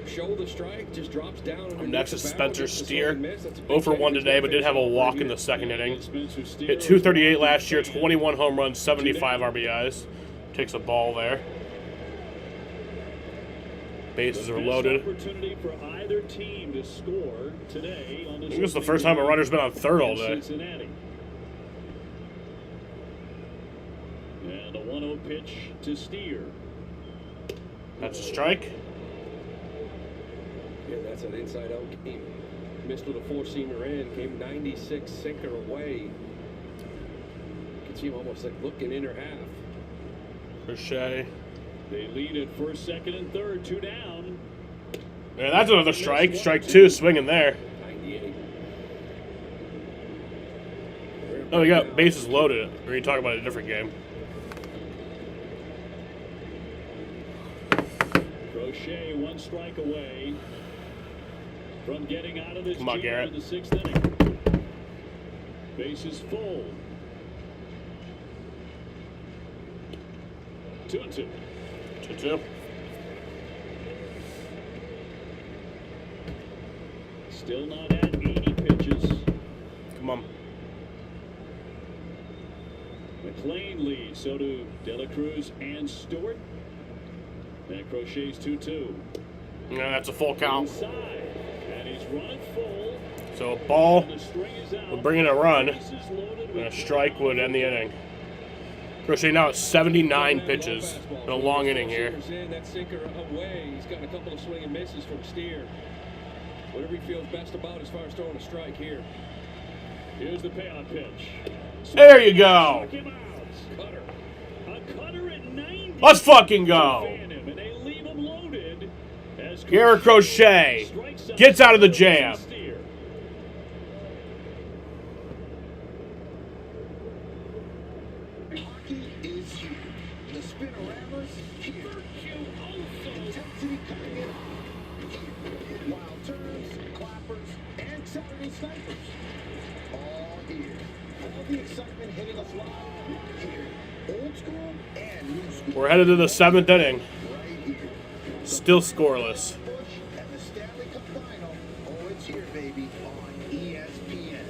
Shoulder strike, just drops down. Next is Spencer Steer. 0 for 1 today, but did have a walk in the second inning. Hit 238 last year, 21 home runs, 75 RBIs. Takes a ball there. Bases are loaded. Opportunity for either team to score today on I think this is the first time a runner's been on third all day. Cincinnati. And a 1-0 pitch to Steer. That's a strike. Yeah, that's an inside-out game. Missed with a 4-seamer in, came 96 sinker away. You can see him almost like looking in her half. Crochet. They lead at first, second, and third, 2 down. Yeah, that's another strike. Strike 2, swinging there. 98. Oh, we got bases loaded. Or are you talking about a different game? Crochet 1 strike away from getting out of this Come on, jam Garrett. in the 6th inning. Bases full. 2-2. 2-2. Still not at 80 pitches. Come on. McLean leads, so do De La Cruz and Stewart. And Crochet's 2-2. Yeah, that's a full count. Inside, and he's running full. So a ball And the string is out. would bring in a run, Bases loaded and with a strike would end the inning. Crochet now at 79 pitches in a long inning here. That sinker away. He's got a couple of swing and misses from Steer. Whatever he feels best about as far as throwing a strike here. Here's the payoff pitch. There you go. Struck him out. Cutter. A cutter at 90. Let's fucking go. Fan him, and they leave him loaded as Garrett Crochet gets out of the jam. Hockey is here. The Spinoramas here. Intensity coming in hot. Wild turns, clappers, and Saturday snipers. All here. All the excitement hitting us live here. Old school and new school. We're headed to the 7th inning. Right here. Still scoreless. And the Stanley Cup Final. Oh, it's here, baby, on ESPN.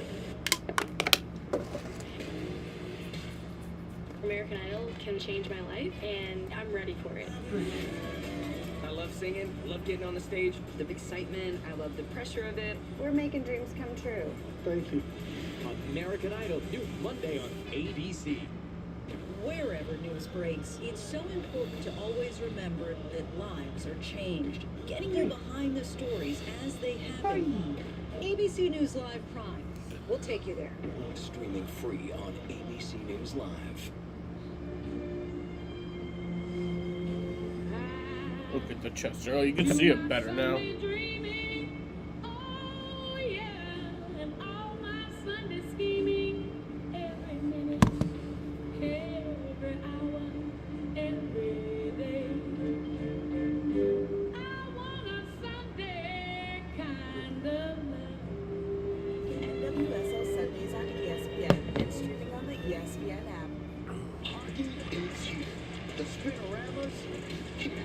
American Idol can change my life, and I'm ready for it. I love singing, love getting on the stage, the excitement, I love the pressure of it. We're making dreams come true. Thank you. American Idol, new Monday on ABC. Wherever news breaks, it's so important to always remember that lives are changed. Getting you behind the stories as they happen. ABC News Live Prime. We'll take you there. Streaming free on ABC News Live. Look at the chest. Oh, you can see it better now. Oh yeah, and all my Sunday scheming, every minute, every hour, every day. I want a Sunday kind of love. NWSL Sundays on ESPN and streaming on the ESPN app. Hockey is here. The Spinoramas here.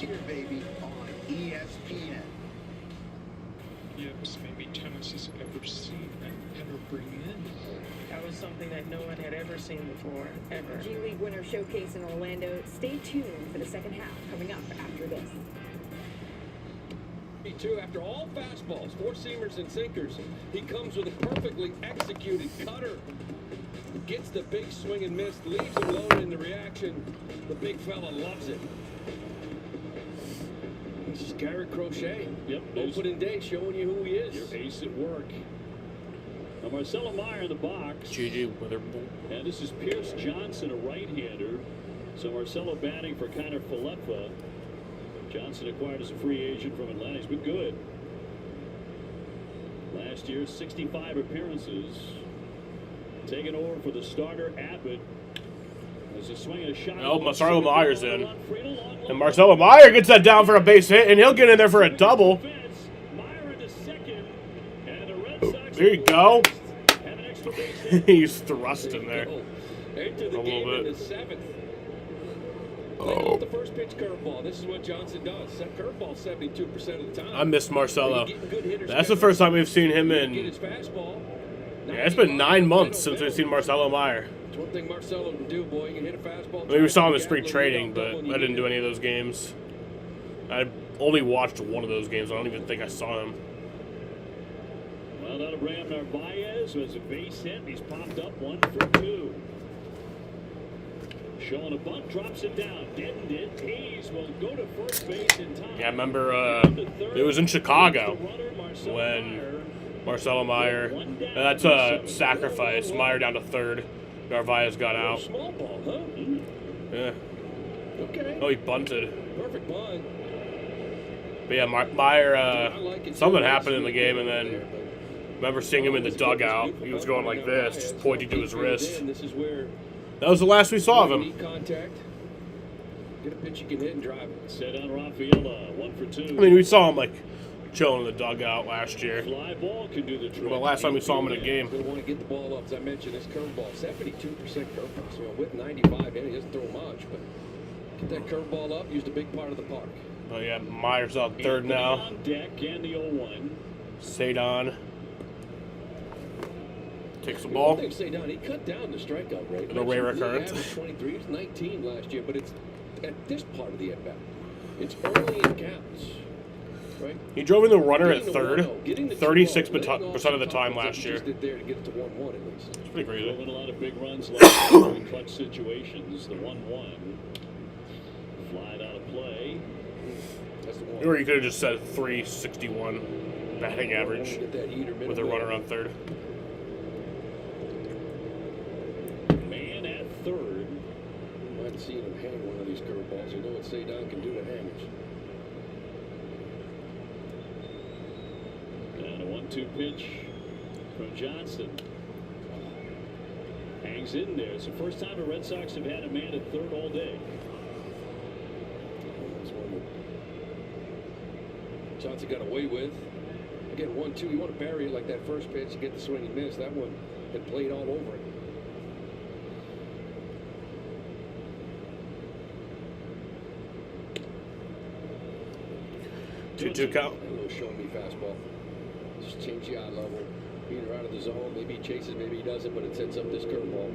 here, baby, on ESPN. Yips, maybe Thomas has ever seen and ever bring in. That was something that no one had ever seen before, ever. G League Winter Showcase in Orlando. Stay tuned for the second half coming up after this. After all fastballs, four-seamers and sinkers, he comes with a perfectly executed cutter. Gets the big swing and miss, leaves him loaded in the reaction. The big fella loves it. This is Garrett Crochet. Yep. Opening day showing you who he is. Your ace at work. Now Marcelo Meyer in the box. GG Witherball. And this is Pierce Johnson, a right-hander. So Marcelo batting for Kiner Falefa. Johnson acquired as a free agent from Atlanta. He's been good. Last year, 65 appearances. Taking over for the starter, Abbott. There's a swing and a shot. Oh, Marcelo Meyer's in. And Marcelo Meyer gets that down for a base hit, and he'll get in there for a double. There you go. He's thrust in there. Into the A game little in bit. the seventh. Oh. The first pitch curveball. This is what Johnson does. That curveball 72% of the time. I miss Marcelo. That's the first time we've seen him in. Get his fastball. Yeah, it's been 9 months since we've seen Marcelo Meyer. It's one thing Marcelo can do, boy. He can hit a fastball. I mean, we saw him in spring training, but I didn't do any of those games. I only watched one of those games. I don't even think I saw him. Well, that'll bring up Narvaez as a base hit. He's popped up 1 for 2. Showing a bunt, drops it down. Deadened it. Hayes will go to first base in time. Yeah, I remember it was in Chicago when Marcelo Meyer. That's a sacrifice. Meyer down to third. Narvaez got out. Small ball, huh? Yeah. Okay. Oh, he bunted. Perfect bunt. But yeah, Meyer, something happened in the game, and then I remember seeing him in the dugout. He was going like this, just pointing to his wrist. This is where That was the last we saw of him. contact. Get a pitch you can hit and drive it. Set on Rafaela, 1 for 2. I mean, we saw him like chilling in the dugout last year. Fly ball can do the trick. Well, last time we saw him in a game. Going to want to get the ball up. As I mentioned, this curveball, 72% curveball. So with 95 in, he doesn't throw much, but get that curveball up, used a big part of the park. Oh yeah, Meyer's on third now. On deck and the 0-1. Sadon takes the I ball. think Sadon, he cut down the strikeout rate. The Ray League Recurrent. average 23, he was 19 last year, but it's at this part of the at-bat. It's early in counts, right? He drove in the runner at Getting the third, 36% of the time last year. Just did there to get it to 1-1 at least. It's pretty crazy. Drove in a lot of big runs last year in clutch situations. The 1-1. Flied out of play. That's the one. Or you could have just said 361 batting average Get that heater with a runner on third. Man at third. Might have seen him hang one of these curveballs. You know what Sadon can do to hangers. And a 1-2 pitch from Johnson. Hangs in there. It's the first time the Red Sox have had a man at third all day. That's one that Johnson got away with. Again, 1-2. You want to bury it like that first pitch to get the swing and miss. That one had played all over it. Two count. A little show me fastball. Just change the eye level. Either out of the zone. Maybe he chases, maybe he doesn't, but it sets up this curveball.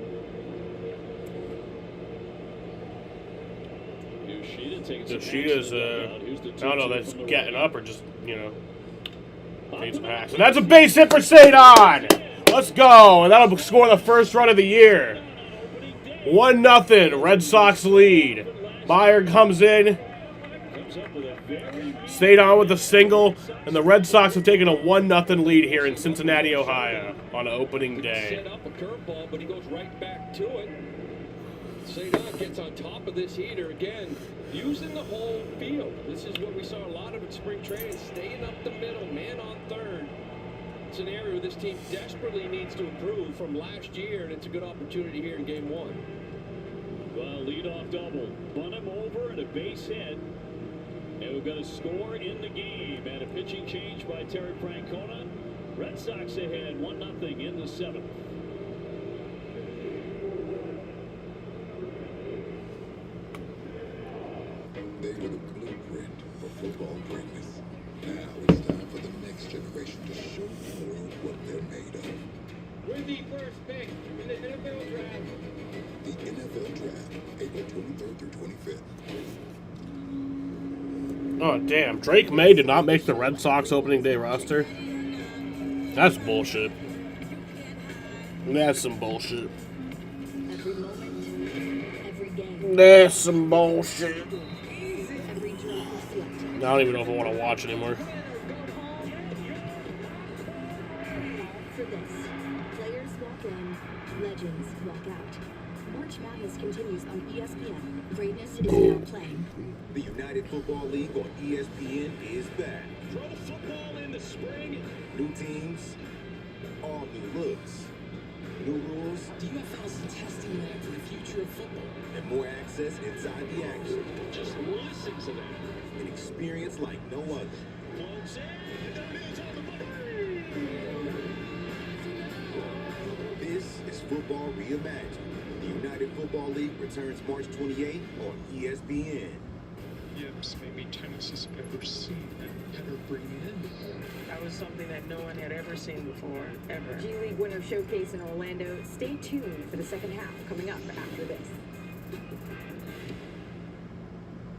Yoshida's I don't know, that's getting up or just, needs a pass. And that's a base hit for Sadon! Let's go! And that'll score the first run of the year. 1-0, Red Sox lead. Meyer comes in. Sadon with a single, and the Red Sox have taken a 1-0 lead here in Cincinnati, Ohio on opening day. Set up a curveball, but he goes right back to it. Sadon gets on top of this heater again, using the whole field. This is what we saw a lot of in spring training, staying up the middle, man on third. It's an area where this team desperately needs to improve from last year, and it's a good opportunity here in Game 1. Well, leadoff double. Bunt him over and a base hit. And we've got a score in the game and a pitching change by Terry Francona. Red Sox ahead 1-0 in the 7th. They were the blueprint football greatness. Now it's time for the next generation to show the world what they're made of. We're the first pick in the NFL draft. The NFL Draft, April 23rd through 25th. Oh, damn. Drake May did not make the Red Sox opening day roster. That's bullshit. That's some bullshit. Every moment, every game, That's some bullshit. every drop of sweat. I don't even know if I want to watch anymore. For this, players walk in, legends walk out. March Madness continues on ESPN. Greatness is now playing. The United Football League on ESPN is back. Pro football in the spring. New teams, all new looks, new rules, The UFL's testing lab for the future of football. and more access inside the action. Just listen to that. An experience like no other. Close in. That is on the money. This is Football Reimagined. The United Football League returns March 28th on ESPN. Yips, maybe tennis has ever seen and ever bring in. That was something that no one had ever seen before, ever. G League Winter Showcase in Orlando. Stay tuned for the second half coming up after this.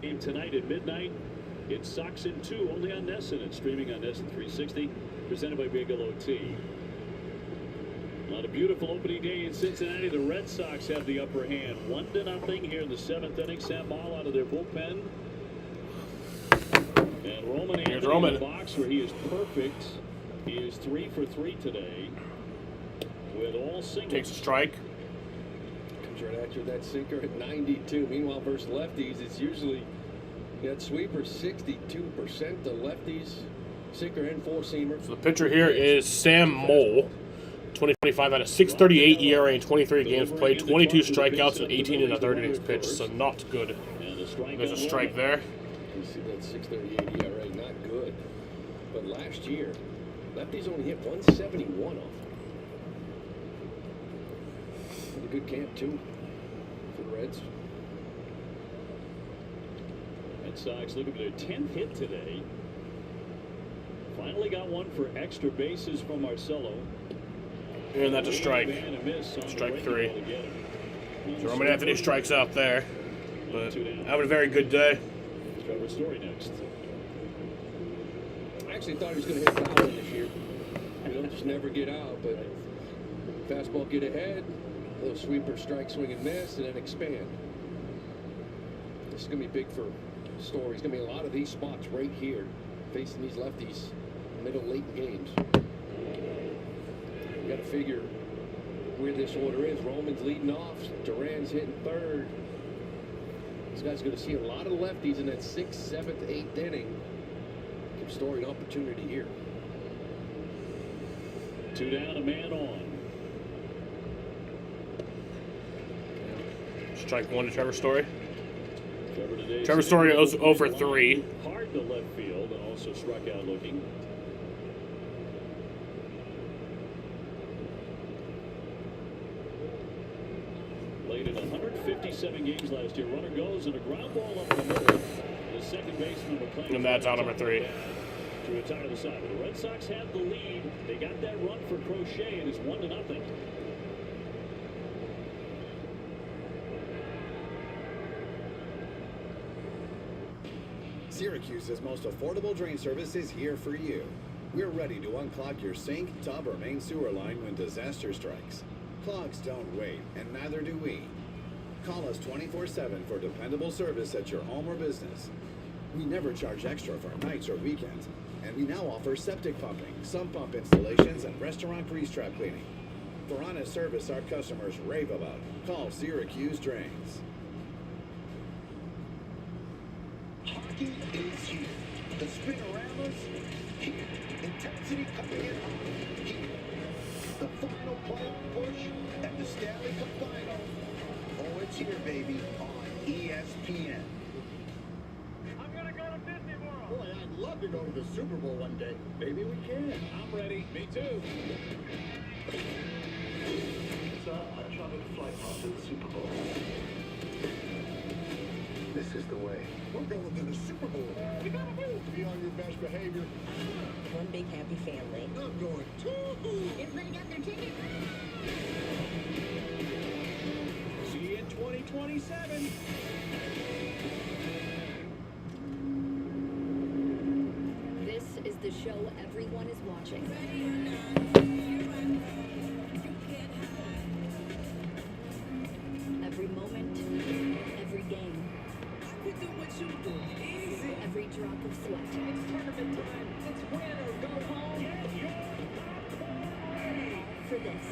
Game tonight at midnight. It's Sox in 2 only on NESN and streaming on NESN 360. Presented by Bigelow Tea. On a beautiful opening day in Cincinnati, the Red Sox have the upper hand. 1-0 here in the 7th inning. Sam Ball out of their bullpen. And Roman Here's Anthony Roman. in the box where he is perfect. He is 3 for 3 today with all singles. Takes a strike. Comes right at you with that sinker at 92. Meanwhile, versus lefties, it's usually that sweeper 62%. The lefties, sinker and four-seamer. So the pitcher here is Sam Mole. 2025 had a 6.38 ERA in 23 games played, 22 strikeouts and 18 in the third innings pitched, so not good. There's a strike there. You see that 6.38 ERA, not good. But last year, lefties only hit 171 off. Had a good camp too for the Reds. Red Sox looking for their 10th hit today. Finally got one for extra bases from Marcelo. And that's a strike. Strike 3. So Roman Anthony strikes out there. But having a very good day. Trevor Story next. I actually thought he was going to hit Fowler this year. You know, just never get out, but fastball get ahead, little sweeper, strike, swing and miss, and then expand. This is going to be big for Story. It's going to be a lot of these spots right here, facing these lefties, middle, late games. You got to figure where this order is. Roman's leading off, Duran's hitting third. This guy's going to see a lot of lefties in that 6th, 7th, 8th inning. Give Story an opportunity here. 2 down, a man on. Strike 1 to Trevor Story. Trevor, Trevor Story goes over 3. Hard to left field and also struck out looking. Played in 157 games last year. Runner goes and a ground ball up the middle. The second baseman McClain. And that's out number 3. To retire the side. The Red Sox have the lead. They got that run for Crochet and it's 1-0. Syracuse's most affordable drain service is here for you. We're ready to unclog your sink, tub, or main sewer line when disaster strikes. Clogs don't wait, and neither do we. Call us 24/7 for dependable service at your home or business. We never charge extra for nights or weekends, and we now offer septic pumping, sump pump installations, and restaurant grease trap cleaning. For honest service our customers rave about, call Syracuse Drains. Hockey is here. The Spinoramas here. Intensity coming in hot. Here. The final push and the Stanley Cup final. Oh, it's here, baby, on ESPN. I'm going to go to Disney World. Boy, I'd love to go to the Super Bowl one day. Maybe we can. I'm ready. Me too. Sir, I traveled flight path to the Super Bowl. This is the way. We're going to the Super Bowl. You gotta move to be on your best behavior. One big happy family. I'm going to. Everybody got their ticket? See you in 2027. This is the show everyone is watching. Every moment, every game, every drop of sweat. It's tournament time. It's win or go home. For this,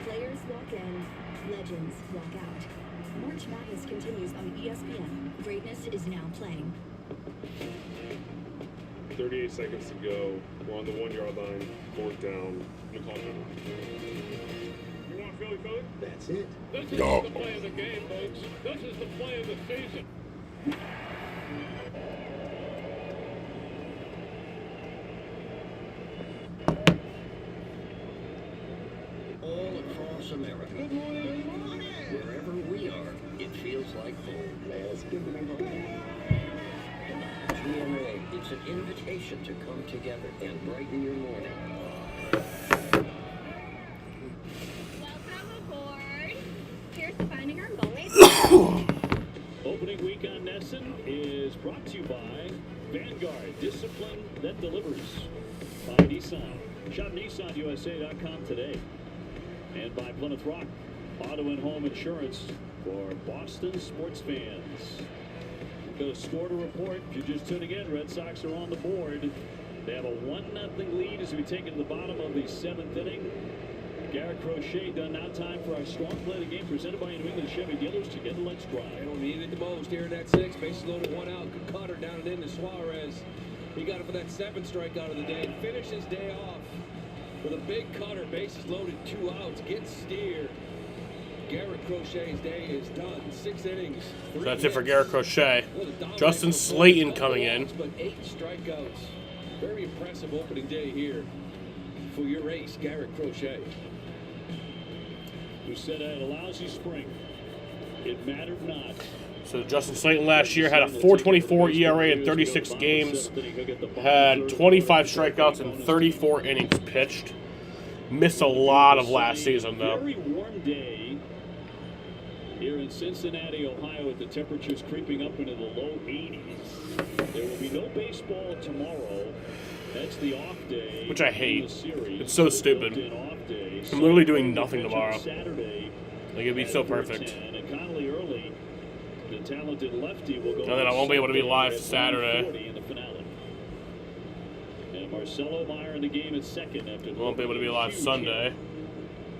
players walk in, legends walk out. March Madness continues on ESPN. Greatness is now playing. 38 seconds to go. We're on the 1 yard line. 4th down. McCall cover. You want Philly? That's it. This is the play of the game, folks. This is the play of the season. All across America. Good morning. Wherever we are, it feels like home. Let's give them a GMA, it's an invitation to come together and brighten your morning. Welcome aboard. Here's to finding our goalies. Opening week on Nesson is brought to you by Vanguard, discipline that delivers. By Nissan. Shop NissanUSA.com today. And by Plymouth Rock, auto and home insurance for Boston sports fans. We've got a score to report. If you're just tuning in, Red Sox are on the board. They have a 1-0 lead as we take it to the bottom of the 7th inning. Garrett Crochet done now. Time for our strong play of the game presented by New England Chevy Dealers. Together, let's drive. They don't need it the most here in that 6. Bases loaded, 1 out. Good cutter down and in to Suarez. He got it for that 7th strikeout of the day and finished his day off with a big cutter. Bases loaded, 2 outs. Gets steered. Garrett Crochet's day is done. 6 innings. So that's it for Garrett Crochet. Justin Slayton coming in. But 8 strikeouts. Very impressive opening day here for your ace, Garrett Crochet. Who said I had a lousy spring? It mattered not. So Justin Slayton last year had a 4.24 ERA in 36 games, had 25 strikeouts in 34 innings pitched. Missed a lot of last season though. Very warm day here in Cincinnati, Ohio, with the temperatures creeping up into the low 80s. There will be no baseball tomorrow. That's the off day. Which I hate. It's so stupid. I'm literally doing nothing tomorrow. Like, it'd be so perfect. And Connolly early, the talented lefty will go. And then I won't be able to be live Saturday. In the finale. And Marcelo Meyer in the game at second after. Won't be able to be live Sunday.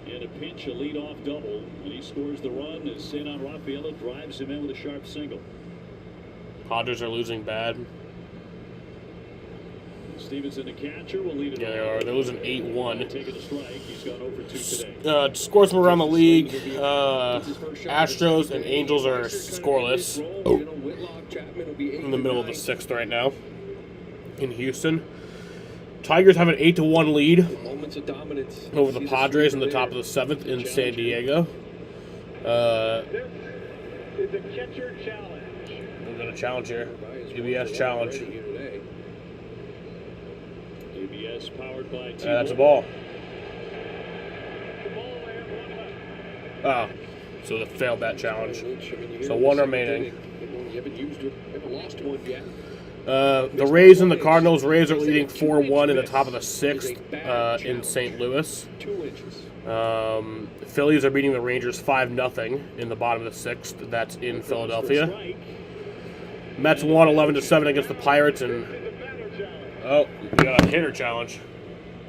In a pinch, a leadoff double, and he scores the run as Cesar Rafaela drives him in with a sharp single. Padres are losing bad. Stevenson, the catcher, will lead it. Yeah, they are. They're losing 8-1. Taking a strike. He's gone over 2 today. Scores from around the league. Astros and Angels are scoreless. In the middle of the 6th right now in Houston. Tigers have an 8-1 lead over the Padres in the top of the 7th in San Diego. It's a catcher challenge. We're going to challenge here. UBS challenge. UBS powered by T-Mobile. That's a ball. Oh, so they failed that challenge. So 1 remaining. You haven't used it, haven't lost one yet. The Rays and the Cardinals. Rays are leading 4-1 in the top of the 6th in St. Louis. 2 inches. The Phillies are beating the Rangers 5-0 in the bottom of the 6th. That's in Philadelphia. Mets won 11-7 against the Pirates, and oh, we got a hitter challenge.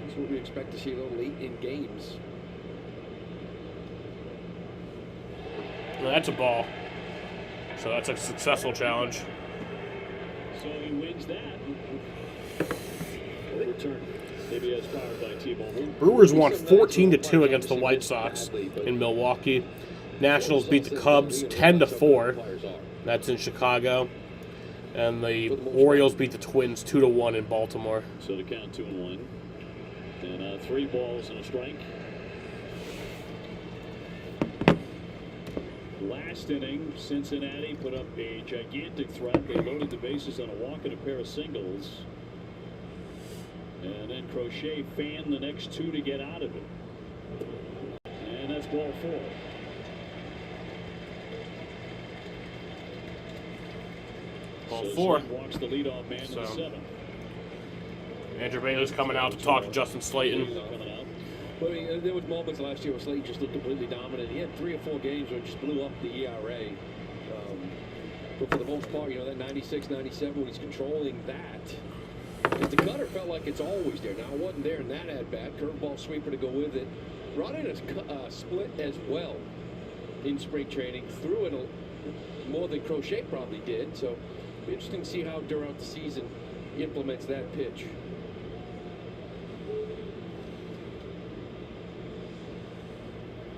That's what we expect to see a little late in games. Well, that's a ball. So that's a successful challenge. So he wins that. Return. ABS powered by T-Mobile. Brewers won 14-2 against the White Sox in Milwaukee. Nationals beat the Cubs 10-4. That's in Chicago. And the Orioles beat the Twins 2-1 in Baltimore. So to count 2-1. And 3 balls and a strike. Last inning, Cincinnati put up a gigantic threat. They loaded the bases on a walk and a pair of singles. And then Crochet fanned the next two to get out of it. And that's ball 4. Ball So 4. Slayton walks the leadoff man in the 7th. Andrew Bailey's coming out to talk to Justin Slayton. But I mean, there was moments last year where Slayton just looked completely dominant. He had 3 or 4 games where it just blew up the ERA. But for the most part, you know, that 96, 97, when he's controlling that. Because the cutter felt like it's always there. Now, it wasn't there in that at-bat. Curveball sweeper to go with it. Brought in a split as well in spring training. Threw it more than Crochet probably did. So, it'll be interesting to see how throughout the season he implements that pitch.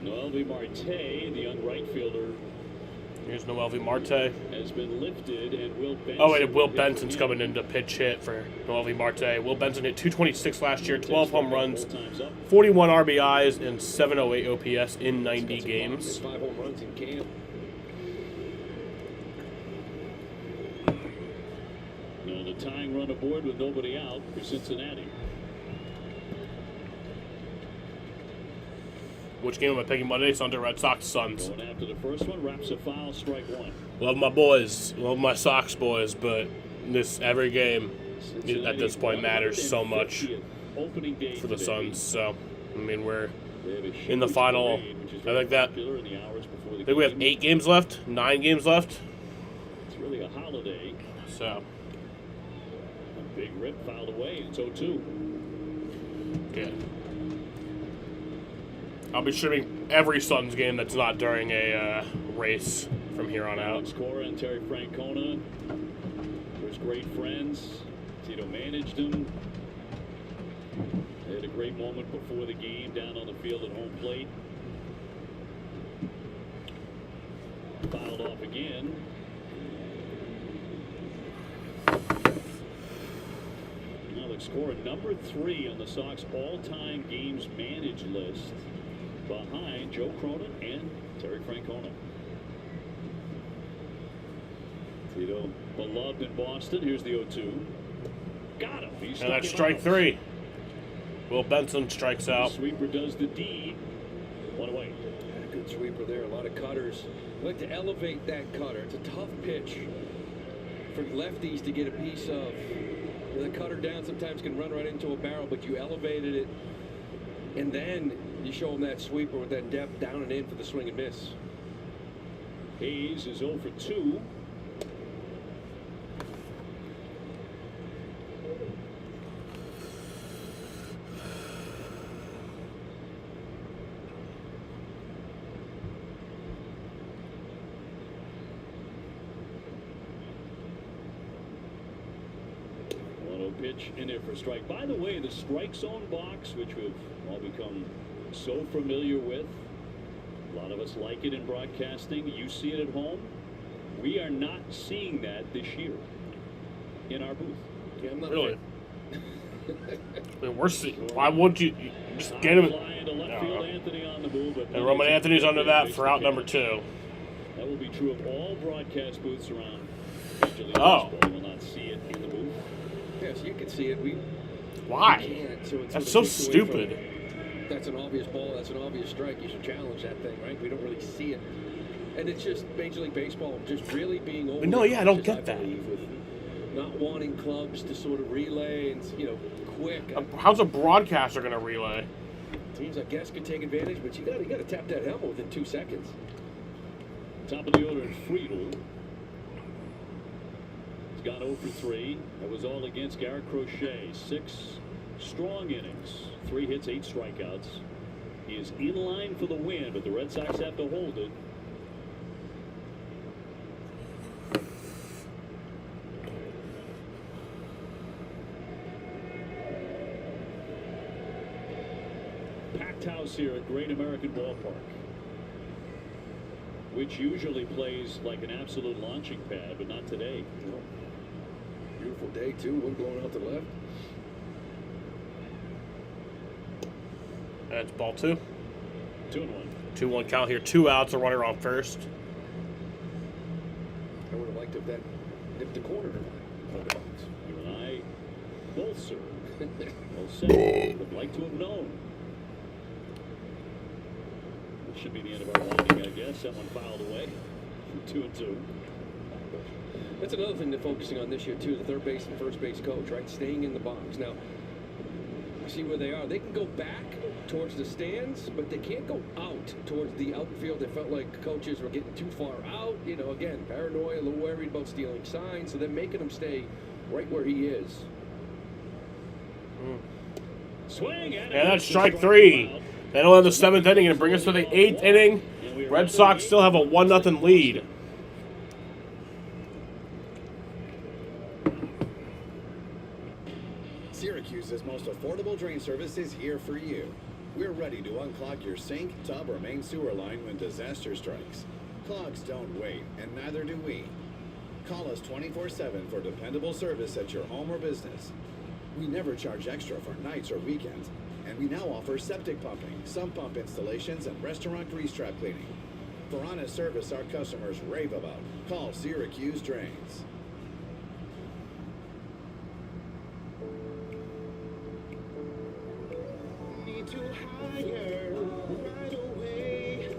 Noelvi Marte, the young right fielder, Here's Noelvi Marte. has been lifted, and Will Benson. Oh, wait, Will Benson's coming in to pitch hit for Noelvi Marte. Will Benson hit 226 last year, 12 home runs, 41 RBIs, and 708 OPS in 90 games. 5 home runs in camp. Now the tying run aboard with nobody out for Cincinnati. Which game am I picking Monday? Sunday, Red Sox, Suns. Going after the first one, wraps a foul, strike 1. Love my boys. Love my Sox boys, but this every game at this point matters so much for the Suns. So, I mean, we're in the final. I think we have 8 games left, 9 games left. It's really a holiday. So, A big rip fouled away. It's 0-2. yeah. I'll be streaming every Suns game that's not during a race from here on out. Alex Cora and Terry Francona, first great friends. Tito managed them. They had a great moment before the game down on the field at home plate. Fouled off again. Alex Cora, number 3 on the Sox all-time games managed list, behind Joe Cronin and Terry Francona. Tito, beloved in Boston. Here's the 0-2. Got him. He's And that's strike 3. Will Benson strikes out. Sweeper does the D. 1 away. Good sweeper there. A lot of cutters. I like to elevate that cutter. It's a tough pitch for lefties to get a piece of. The cutter down sometimes can run right into a barrel, but you elevated it, and then you show them that sweeper with that depth down and in for the swing and miss. Hayes is 0 for 2. Pitch in there for a strike. By the way, the strike zone box, which we've all become so familiar with, a lot of us like it in broadcasting. You see it at home. We are not seeing that this year in our booth. Yeah, I'm not Really? I mean, we're seeing. Why wouldn't you just get him? Flying to left field, Anthony on the move, but And Roman Anthony's under that for out number 2. that will be true of all broadcast booths around Major League Oh. Baseball. You will not see it in the booth. Yes, you can see it. Why? We can't, so it's That's sort so of takes away from stupid. it. That's an obvious ball. That's an obvious strike. You should challenge that thing, right? We don't really see it. And it's just Major League Baseball just really being over. No, yeah, I don't get that. With not wanting clubs to sort of relay and, you know, quick. How's a broadcaster going to relay? Teams, I guess, could take advantage, but you got to tap that helmet within 2 seconds. Top of the order is Friedel. He's gone 0 for 3. That was all against Garrett Crochet. 6 strong innings, 3 hits, 8 strikeouts. He is in line for the win, but the Red Sox have to hold it. Packed house here at Great American Ballpark, which usually plays like an absolute launching pad, but not today. No. Beautiful day, too. Wind blowing out to the left. That's ball 2. 2-1. 2-1 count here. 2 outs. A runner on first. I would have liked if that nipped the corner of the box. You and I both, sir. Well said. Would like to have known. It should be the end of our winding, I guess. Someone filed away. 2-2. That's another thing they're focusing on this year, too, the third base and first base coach, right? Staying in the box. Now, see where they are. They can go back towards the stands, but they can't go out towards the outfield. They felt like coaches were getting too far out. You know, again, paranoia, a little worried about stealing signs, so they're making him stay right where he is. Swing and that's strike 3. That'll end the 7th inning and bring us to the 8th inning. Red Sox still have a 1-0 lead. Syracuse's most affordable drain service is here for you. We're ready to unclog your sink, tub, or main sewer line when disaster strikes. Clogs don't wait, and neither do we. Call us 24/7 for dependable service at your home or business. We never charge extra for nights or weekends, and we now offer septic pumping, sump pump installations, and restaurant grease trap cleaning. For honest service our customers rave about, call Syracuse Drains. Need to hire right away.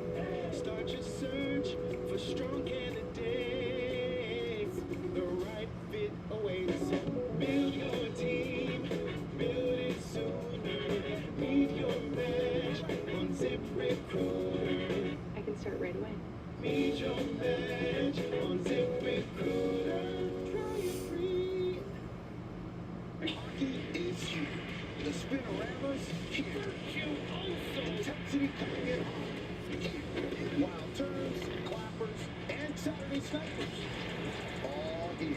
Start your search for strong candidates. The right fit awaits. Build your team, build it sooner. Meet your match on ZipRecruiter. I can start right away. Meet your match on ZipRecruiter. Try it free. Hockey is here. The Spinoramas here. Intensity coming in hot. Here. Wild turns, clappers, and Saturday snipers. All here.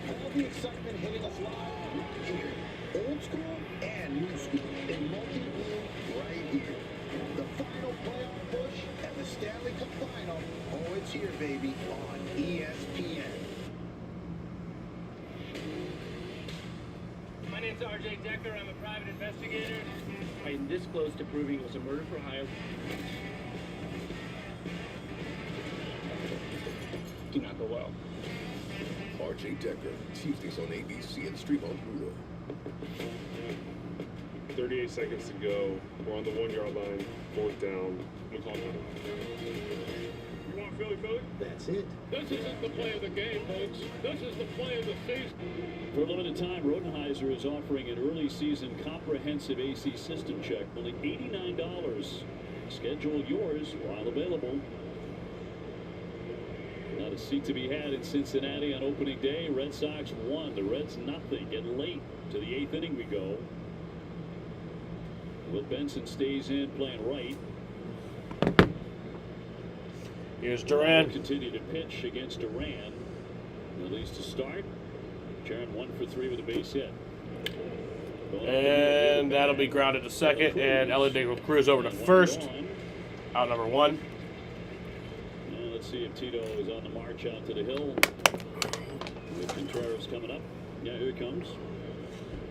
All the excitement hitting us live here. Old school and new school in multi-blue right here. The final playoff push and the Stanley Cup final. Oh, it's here, baby, on ESPN. My name's RJ Decker. I'm a private investigator. I'm this close to proving it was a murder for hire. Do not go well. RJ Decker, Tuesdays on ABC and stream on Hulu. 38 seconds to go. We're on the 1-yard line. 4th down. McCall. You want Philly? That's it. This isn't the play of the game, folks. This is the play of the season. For a limited time, Rodenheiser is offering an early season comprehensive AC system check, only $89. Schedule yours while available. Not a seat to be had in Cincinnati on opening day. Red Sox won. The Reds nothing. Getting late to the 8th inning we go. Will Benson stays in playing right. Here's Duran. Continue to pitch against Duran. At least to start. Jaron 1 for 3 with a base hit. And that'll be grounded to second. And Elliott will cruise over to first. Out number 1. Now let's see if Tito is on the march out to the hill. With Contreras coming up. Yeah, here he comes.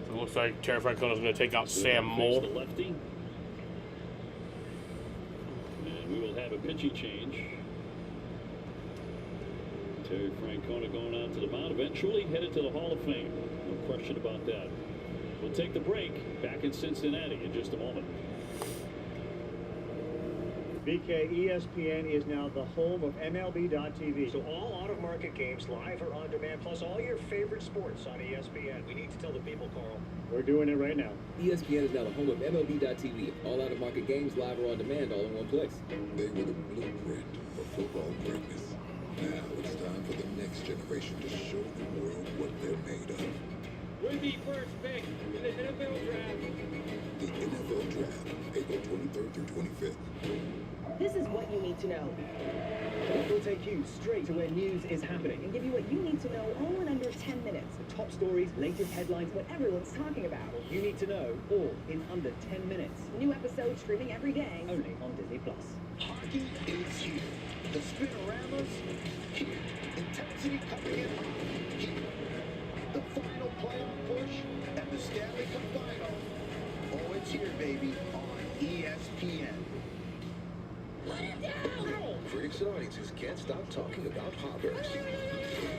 So it looks like Terry Francona is going to take out Sam Mole. The lefty. And we will have a pitching change. Terry Francona going out to the mound, eventually headed to the Hall of Fame. No question about that. We'll take the break. Back in Cincinnati in just a moment. BK, ESPN is now the home of MLB.TV. So all out-of-market games, live or on demand, plus all your favorite sports on ESPN. We need to tell the people, Carl. We're doing it right now. ESPN is now the home of MLB.TV. All out-of-market games, live or on demand, all in one place. They were the blueprint for football greatness. Now it's time for the next generation to show the world what they're made of. We'll be first pick in the NFL draft. The NFL Draft, April 23rd through 25th. This is what you need to know. We'll take you straight to where news is happening. And give you what you need to know all in under 10 minutes. The top stories, latest headlines, what everyone's talking about. You need to know all in under 10 minutes. New episodes streaming every day. Only on Disney+. Hockey is here. The Spinoramas here. Intensity coming in hot. Here. The final playoff push and the Stanley Cup final. Oh, it's here, baby, on ESPN. For exciting is can't stop talking about Hoppers.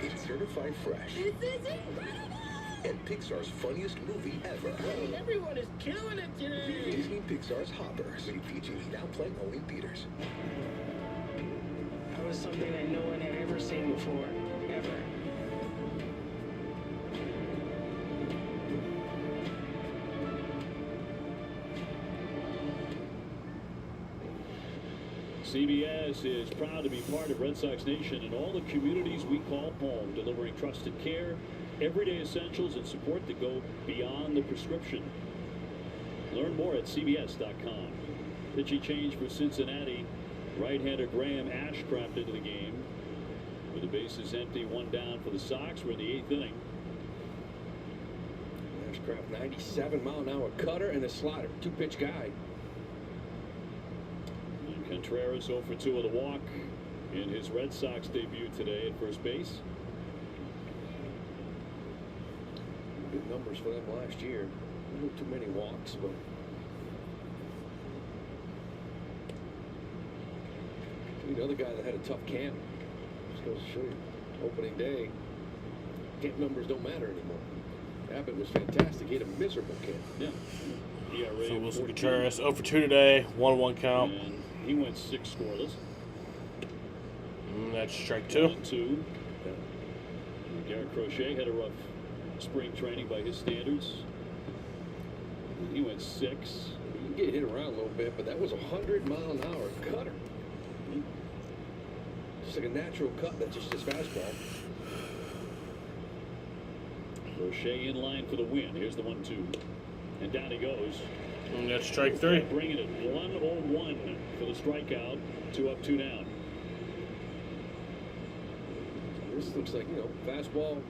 It's certified fresh. This is incredible! And Pixar's funniest movie ever. Everyone is killing it today. Disney Pixar's Hoppers. Rated PG. Now playing only in theaters. That was something that no one had ever seen before. Ever. CBS is proud to be part of Red Sox Nation and all the communities we call home, delivering trusted care, everyday essentials, and support that go beyond the prescription. Learn more at CBS.com. Pitching change for Cincinnati. Right-hander Graham Ashcraft into the game. With the bases empty, one down for the Sox. We're in the 8th inning. Ashcraft, 97-mile-an-hour cutter and a slider. Two-pitch guy. Contreras 0 for 2 with a walk in his Red Sox debut today at first base. Good numbers for them last year. A little too many walks, but the other guy that had a tough camp. Just goes to show you, opening day, camp numbers don't matter anymore. Abbott was fantastic. He had a miserable camp. Yeah. So Wilson Contreras 0 for 2 today, 1-1 count. And he went 6 scoreless. That's strike 2. 1-2. Garrett Crochet had a rough spring training by his standards. He went 6. You can get hit around a little bit, but that was a 100-mile-an-hour cutter. Just like a natural cut. That's just his fastball. Crochet in line for the win. Here's the 1-2. And down he goes. And that's strike 3. Bringing it 1-0-1 for the strikeout. 2 up, 2 down. This looks like, fastball.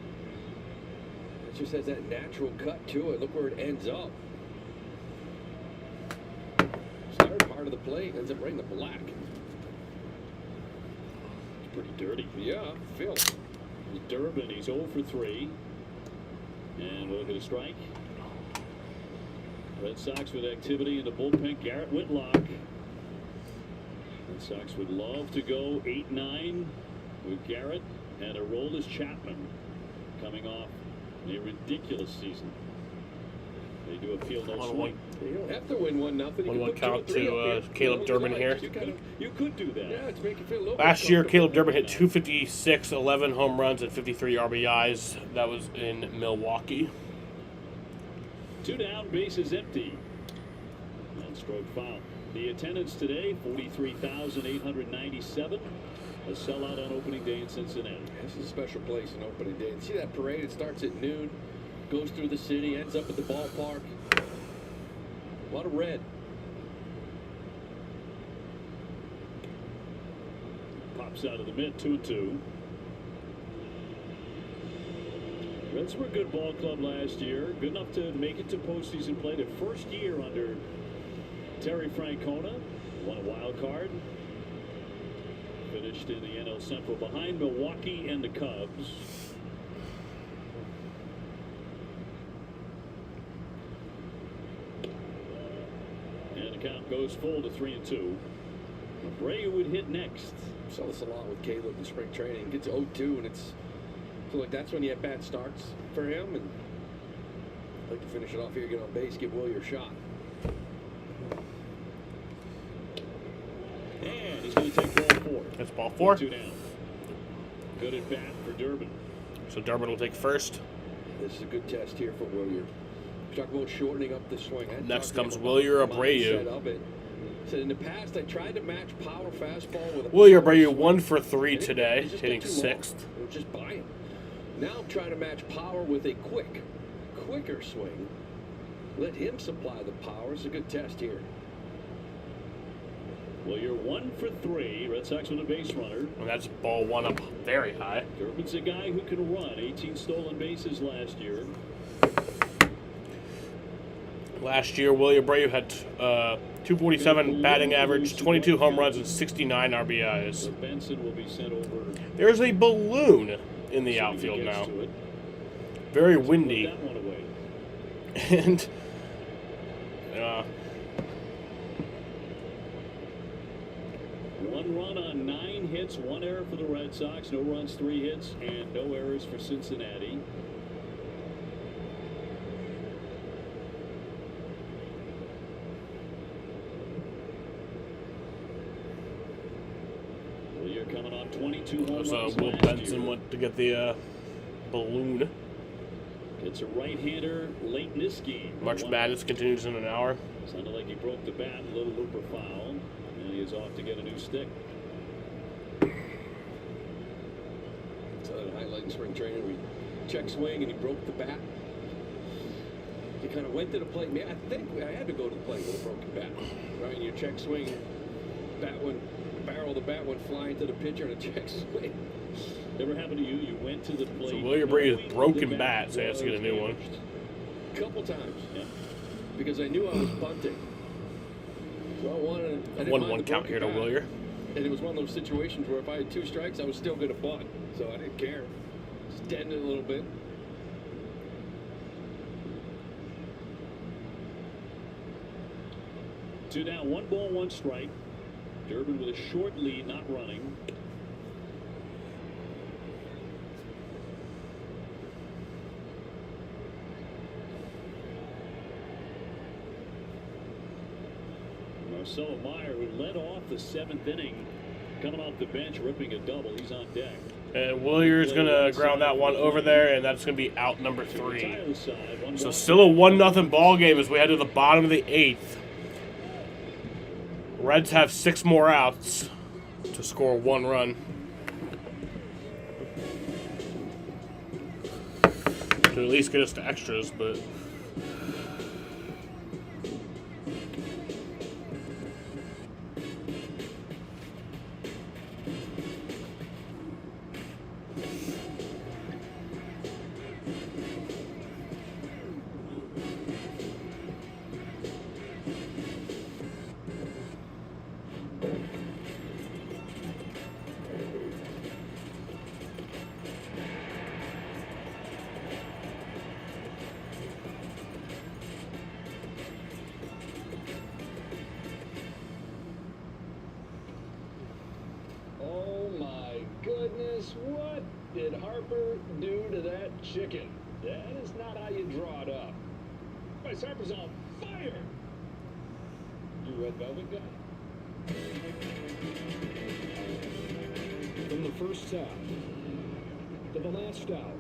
It just has that natural cut to it. Look where it ends up. Start part of the plate ends up right in the black. It's pretty dirty. Yeah, Phil. Durbin, he's 0 for 3. And we'll look at a strike. Red Sox with activity in the bullpen. Garrett Whitlock. Red Sox would love to go 8-9 with Garrett and Aroldis Chapman coming off a ridiculous season. They do appeal no swing. You don't have to win 1-0. 1-1 count to Caleb Durbin here. You could do that. Yeah, it's making you feel a little Last year, Caleb Durbin hit 256, 11 home runs, and 53 RBIs. That was in Milwaukee. 2 down, bases empty. And stroke foul. The attendance today, 43,897. A sellout on opening day in Cincinnati. This is a special place on opening day. You see that parade? It starts at noon, goes through the city, ends up at the ballpark. A lot of red. Pops out of the mid, 2-2. Reds were a good ball club last year. Good enough to make it to postseason play. Their first year under Terry Francona. Won a wild card. Finished in the NL Central behind Milwaukee and the Cubs. And the count goes full to 3-2. Abreu would hit next. Saw this a lot with Caleb in spring training. Gets 0-2, and I feel like that's when you have bad starts for him. And I'd like to finish it off here, get on base, give Willie a shot. And he's going to take ball 4. That's ball 4. 2 down. Good at bat for Durbin. So Durbin will take first. This is a good test here for Willier. Talk about shortening up the swing. Next comes Wilyer Abreu. Said in the past, I tried to match power fastball with a Wilyer Abreu 1 for 3 today, hitting 6th. It was just by him. Now I'm trying to match power with a quicker swing. Let him supply the power. It's a good test here. Well, you're 1 for 3. Red Sox with a base runner. And that's ball 1 up very high. Durbin's a guy who can run. 18 stolen bases last year. Last year, Wilyer Abreu had 247 batting average, 22 home runs, and 69 RBIs. So Benson will be sent over. There's a balloon in the outfield now. Very windy. That one away. And 1 run on 9 hits, 1 error for the Red Sox. No runs, 3 hits, and no errors for Cincinnati. Well, you're coming on 22 home runs Will last Benson year. went to get the balloon. It's a right-hander, Late Niski. March Madness continues in an hour. Sounded like he broke the bat, a little looper foul, and he is off to get a new stick. So a highlight in spring training, we check swing and he broke the bat. He kind of went to the plate. Man, I think I had to go to the plate with a broken bat. Right, and your check swing, barrel of the bat went flying to the pitcher in a check swing. Never happened to you? You went to the plate. So William Bree's broken bat, so he has to get a new one. A couple times. Yeah. Because I knew I was bunting. So I didn't mind One the count broken here to bat. Willier. And it was one of those situations where if I had 2 strikes, I was still going to bunt. So I didn't care. Just deadened it a little bit. Two down, 1 ball, 1 strike. Durbin with a short lead, not running. Marcelo Meyer, who led off the 7th inning, coming off the bench, ripping a double. He's on deck. And Willier's going to ground that one over there, and that's going to be out number 3. So still a 1-0 ball game as we head to the bottom of the 8th. Reds have 6 more outs to score 1 run. To at least get us to extras, but... Goodness, what did Harper do to that chicken? That is not how you draw it up. Bryce Harper's on fire. You Red Velvet guy? From the first out to the last out,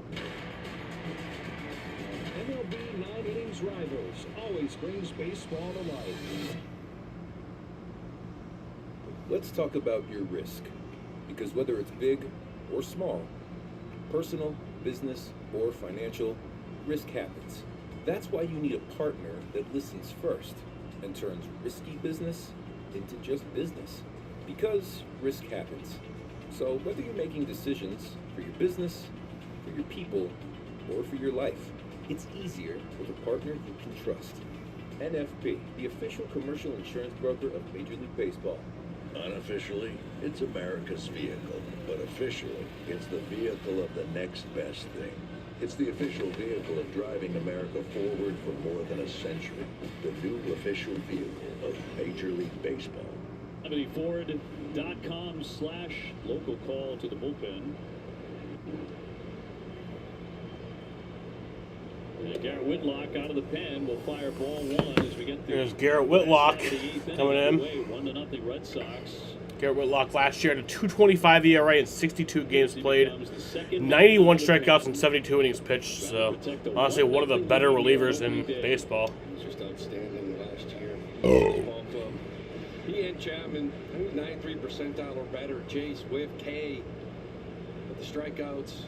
MLB 9 innings rivals always brings baseball to life. Let's talk about your risk. Because whether it's big or small, personal, business, or financial, risk happens. That's why you need a partner that listens first and turns risky business into just business. Because risk happens. So whether you're making decisions for your business, for your people, or for your life, it's easier with a partner you can trust. NFP, the official commercial insurance broker of Major League Baseball. Unofficially, it's America's vehicle, but officially, it's the vehicle of the next best thing. It's the official vehicle of driving America forward for more than a century. The new official vehicle of Major League Baseball. AmityFord.com/local call to the bullpen. And Garrett Whitlock out of the pen will fire ball 1 as we get there. There's Garrett Whitlock coming in. 1-0 Red Sox. Garrett Whitlock last year had a 2.25 ERA in 62 games played, 91 strikeouts and 72 innings pitched. So honestly, one of the better relievers in baseball. Just outstanding last year. He and Chapman, 93 percentile or better. Chase, Whip, K. With the strikeouts.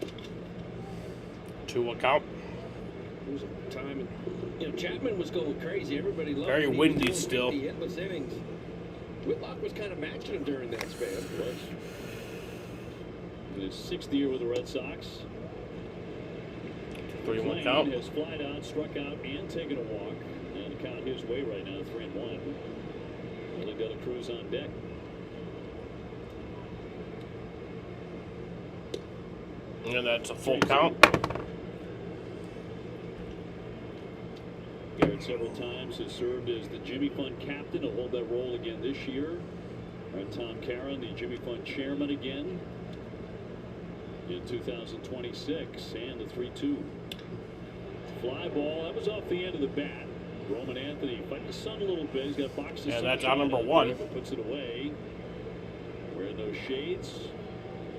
2-1 count. There was a time, and Chapman was going crazy. Everybody loved Very him. windy still. 50 hitless innings. Whitlock was kind of matching him during that span. In his 6th year with the Red Sox. 3-1 count. Has flied out, struck out, and taken a walk. And the count his way right now, 3-1. Only got a Cruz on deck. And that's a full count. Garrett several times has served as the Jimmy Fund captain. He'll hold that role again this year. Right, Tom Caron, the Jimmy Fund chairman again in 2026, and the 3-2. Fly ball, that was off the end of the bat. Roman Anthony fighting the sun a little bit. He's got boxes. Yeah, that's out number 1. Puts it away. Wearing those shades.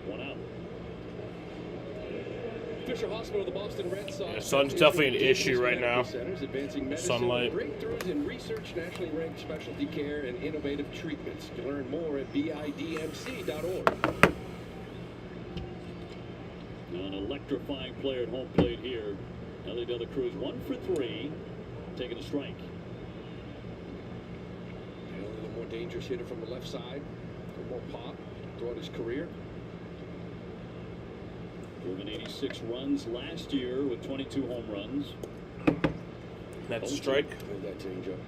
1 out. Fisher Hospital, the Boston Red Sox. Yeah, sun's definitely an issue right now. Advancing medicine, Sunlight. breakthroughs in research, nationally ranked specialty care, and innovative treatments. You can learn more at bidmc.org. An electrifying player at home plate here. Ellie De La Cruz 1 for 3, taking a strike. A little more dangerous hitter from the left side. A little more pop throughout his career. Driven 86 runs last year with 22 home runs. That's a strike. That changeup.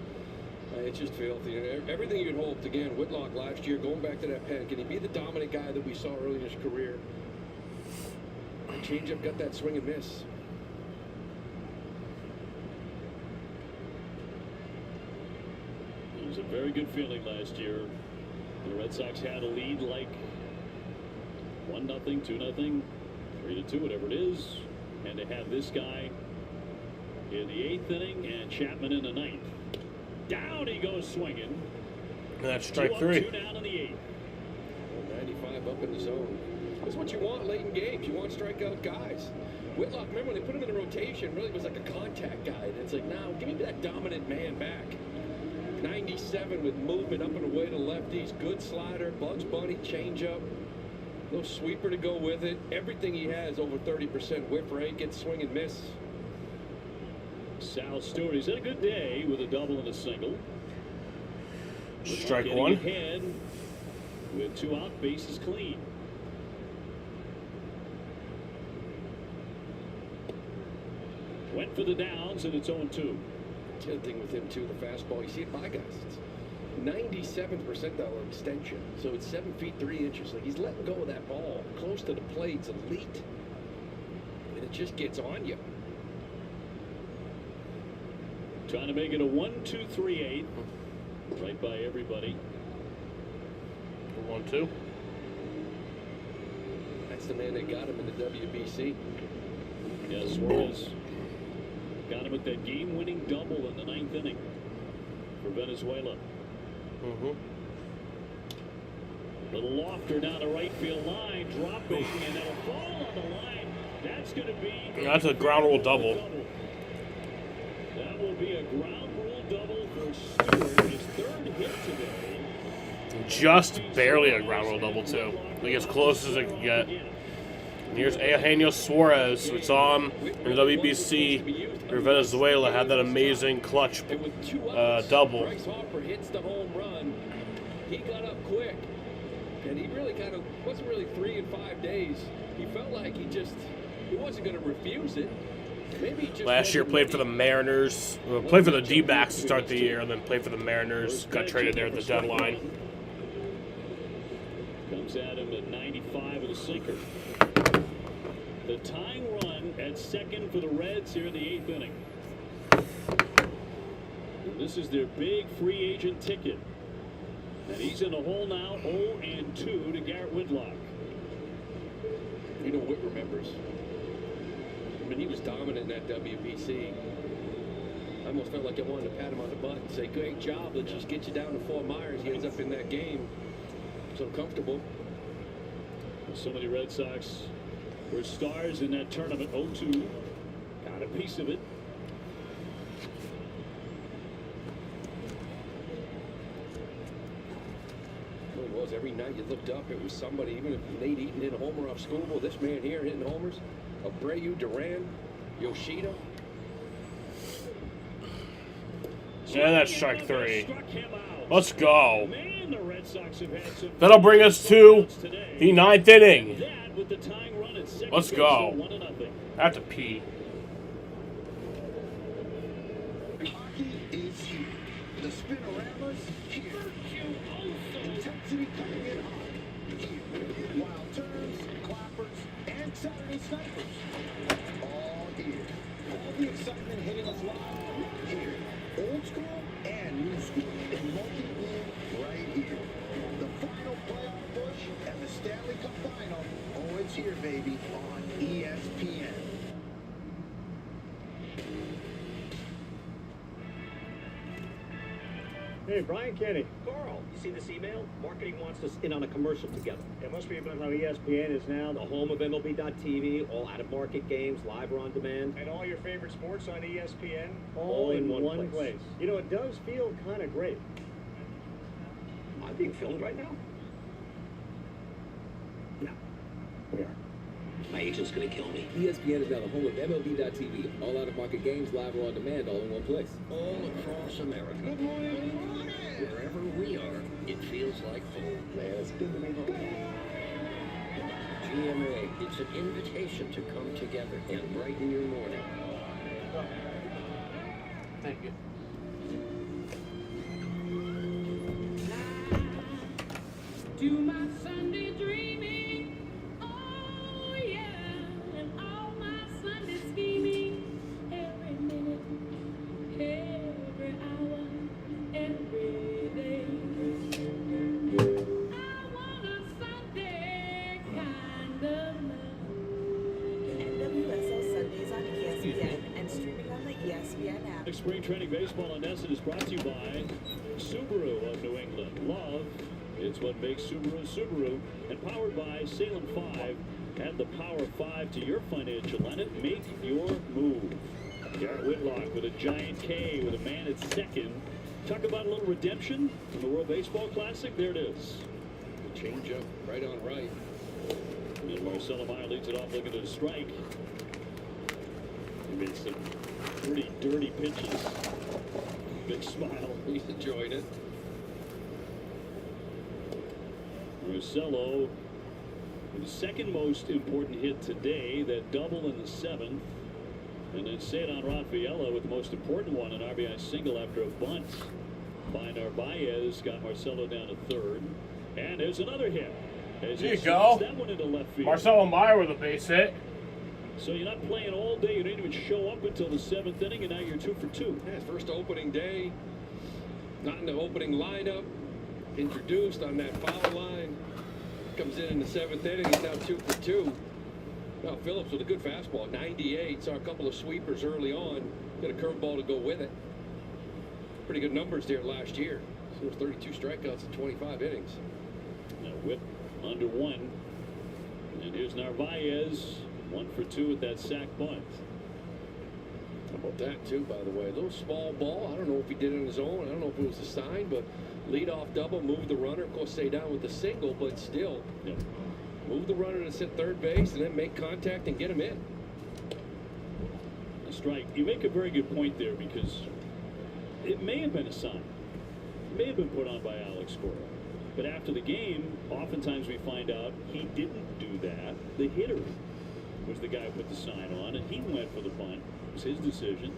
It's just filthy. Everything you'd hoped. Again, Whitlock last year, going back to that pen. Can he be the dominant guy that we saw early in his career? That changeup got that swing and miss. It was a very good feeling last year. The Red Sox had a lead like 1-0, 2-0. 3-2, whatever it is, and to have this guy in the 8th inning and Chapman in the 9th. Down he goes swinging. And that's strike 3. 2 down in the 8th. 95 up in the zone. That's what you want late in games. You want strikeout guys. Whitlock, remember when they put him in the rotation, really was like a contact guy. And it's like, now give me that dominant man back. 97 with movement up and away to lefties. Good slider, Bugs Bunny, changeup. Little sweeper to go with it. Everything he has over 30% whip rate. Gets swing and miss. Sal Stewart, he's had a good day with a double and a single. Strike 1. Ahead with 2 out, bases clean. Went for the downs, and it's 0-2. The other thing with him, too, the fastball, you see it by guys. It's 97th percentile extension, so it's 7 feet 3 inches. Like he's letting go of that ball close to the plate. It's elite, and it just gets on you. Trying to make it a 1-2-3-8, right by everybody. 1-2. That's the man that got him in the WBC. Yeah, Suarez got him at that game-winning double in the 9th inning for Venezuela. Little lofter down the right field line, dropping, and that'll fall on the line. That's going to be. That's a ground rule double. That will be a ground rule double for Stewart. His 3rd hit today. Just barely a ground rule double, too. Like as close as it can get. And here's Eugenio Suarez. We saw him in the WBC for Venezuela. Had that amazing clutch double. Bryce Harper hits the home run. He got up quick, and he really kind of wasn't really 3 and 5 days. He felt like he wasn't going to refuse it. Maybe he just last year played for the Mariners. Played for the D-backs to start the year, and then played for the Mariners. Got traded there at the deadline. Comes at him at 95 with a sinker. The tying run at 2nd for the Reds here in the 8th inning. And this is their big free agent ticket. And he's in the hole now, 0-2 to Garrett Whitlock. You know, Whit remembers. I mean, he was dominant in that WBC. I almost felt like I wanted to pat him on the butt and say, great job, let's just get you down to Fort Myers. He ends up in that game. So comfortable. So many Red Sox were stars in that tournament. 0-2. Got a piece of it. It was every night you looked up, it was somebody. Even if Nate Eaton hit a homer off school, well, this man here hitting homers. Abreu, Duran, Yoshida. Yeah, that's strike 3. Let's go. Man, the Red Sox have had some. That'll bring us to the 9th inning. That with the tying run at 2nd. Let's go. 1-0. I have to pee. Hockey is here. The Spinoramas here. Intensity coming in hot. Here. Wild turns, clappers, and Saturday snipers. All here. All the excitement hitting us live here. Old school and new school. Multi-beam right here. The fire And the Stanley Cup Final, oh, it's here, baby, on ESPN. Hey, Brian Kenny. Carl, you see this email? Marketing wants us in on a commercial together. It must be about how ESPN is now The home of MLB.TV, all out-of-market games, live or on demand. and all your favorite sports on ESPN, All in one place. You know, it does feel kind of great. I'm being filmed right now? No. We are. My agent's gonna kill me. ESPN is now the home of MLB.TV. All out-of-market games, live or on demand, all in one place. All across America. Good morning. Wherever we are, it feels like home. Man, it's good to be home. GMA, it's an invitation to come together and brighten your morning. Thank you. Do my Sunday dreaming, oh yeah, and all my Sunday scheming, every minute, every hour, every day. I want a Sunday kind of love. NWSL Sundays on ESPN and streaming on the ESPN app. Spring training baseball on Nesson is brought to you by Subaru of New England. Love, it's what makes Subaru Subaru. And powered by Salem 5. Add the power of 5 to your financial limit. Make your move. Garrett Whitlock with a giant K with a man at second. Talk about a little redemption from the World Baseball Classic. There it is. The change up right on right. And Marcelo Meyer leads it off looking at a strike. He made some pretty dirty pitches. Big smile. He's enjoyed it. Marcelo with the second most important hit today, that double in the 7th. And then Cedar Rafaela with the most important one, an RBI single after a bunt by Narvaez, got Marcelo down to third. And there's another hit. As There he you go. sends that one into left field. Marcelo Meyer with a base hit. So you're not playing all day. You didn't even show up until the 7th inning, and now you're 2 for 2. Yeah, first opening day. Not in the opening lineup. Introduced on that foul line. Comes in the 7th inning. He's now 2 for 2. Now Phillips with a good fastball, 98. Saw a couple of sweepers early on. Got a curveball to go with it. Pretty good numbers there last year. So 32 strikeouts in 25 innings. Now Whip under 1. And here's Narvaez, 1 for 2 with that sac bunt. How about that too, by the way? A little small ball. I don't know if he did it on his own. I don't know if it was a sign, but leadoff double, move the runner. Of course, stay down with the single, but still. Yep. Move the runner to sit third base and then make contact and get him in. A strike. You make a very good point there, because it may have been a sign. It may have been put on by Alex Cora. But after the game, oftentimes we find out he didn't do that. The hitter was the guy who put the sign on, and he went for the bunt. It was his decision.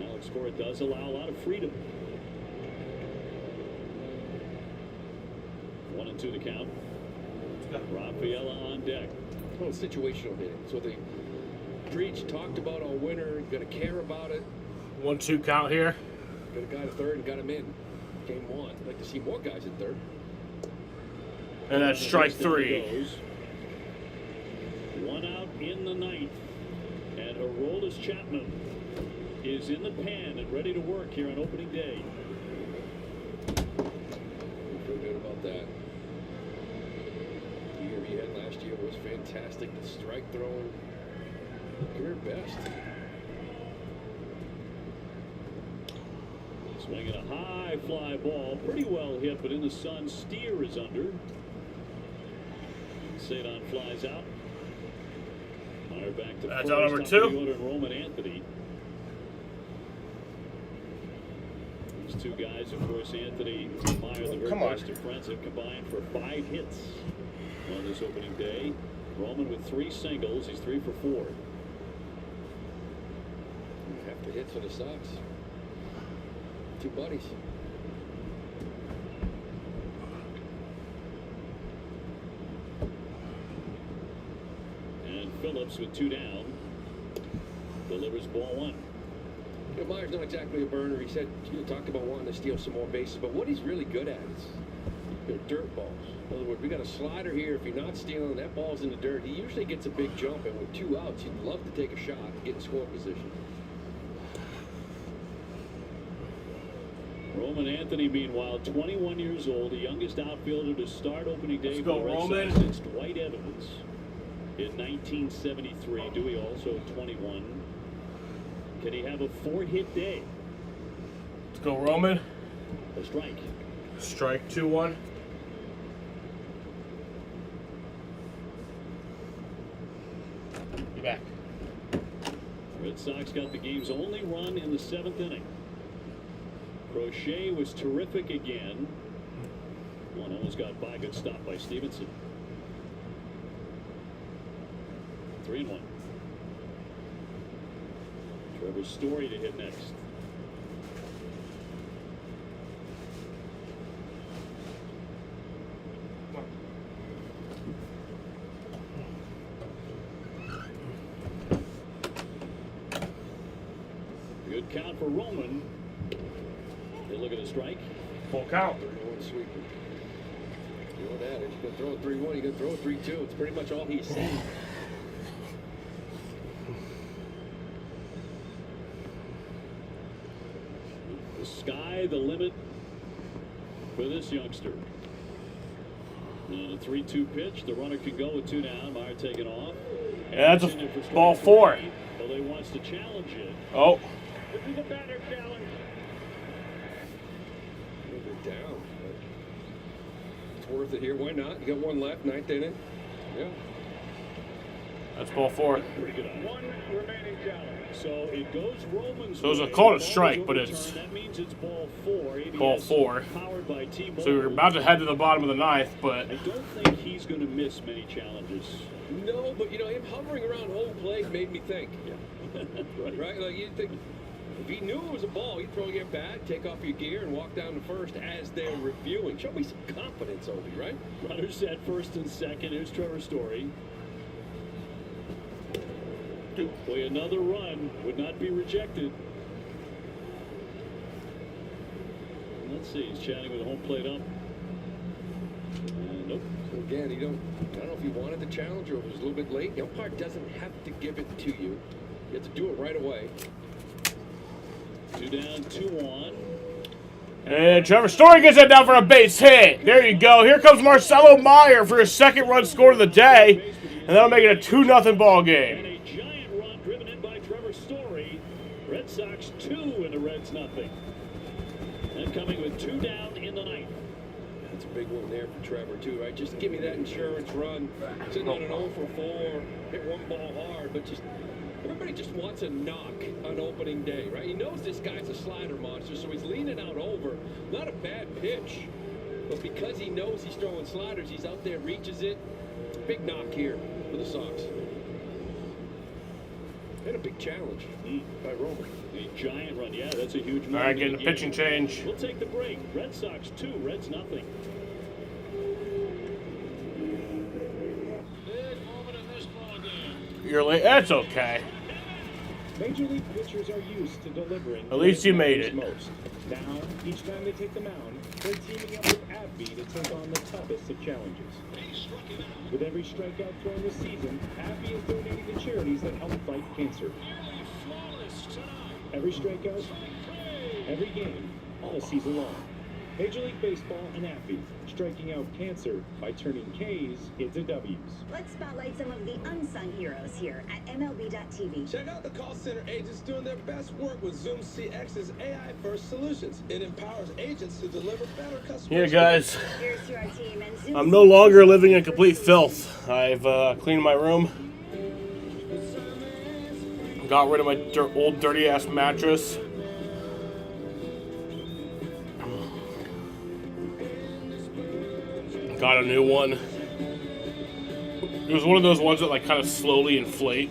Alex Cora does allow a lot of freedom. 1-2 the count. Rafaela on deck. Well, situational hitting. So the Preach talked about all winter. Got to care about it. 1-2 count here. Got a guy to third and got him in. Game 1. I'd like to see more guys in third. And that's strike 3. Goes. 1 out in the 9th. And Aroldis Chapman is in the pen and ready to work here on opening day. Feel good about that. The year he had last year was fantastic. The strike throwing, career best. Swinging a high fly ball, pretty well hit, but in the sun. Steer is under. Cedar flies out. Meyer back to That's first. out number Top 2. of the order, and Roman Anthony. These two guys, of course, Anthony and Meyer, the very best of friends, have combined for 5 hits on this opening day. Roman with 3 singles. He's 3 for 4. Half the hits for the Sox. 2 buddies. And Phillips with 2 down delivers ball 1. You know, Meyer's not exactly a burner. He said, you talked about wanting to steal some more bases, but what he's really good at is They're dirt balls. In other words, we got a slider here. If you're not stealing, that ball's in the dirt. He usually gets a big jump, and with 2 outs, he'd love to take a shot and get in score position. Roman Anthony, meanwhile, 21 years old, the youngest outfielder to start opening day Let's for go, the Red Roman. Sox since Dwight Evans in 1973. Dewey also 21. Can he have a 4-hit day? Let's go, Roman. A strike. Strike 2-1. Be back. Red Sox got the game's only run in the 7th inning. Crochet was terrific again. One almost got by. Good stop by Stevenson. 3-1. Trevor Story to hit next. Good count for Roman. They look at a strike. Full count. 3-1 sweeper. You know that. If you're going to throw a 3-1, you're going to throw a 3-2. It's pretty much all he's seen. The sky the limit for this youngster. And a 3-2 pitch. The runner can go with 2 down. Meyer taking off. Yeah, that's a ball 4. Well, they wants to challenge it. Oh. This is a batter challenge. They're down. But it's worth it here. Why not? You got 1 left, 9th inning. Yeah. That's ball 4. Pretty good eye. 1 remaining challenge. So it goes Roman's So it's a way. call it a Ball strike, is but overturned. it's That means it's ball 4. ABS ball 4. Powered by T-Mobile. So we're about to head to the bottom of the 9th, but I don't think he's going to miss many challenges. No, but, you know, him hovering around home plate made me think. Yeah. Right? Like, you'd think if he knew it was a ball, he'd throw your bat, take off your gear, and walk down to first as they're reviewing. Show me some confidence, Obi, right? Runners at first and second. Here's Trevor Story. Boy, another run would not be rejected. Let's see, he's chatting with the home plate up. Nope. So again, I don't know if he wanted the challenge or if it was a little bit late. The umpire doesn't have to give it to you. You have to do it right away. 2 down, 2 on. and Trevor Story gets that down for a base hit. There you go. Here comes Marcelo Meyer for his 2nd run score of the day, and that'll make it a 2-0 ball game. A giant run driven in by Trevor Story. Red Sox 2 and the Reds nothing. And coming with 2 down in the 9th. That's a big one there for Trevor, too, right? Just give me that insurance run. Sitting on an 0 for 4, hit 1 ball hard, but just everybody just wants a knock on opening day, right? He knows this guy's a slider monster, so he's leaning out over. Not a bad pitch, but because he knows he's throwing sliders, he's out there, reaches it. Big knock here for the Sox. And a big challenge by Roman. A giant run. Yeah, that's a huge All right, getting a pitching change. We'll take the break. Red Sox 2, Reds nothing. Big moment in this ballgame. You're late. That's okay. Major league pitchers are used to delivering. At least you made it. Most. Now, each time they take the mound, they're teaming up with AbbVie to take on the toughest of challenges. With every strikeout thrown this season, AbbVie is donating to charities that help fight cancer. Every strikeout, every game, all season long. Major League Baseball and AbbVie, striking out cancer by turning K's into W's. Let's spotlight some of the unsung heroes here at MLB.tv. Check out the call center agents doing their best work with Zoom CX's AI-first solutions. It empowers agents to deliver better customer Here, guys. Here's to our team and Zoom. I'm no longer living in complete filth. I've cleaned my room. Got rid of my old dirty-ass mattress. Got a new one. It was one of those ones that like kind of slowly inflate.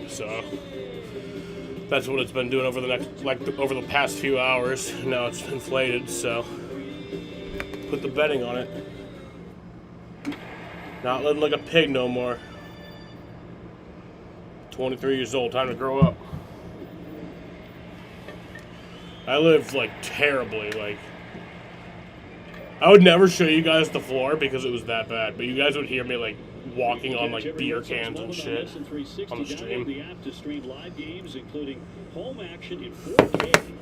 So that's what it's been doing over the past few hours. Now it's inflated, so put the bedding on it. Not living like a pig no more. 23 years old, time to grow up. I lived like terribly, like I would never show you guys the floor because it was that bad, but you guys would hear me like walking on like beer cans and shit on the stream. The app to stream live games, including home action in 4K,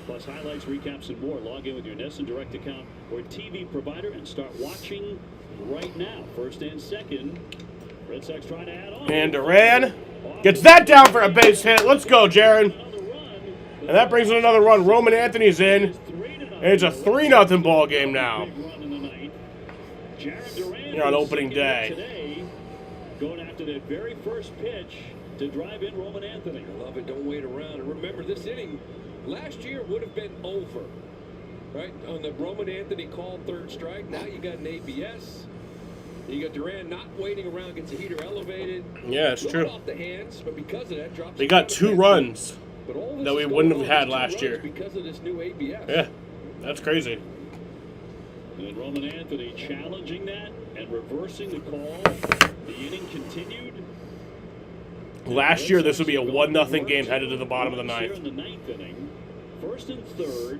plus highlights, recaps, and more. Log in with your NESN Direct account or TV provider and start watching right now. First and second. Red Sox trying to add on. And Duran gets that down for a base hit. Let's go, Jaron. And that brings in another run. Roman Anthony's in. And it's a 3-0 ball game now. Here on opening day. Today, going after that very first pitch to drive in Roman Anthony. I love it. Don't wait around. And remember, this inning last year would have been over. Right? On the Roman Anthony called third strike. Now you got an ABS. You got Duran not waiting around, gets the heater elevated. Yeah, it's true. Off the hands, but because of that, drops. They got 2 runs but that we wouldn't have had last year. Because of this new ABS. Yeah, that's crazy. And Roman Anthony challenging that and reversing the call. The inning continued. Last year, this would be a 1-0 game headed to the bottom of the Here ninth. in the ninth inning, first and third.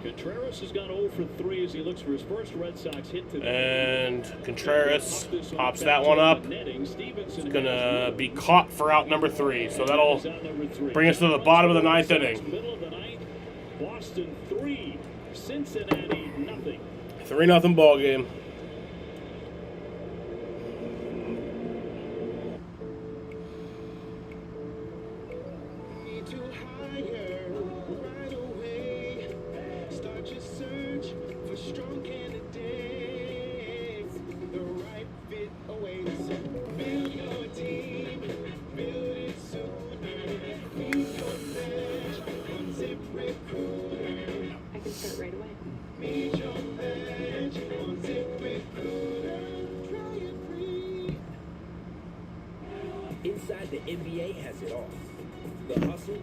Contreras has gone 0 for 3 as he looks for his first Red Sox hit today. And Contreras pops that one up. It's going to be caught for out number 3. So that'll bring us to the bottom of the ninth inning. Middle of the ninth, Boston 3, Cincinnati nothing. 3-0 ball game. I can start right away. Inside the NBA has it all. The hustle,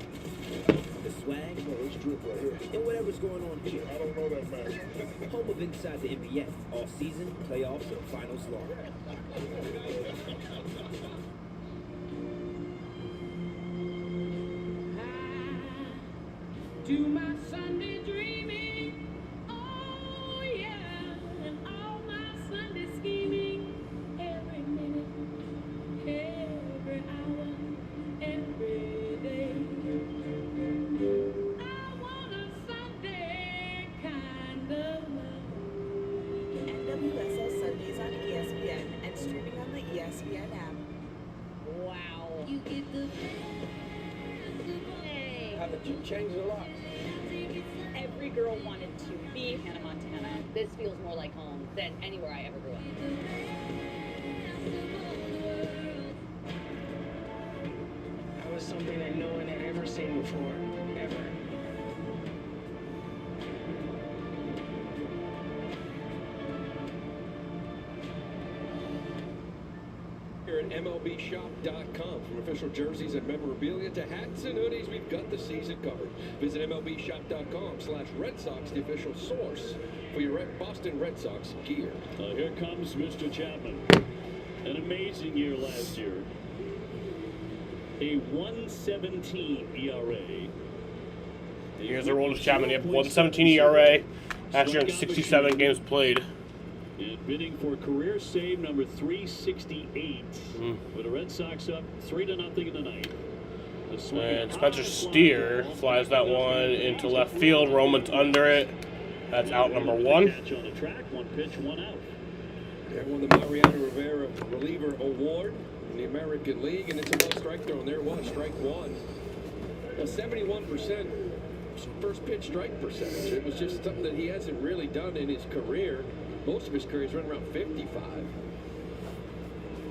the swag, and whatever's going on here. I don't know that, man. Home of Inside the NBA. All season, playoffs, and finals long. Do my Sunday dreaming, oh yeah, and all my Sunday scheming, every minute, every hour, every day. I want a Sunday kind of love. NWSL Sundays on ESPN and streaming on the ESPN app. Wow. You get the Haven't you changed a lot? Every girl wanted to be Hannah Montana. This feels more like home than anywhere I ever grew up. That was something that no one had ever seen before, ever. Here at MLBShop.com. From official jerseys and memorabilia to hats and hoodies, we've got the season covered. Visit MLBShop.com/Red Sox, the official source for your Boston Red Sox gear. Here comes Mr. Chapman. An amazing year last year. A 1.17 ERA. Here's the Aroldis Chapman. Yep, 1.17 ERA. Last year in 67 games played. And bidding for career save number 368. With the Red Sox up 3-0 in the ninth. And Spencer Steer flies that one into left field. Roman's under it. That's out number 1. Catch on the track, 1 pitch, 1 out. They won the Mariano Rivera Reliever Award in the American League, and it's a strike throw, and there it was, strike 1. A 71% first pitch strike percentage. It was just something that he hasn't really done in his career. Most of his career is running around 55.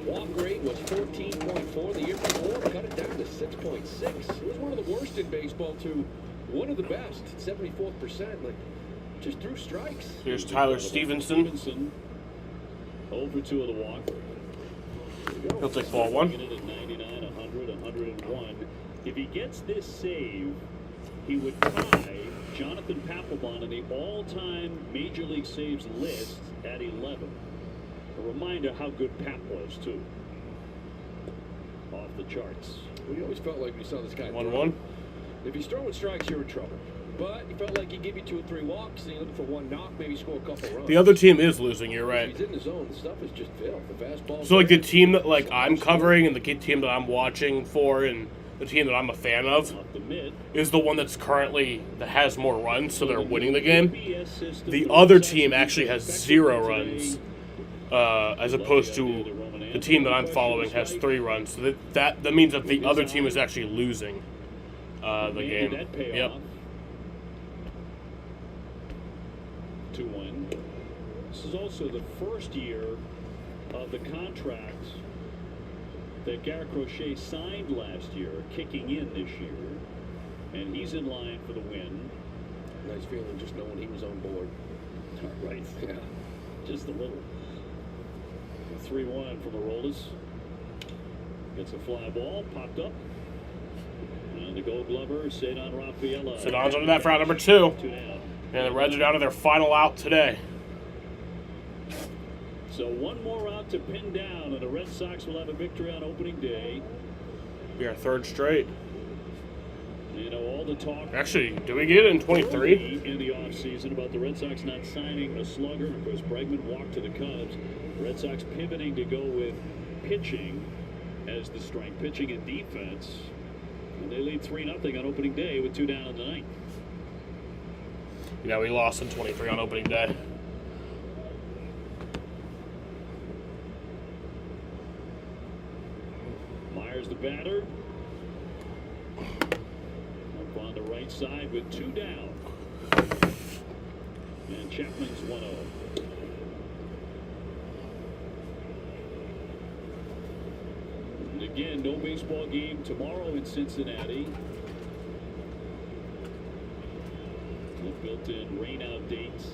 Walk rate was 14.4 the year before. Cut it down to 6.6. It was one of the worst in baseball to one of the best, 74%. Like, just threw strikes. Here's Tyler Stevenson. 0 for 2 of the walk. He'll take ball 1. At 99, 100, 101. If he gets this save, he would tie Jonathan Papelbon in the all-time Major League saves list at 11. A reminder how good Pap was, too. Off the charts. We always felt like we saw this guy. 1-1. If he's throwing strikes, you're in trouble. But he felt like he'd give you 2 or 3 walks, and he looking for 1 knock, maybe score a couple runs. The other team is losing. You're right. He's in the zone. The stuff is just filth. The fastball. So like the team that like I'm covering and the team that I'm watching for and the team that I'm a fan of is the one that's currently that has more runs, so they're winning the game. The other team actually has 0 runs, as opposed to the team that I'm following has 3 runs. So that means that the other team is actually losing the game. Yep. 2-1. This is also the first year of the contract that Garrett Crochet signed last year, kicking in this year, and he's in line for the win. Nice feeling just knowing he was on board. Right. Yeah. Just a little. 3-1 from Aroldis. Gets a fly ball, popped up. And the Gold Glover, Cedon Rafaela. Cedon's under that for out number 2. And the Reds are down to their final out today. So 1 more out to pin down, and the Red Sox will have a victory on opening day. Be our 3rd straight. You know, all the talk. Actually, do we get it in 23? In the offseason about the Red Sox not signing a slugger. Of course, Bregman walked to the Cubs. Red Sox pivoting to go with pitching as the strength, pitching and defense. And they lead 3-0 on opening day with 2 down in the 9th. Yeah, we lost in 23 on opening day. Myers the batter. Up on the right side with 2 down. And Chapman's 1-0. And again, no baseball game tomorrow in Cincinnati. With built-in rain-out dates.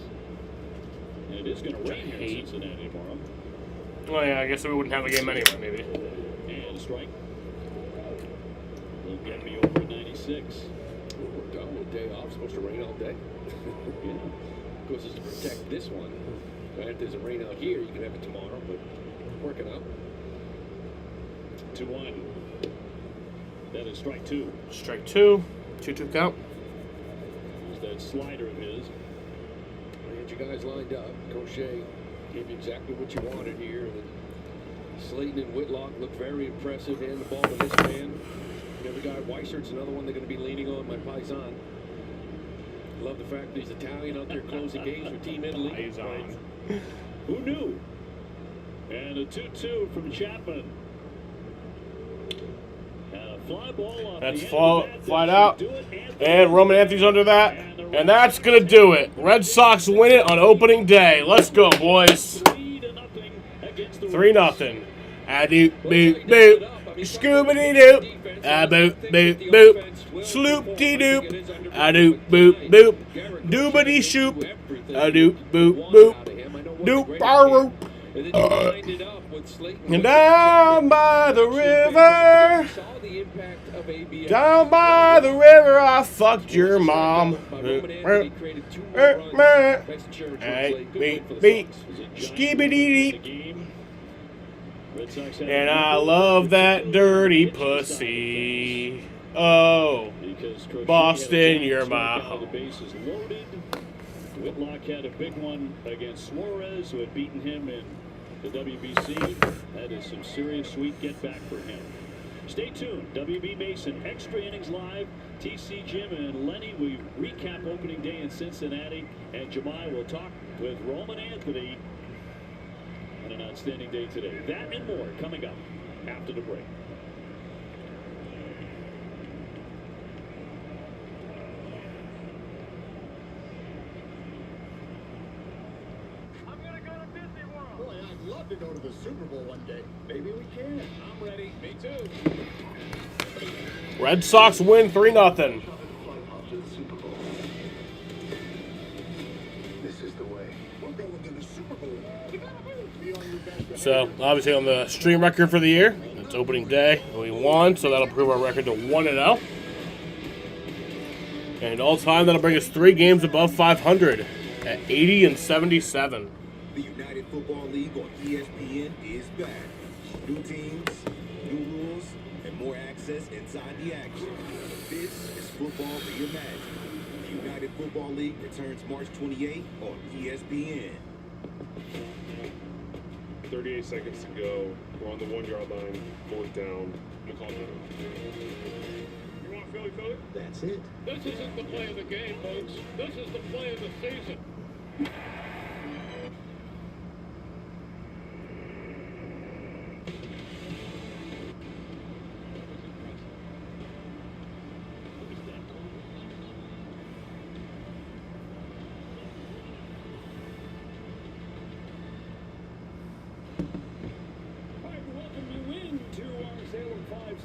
And it is going to rain here in Cincinnati tomorrow. Well, yeah, I guess we wouldn't have a game anyway, maybe. And a strike. Will get me over 96. We're done with a day off. Supposed to rain all day. Yeah. Of course, it's to protect this one. Right? If there's a rain out here, you can have it tomorrow, but working out. 2-1. That is strike 2. Strike 2. 2-2 count. There's that slider of his. I had you guys lined up. Crochet gave you exactly what you wanted here. And Slayton and Whitlock look very impressive. And the ball to this man. The other guy, Weissert's another one they're going to be leaning on, my paisan. Love the fact that he's Italian out there closing games for Team Italy. Who knew? And a 2-2 from Chapman. Fly ball off. That's flied out. And Roman Anthony's under that. And that's going to do it. Red Sox win it on opening day. Let's go, boys. 3-0. A-doop, boop, boop. Scoobity-doop. A-boop, boop, boop. Sloop-dee-doop. A-doop, boop, boop. Doobity-shoop. A-doop, boop, boop. Doop-a-roop. And down by the river, down by the river, I fucked your mom. Hey, beep, beep, skibidi-deep. And I love that dirty pussy. Oh, Boston, you're my home. Whitlock had a big one against Suarez, who had beaten him in the WBC. That is some serious sweet get back for him. Stay tuned. WB Mason, Extra Innings Live. TC Jim and Lenny, we recap opening day in Cincinnati. And Jemai will talk with Roman Anthony on an outstanding day today. That and more coming up after the break. I'd love to go to the Super Bowl one day. Maybe we can. I'm ready. Me too. Red Sox win 3-0. This is the way. We're going to the Super Bowl. So, obviously on the stream record for the year, it's opening day. We won, so that'll prove our record to 1-0. And all time, that'll bring us 3 games above 500 at 80 and 77. The United Football League on ESPN is back. New teams, new rules, and more access inside the action. This is football reimagined. The United Football League returns March 28 on ESPN. 38 seconds to go. We're on the 1-yard line. 4th down. McCall. You want Philly? That's it. This isn't the play of the game, folks. This is the play of the season.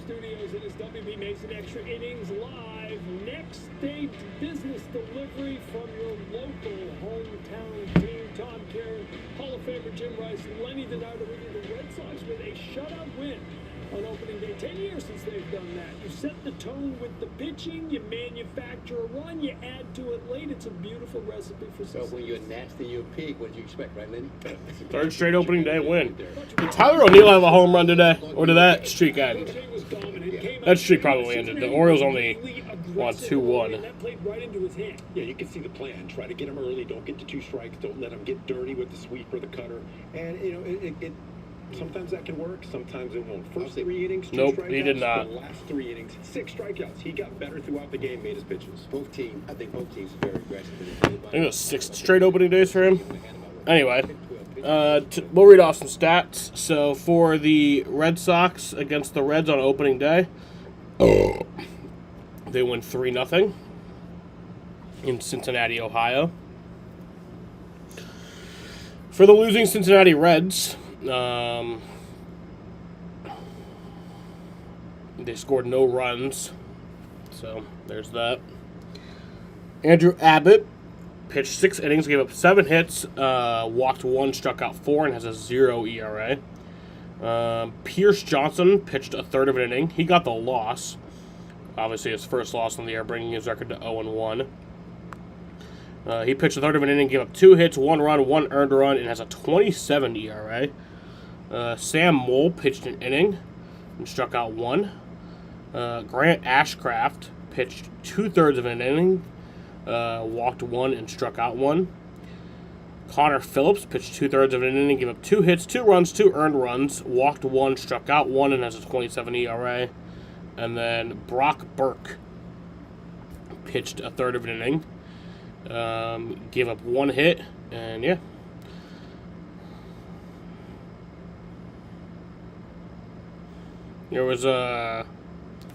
Studios. It is WB Mason Extra Innings Live. Next stage business delivery from your local hometown team. Tom Karen, Hall of Famer Jim Rice, Lenny DiNardo leading the Red Sox with a shutout win on opening day. 10 years since they've done that. You set the tone with the pitching, you manufacture a run, you add to it late. It's a beautiful recipe for success. So when you're nasty, you're a pig. What do you expect, right, Lenny? Third straight opening day win. Did Tyler O'Neill have a home run today? Or did that streak end? That streak probably ended. The Orioles only won 2-1. Yeah, you can see the plan. Try to get him early. Don't get to 2 strikes. Don't let him get dirty with the sweeper, the cutter. And, you know, it sometimes that can work. Sometimes it won't. First 3 innings, 2 strikeouts. He did not. The last 3 innings, 6 strikeouts. He got better throughout the game, made his pitches. I think both teams are very aggressive. I think it was 6 straight opening days for him. Anyway, we'll read off some stats. So for the Red Sox against the Reds on opening day, they win 3-0 in Cincinnati, Ohio. For the losing Cincinnati Reds, they scored no runs, so there's that. Andrew Abbott pitched 6 innings, gave up 7 hits, walked 1, struck out 4, and has a 0 ERA. Pierce Johnson pitched a third of an inning. He got the loss. Obviously, his first loss on the year, bringing his record to 0-1. He pitched a third of an inning, gave up 2 hits, 1 run, 1 earned run, and has a 27 ERA. Sam Moll pitched an inning and struck out 1. Grant Ashcraft pitched 2/3 of an inning, walked 1, and struck out 1. Connor Phillips pitched 2/3 of an inning, gave up 2 hits, 2 runs, 2 earned runs, walked 1, struck out 1, and has a 27 ERA. And then Brock Burke pitched a third of an inning, gave up 1 hit, and yeah. There was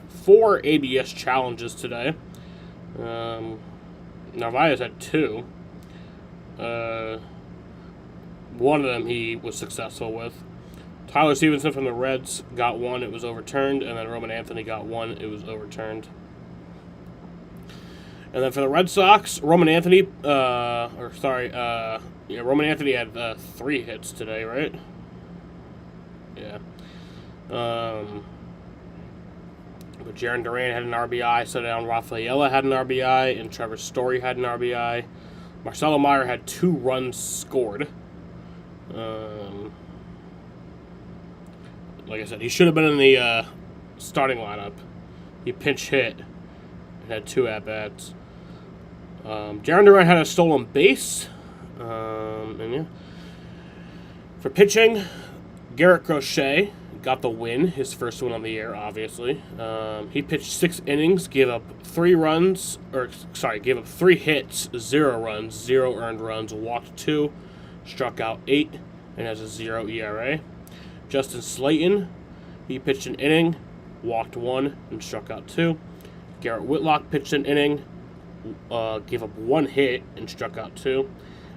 4 ABS challenges today. Narvaez had 2. One of them he was successful with. Tyler Stevenson from the Reds got 1, it was overturned, and then Roman Anthony got 1, it was overturned. And then for the Red Sox, Roman Anthony, Roman Anthony had 3 hits today, right? Yeah. But Jarren Duran had an RBI, so down Rafaela had an RBI, and Trevor Story had an RBI. Marcelo Meyer had 2 runs scored. Like I said, he should have been in the starting lineup. He pinch hit and had 2 at-bats. Jarren Duran had a stolen base. And yeah. For pitching, Garrett Crochet got the win, his first one on the year, obviously. He pitched 6 innings, gave up 3 hits, 0 runs, 0 earned runs, walked 2, struck out 8, and has a 0 ERA. Justin Slayton, he pitched an inning, walked 1, and struck out 2. Garrett Whitlock pitched an inning, gave up 1 hit, and struck out 2.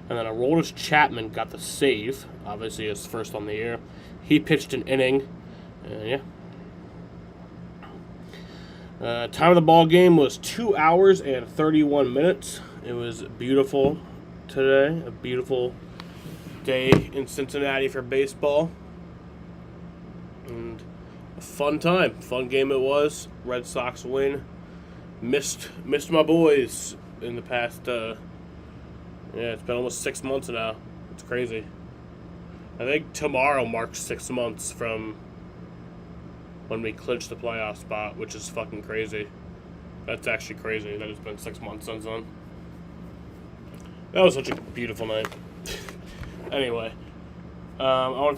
And then Aroldis Chapman got the save, obviously his first on the year. He pitched an inning, yeah. Time of the ball game was 2 hours and 31 minutes. It was beautiful today, a beautiful day in Cincinnati for baseball. And a fun game it was. Red Sox win. Missed my boys in the past, it's been almost 6 months now. It's crazy. I think tomorrow marks 6 months from when we clinched the playoff spot, which is fucking crazy. That's actually crazy that it's been 6 months since then. That was such a beautiful night. Anyway, I want to